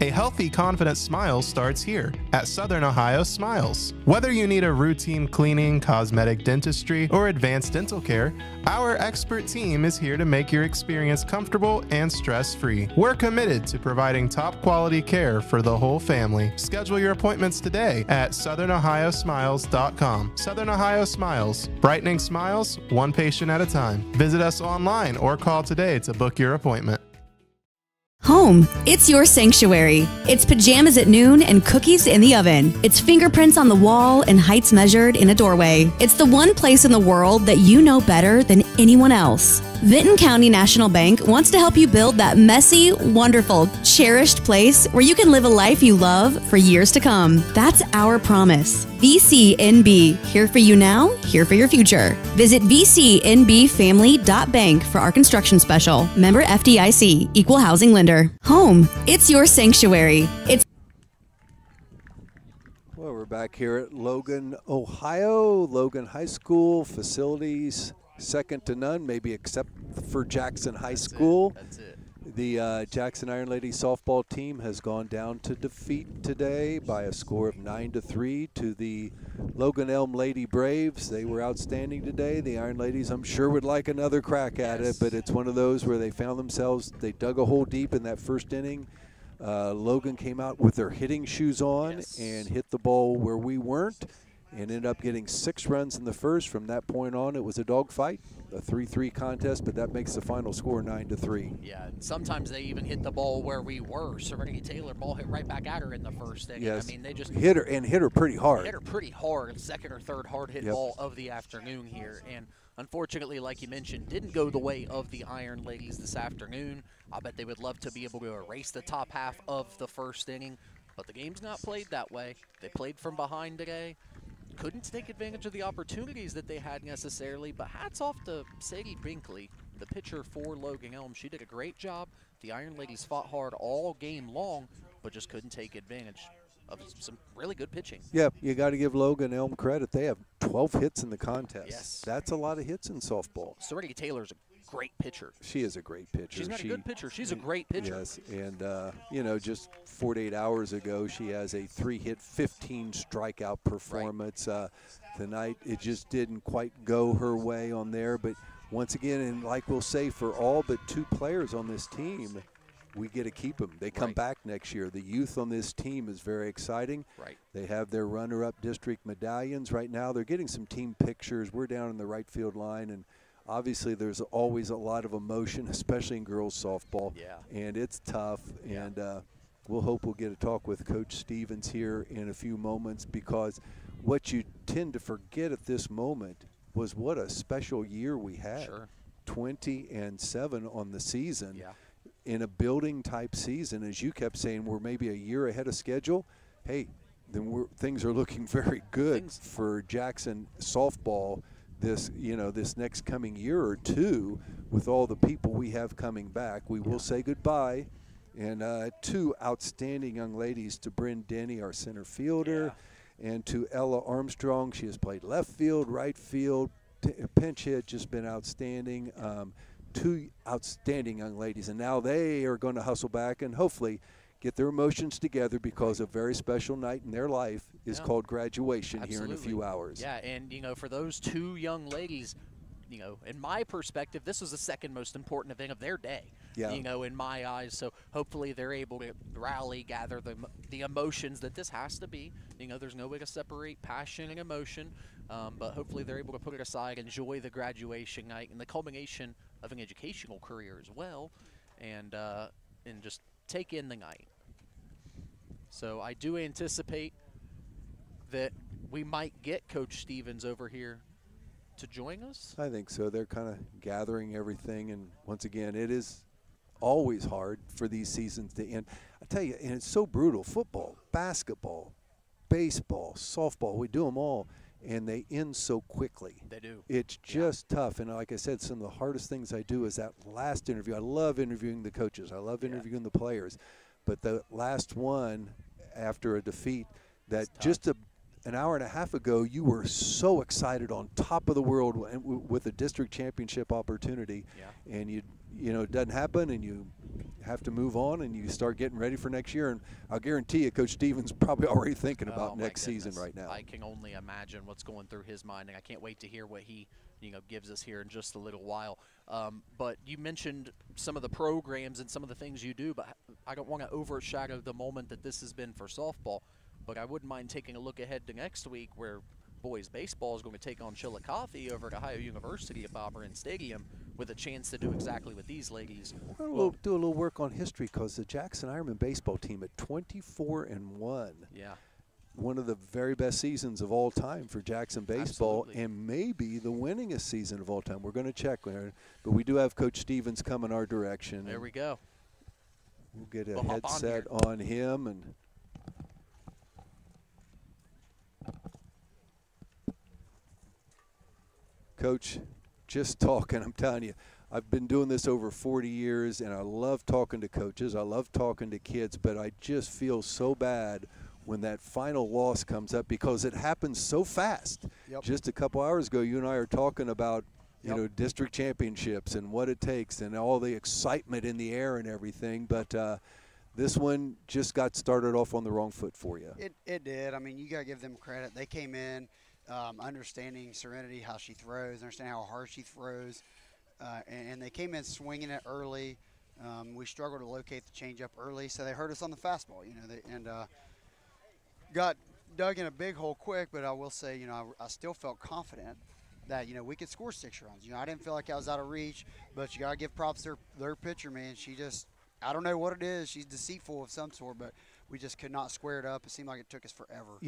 A healthy, confident smile starts here at Southern Ohio Smiles. Whether you need a routine cleaning, cosmetic dentistry, or advanced dental care, our expert team is here to make your experience comfortable and stress-free. We're committed to providing top-quality care for the whole family. Schedule your appointments today at southernohiosmiles.com. Southern Ohio Smiles, brightening smiles, one patient at a time. Visit us online or call today to book your appointment. Home, it's your sanctuary. It's pajamas at noon and cookies in the oven. It's fingerprints on the wall and heights measured in a doorway. It's the one place in the world that you know better than anyone else. Vinton County National Bank wants to help you build that messy, wonderful, cherished place where you can live a life you love for years to come. That's our promise. VCNB, here for you now, here for your future. Visit vcnbfamily.bank for our construction special. Member FDIC, Equal Housing Lender. Home, it's your sanctuary. Well, we're back here at Logan, Ohio. Logan High School facilities second to none, maybe except for Jackson High School. That's it. The Jackson Iron Lady softball team has gone down to defeat today by a score of 9-3 to the Logan Elm Lady Braves. They were outstanding today. The Iron Ladies, I'm sure, would like another crack at it, but it's one of those where they found themselves, they dug a hole deep in that first inning. Logan came out with their hitting shoes on and hit the ball where we weren't, and ended up getting 6 runs in the first. From that point on, it was a dogfight, a 3-3 contest, but that makes the final score 9-3. Yeah, and sometimes they even hit the ball where we were. Serenity Taylor ball hit right back at her in the first inning. Yes. I mean, they just hit her pretty hard. Hit her pretty hard, second or third hard hit ball of the afternoon here. And unfortunately, like you mentioned, didn't go the way of the Iron Ladies this afternoon. I bet they would love to be able to erase the top half of the first inning, but the game's not played that way. They played from behind today. Couldn't take advantage of the opportunities that they had necessarily, but hats off to Sadie Binkley, the pitcher for Logan Elm. She did a great job. The Iron Ladies fought hard all game long, but just couldn't take advantage of some really good pitching. Yeah, you got to give Logan Elm credit. They have 12 hits in the contest. Yes. That's a lot of hits in softball. Serenity Taylor's a great pitcher. She is a great pitcher. She's not a good pitcher. She's a great pitcher. Yes, and, you know, just 48 hours ago, she has a 3-hit, 15 strikeout performance. Right. Tonight, it just didn't quite go her way on there. But once again, and like we'll say for all but 2 players on this team, we get to keep them. They come back next year. The youth on this team is very exciting. Right. They have their runner-up district medallions right now. They're getting some team pictures. We're down in the right field line, and obviously there's always a lot of emotion, especially in girls softball. Yeah. And it's tough. Yeah. And we'll hope we'll get a talk with Coach Stevens here in a few moments, because what you tend to forget at this moment was what a special year we had. Sure. 20-7 on the season. Yeah. In a building type season, as you kept saying, we're maybe a year ahead of schedule. Hey, then things are looking very good for Jackson softball this, this next coming year or two with all the people we have coming back. We will say goodbye. And two outstanding young ladies, to Bryn Denny, our center fielder, and to Ella Armstrong. She has played left field, right field, pinch hit, just been outstanding. Two outstanding young ladies, and now they are going to hustle back and hopefully get their emotions together, because a very special night in their life is called graduation. Absolutely. Here in a few hours. Yeah, and for those two young ladies, in my perspective, this was the second most important event of their day. Yeah. In my eyes. So hopefully they're able to rally, gather the emotions that this has to be. There's no way to separate passion and emotion, but hopefully they're able to put it aside, enjoy the graduation night and the culmination of an educational career as well, and just take in the night. So I do anticipate that we might get Coach Stevens over here to join us. I think so. They're kind of gathering everything, and once again, it is always hard for these seasons to end. I tell you, and it's so brutal. Football, basketball, baseball, softball, we do them all, and they end so quickly. They do. It's just tough. And like I said, some of the hardest things I do is that last interview. I love interviewing the coaches. I love interviewing the players. But the last one after a defeat, that just an hour and a half ago, you were so excited, on top of the world with a district championship opportunity, and it doesn't happen, and you have to move on, and you start getting ready for next year. And I'll guarantee you, Coach Stevens probably already thinking about next season right now. I can only imagine what's going through his mind, and I can't wait to hear what he gives us here in just a little while. But you mentioned some of the programs and some of the things you do, but I don't want to overshadow the moment that this has been for softball. But I wouldn't mind taking a look ahead to next week, where boys baseball is going to take on Chillicothe over at Ohio University at Bob Wren Stadium, with a chance to do exactly what these ladies. We'll do a little work on history, because the Jackson Ironman baseball team at 24-1. Yeah. One of the very best seasons of all time for Jackson baseball. Absolutely. And maybe the winningest season of all time. We're going to check there, but we do have Coach Stevens coming our direction. There we go. We'll get a headset on him. And Coach, just talking, I'm telling you, I've been doing this over 40 years, and I love talking to coaches. I love talking to kids, but I just feel so bad when that final loss comes up, because it happens so fast. Yep. Just a couple hours ago, you and I are talking about, district championships and what it takes and all the excitement in the air and everything. But this one just got started off on the wrong foot for you. It did. I mean, you got to give them credit. They came in understanding Serenity, how she throws, understanding how hard she throws, and they came in swinging it early. We struggled to locate the changeup early, so they hurt us on the fastball, got dug in a big hole quick. But I will say, I still felt confident that, we could score 6 runs. I didn't feel like I was out of reach, but you got to give props to their pitcher, man. She just, I don't know what it is. She's deceitful of some sort, but we just could not square it up. It seemed like it took us forever.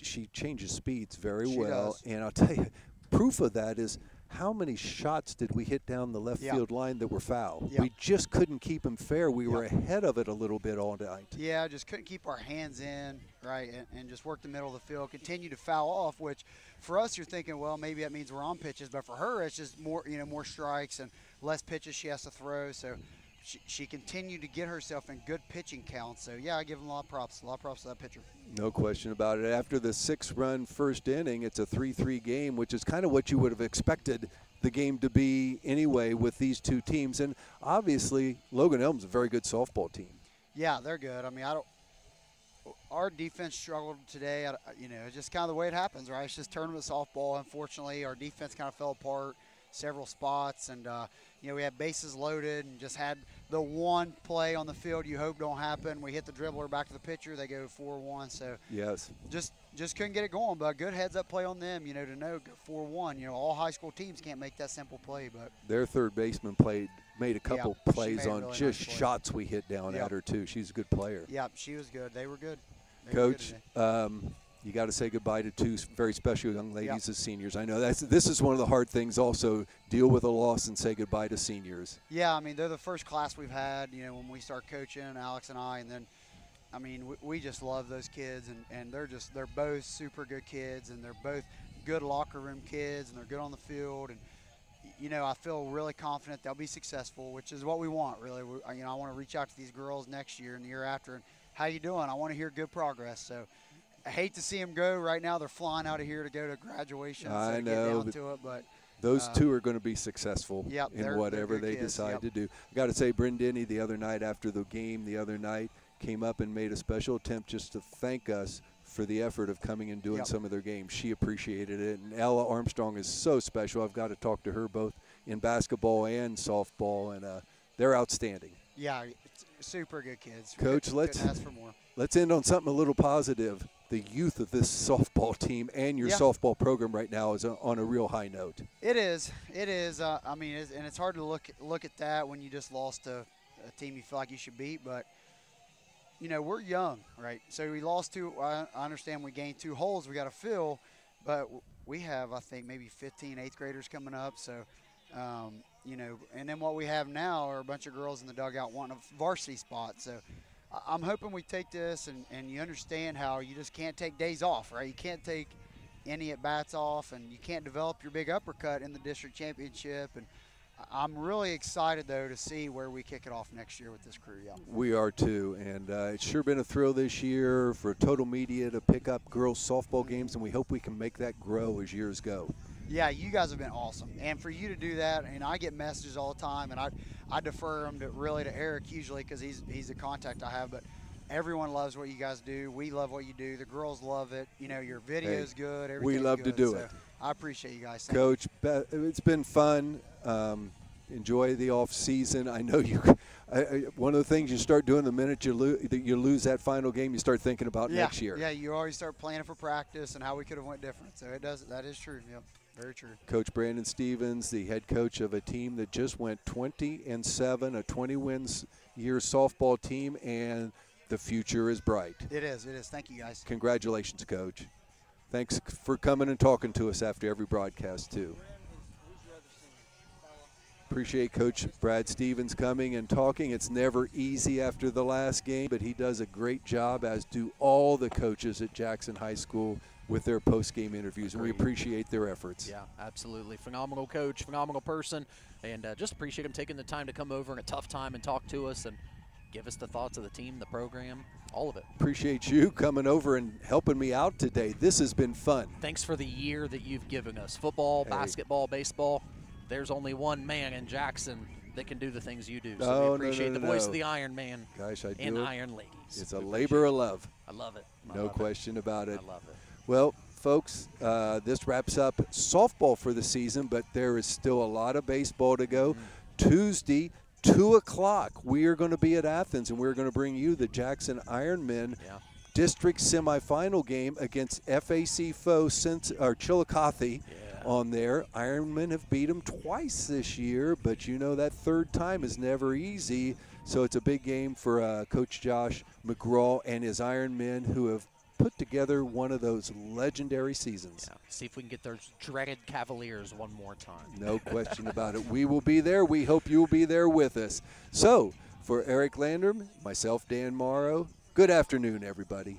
She changes speeds very well. And I'll tell you, proof of that is how many shots did we hit down the left field line that were foul? We just couldn't keep them fair. We were ahead of it a little bit all night. Yeah, just couldn't keep our hands in, right, and just work the middle of the field, continue to foul off, which for us you're thinking, well, maybe that means we're on pitches, but for her it's just more, more strikes and less pitches she has to throw. So she continued to get herself in good pitching counts. So, yeah, I give them a lot of props to that pitcher. No question about it. After the 6-run first inning, it's a 3-3 game, which is kind of what you would have expected the game to be anyway with these two teams. And obviously, Logan Elm's a very good softball team. Yeah, they're good. I mean, our defense struggled today. It's just kind of the way it happens, right? It's just tournament softball. Unfortunately, our defense kind of fell apart several spots, and we had bases loaded and just had the one play on the field you hope don't happen. We hit the dribbler back to the pitcher, they go 4-1. So yes, just couldn't get it going. But good heads up play on them, to know 4-1. All high school teams can't make that simple play, but their third baseman made a couple plays on really just nice shots we hit down at her too. She's a good player. Yeah, she was good. They were good. Coach, you got to say goodbye to two very special young ladies as seniors. I know this is one of the hard things also, deal with a loss and say goodbye to seniors. Yeah, I mean, they're the first class we've had, when we start coaching, Alex and I, and then, I mean, we just love those kids, and they're both super good kids, and they're both good locker room kids, and they're good on the field. And, you know, I feel really confident they'll be successful, which is what we want, really. You know, I want to reach out to these girls next year and the year after, and how you doing? I want to hear good progress. So I hate to see them go. Right now they're flying out of here to go to graduation. I so know. Get down to it, but those two are going to be successful in whatever they kids, decide to do. I got to say, Bryn Denny the other night after the game came up and made a special attempt just to thank us for the effort of coming and doing some of their games. She appreciated it. And Ella Armstrong is so special. I've got to talk to her both in basketball and softball, and they're outstanding. Yeah, super good kids. Coach, let's end on something a little positive. The youth of this softball team and your softball program right now is on a real high note. It is. It is. I mean, and it's hard to look at that when you just lost to a team you feel like you should beat. But, you know, we're young, right? So we lost two. I understand we gained 2 holes we got to fill, but we have, I think, maybe 15 8th graders coming up. So, you know, and then what we have now are a bunch of girls in the dugout wanting a varsity spot. So I'm hoping we take this and you understand how you just can't take days off, right? You can't take any at-bats off, and you can't develop your big uppercut in the district championship. And I'm really excited, though, to see where we kick it off next year with this crew. Yeah. We are, too. And it's sure been a thrill this year for Total Media to pick up girls softball games, and we hope we can make that grow as years go. Yeah, you guys have been awesome. And for you to do that, and I get messages all the time, and I defer them to Eric usually because he's the contact I have. But everyone loves what you guys do. We love what you do. The girls love it. You know, your video's good. Everything's we love good. to do So it. I appreciate you guys. Coach, it's been fun. Enjoy the off season. I know you. One of the things you start doing the minute you lose that final game, you start thinking about next year. Yeah, you always start planning for practice and how we could have went different. So that is true. Yep, very true. Coach Brandon Stevens, the head coach of a team that just went 20-7, a 20-wins year softball team, and the future is bright. It is. Thank you, guys. Congratulations, Coach. Thanks for coming and talking to us after every broadcast, too. Appreciate Coach Brad Stevens coming and talking. It's never easy after the last game, but he does a great job, as do all the coaches at Jackson High School with their post-game interviews, and we appreciate their efforts. Yeah, absolutely. Phenomenal coach, phenomenal person, and just appreciate him taking the time to come over in a tough time and talk to us and give us the thoughts of the team, the program, all of it. Appreciate you coming over and helping me out today. This has been fun. Thanks for the year that you've given us. Football, basketball, baseball. There's only one man in Jackson that can do the things you do. So we appreciate the voice of the Iron Man and Iron Ladies. It's a labor of love. I love it. No question about it. I love it. Well, folks, this wraps up softball for the season, but there is still a lot of baseball to go. Tuesday, 2 o'clock, we are going to be at Athens, and we're going to bring you the Jackson Ironmen district semifinal game against FAC foe Chillicothe. On there. Ironmen have beat them twice this year, but you know that third time is never easy. So it's a big game for Coach Josh McGraw and his Ironmen, who have put together one of those legendary seasons. Yeah. See if we can get those dreaded Cavaliers one more time. No question about it. We will be there. We hope you'll be there with us. So for Eric Landrum, myself, Dan Morrow, good afternoon, everybody.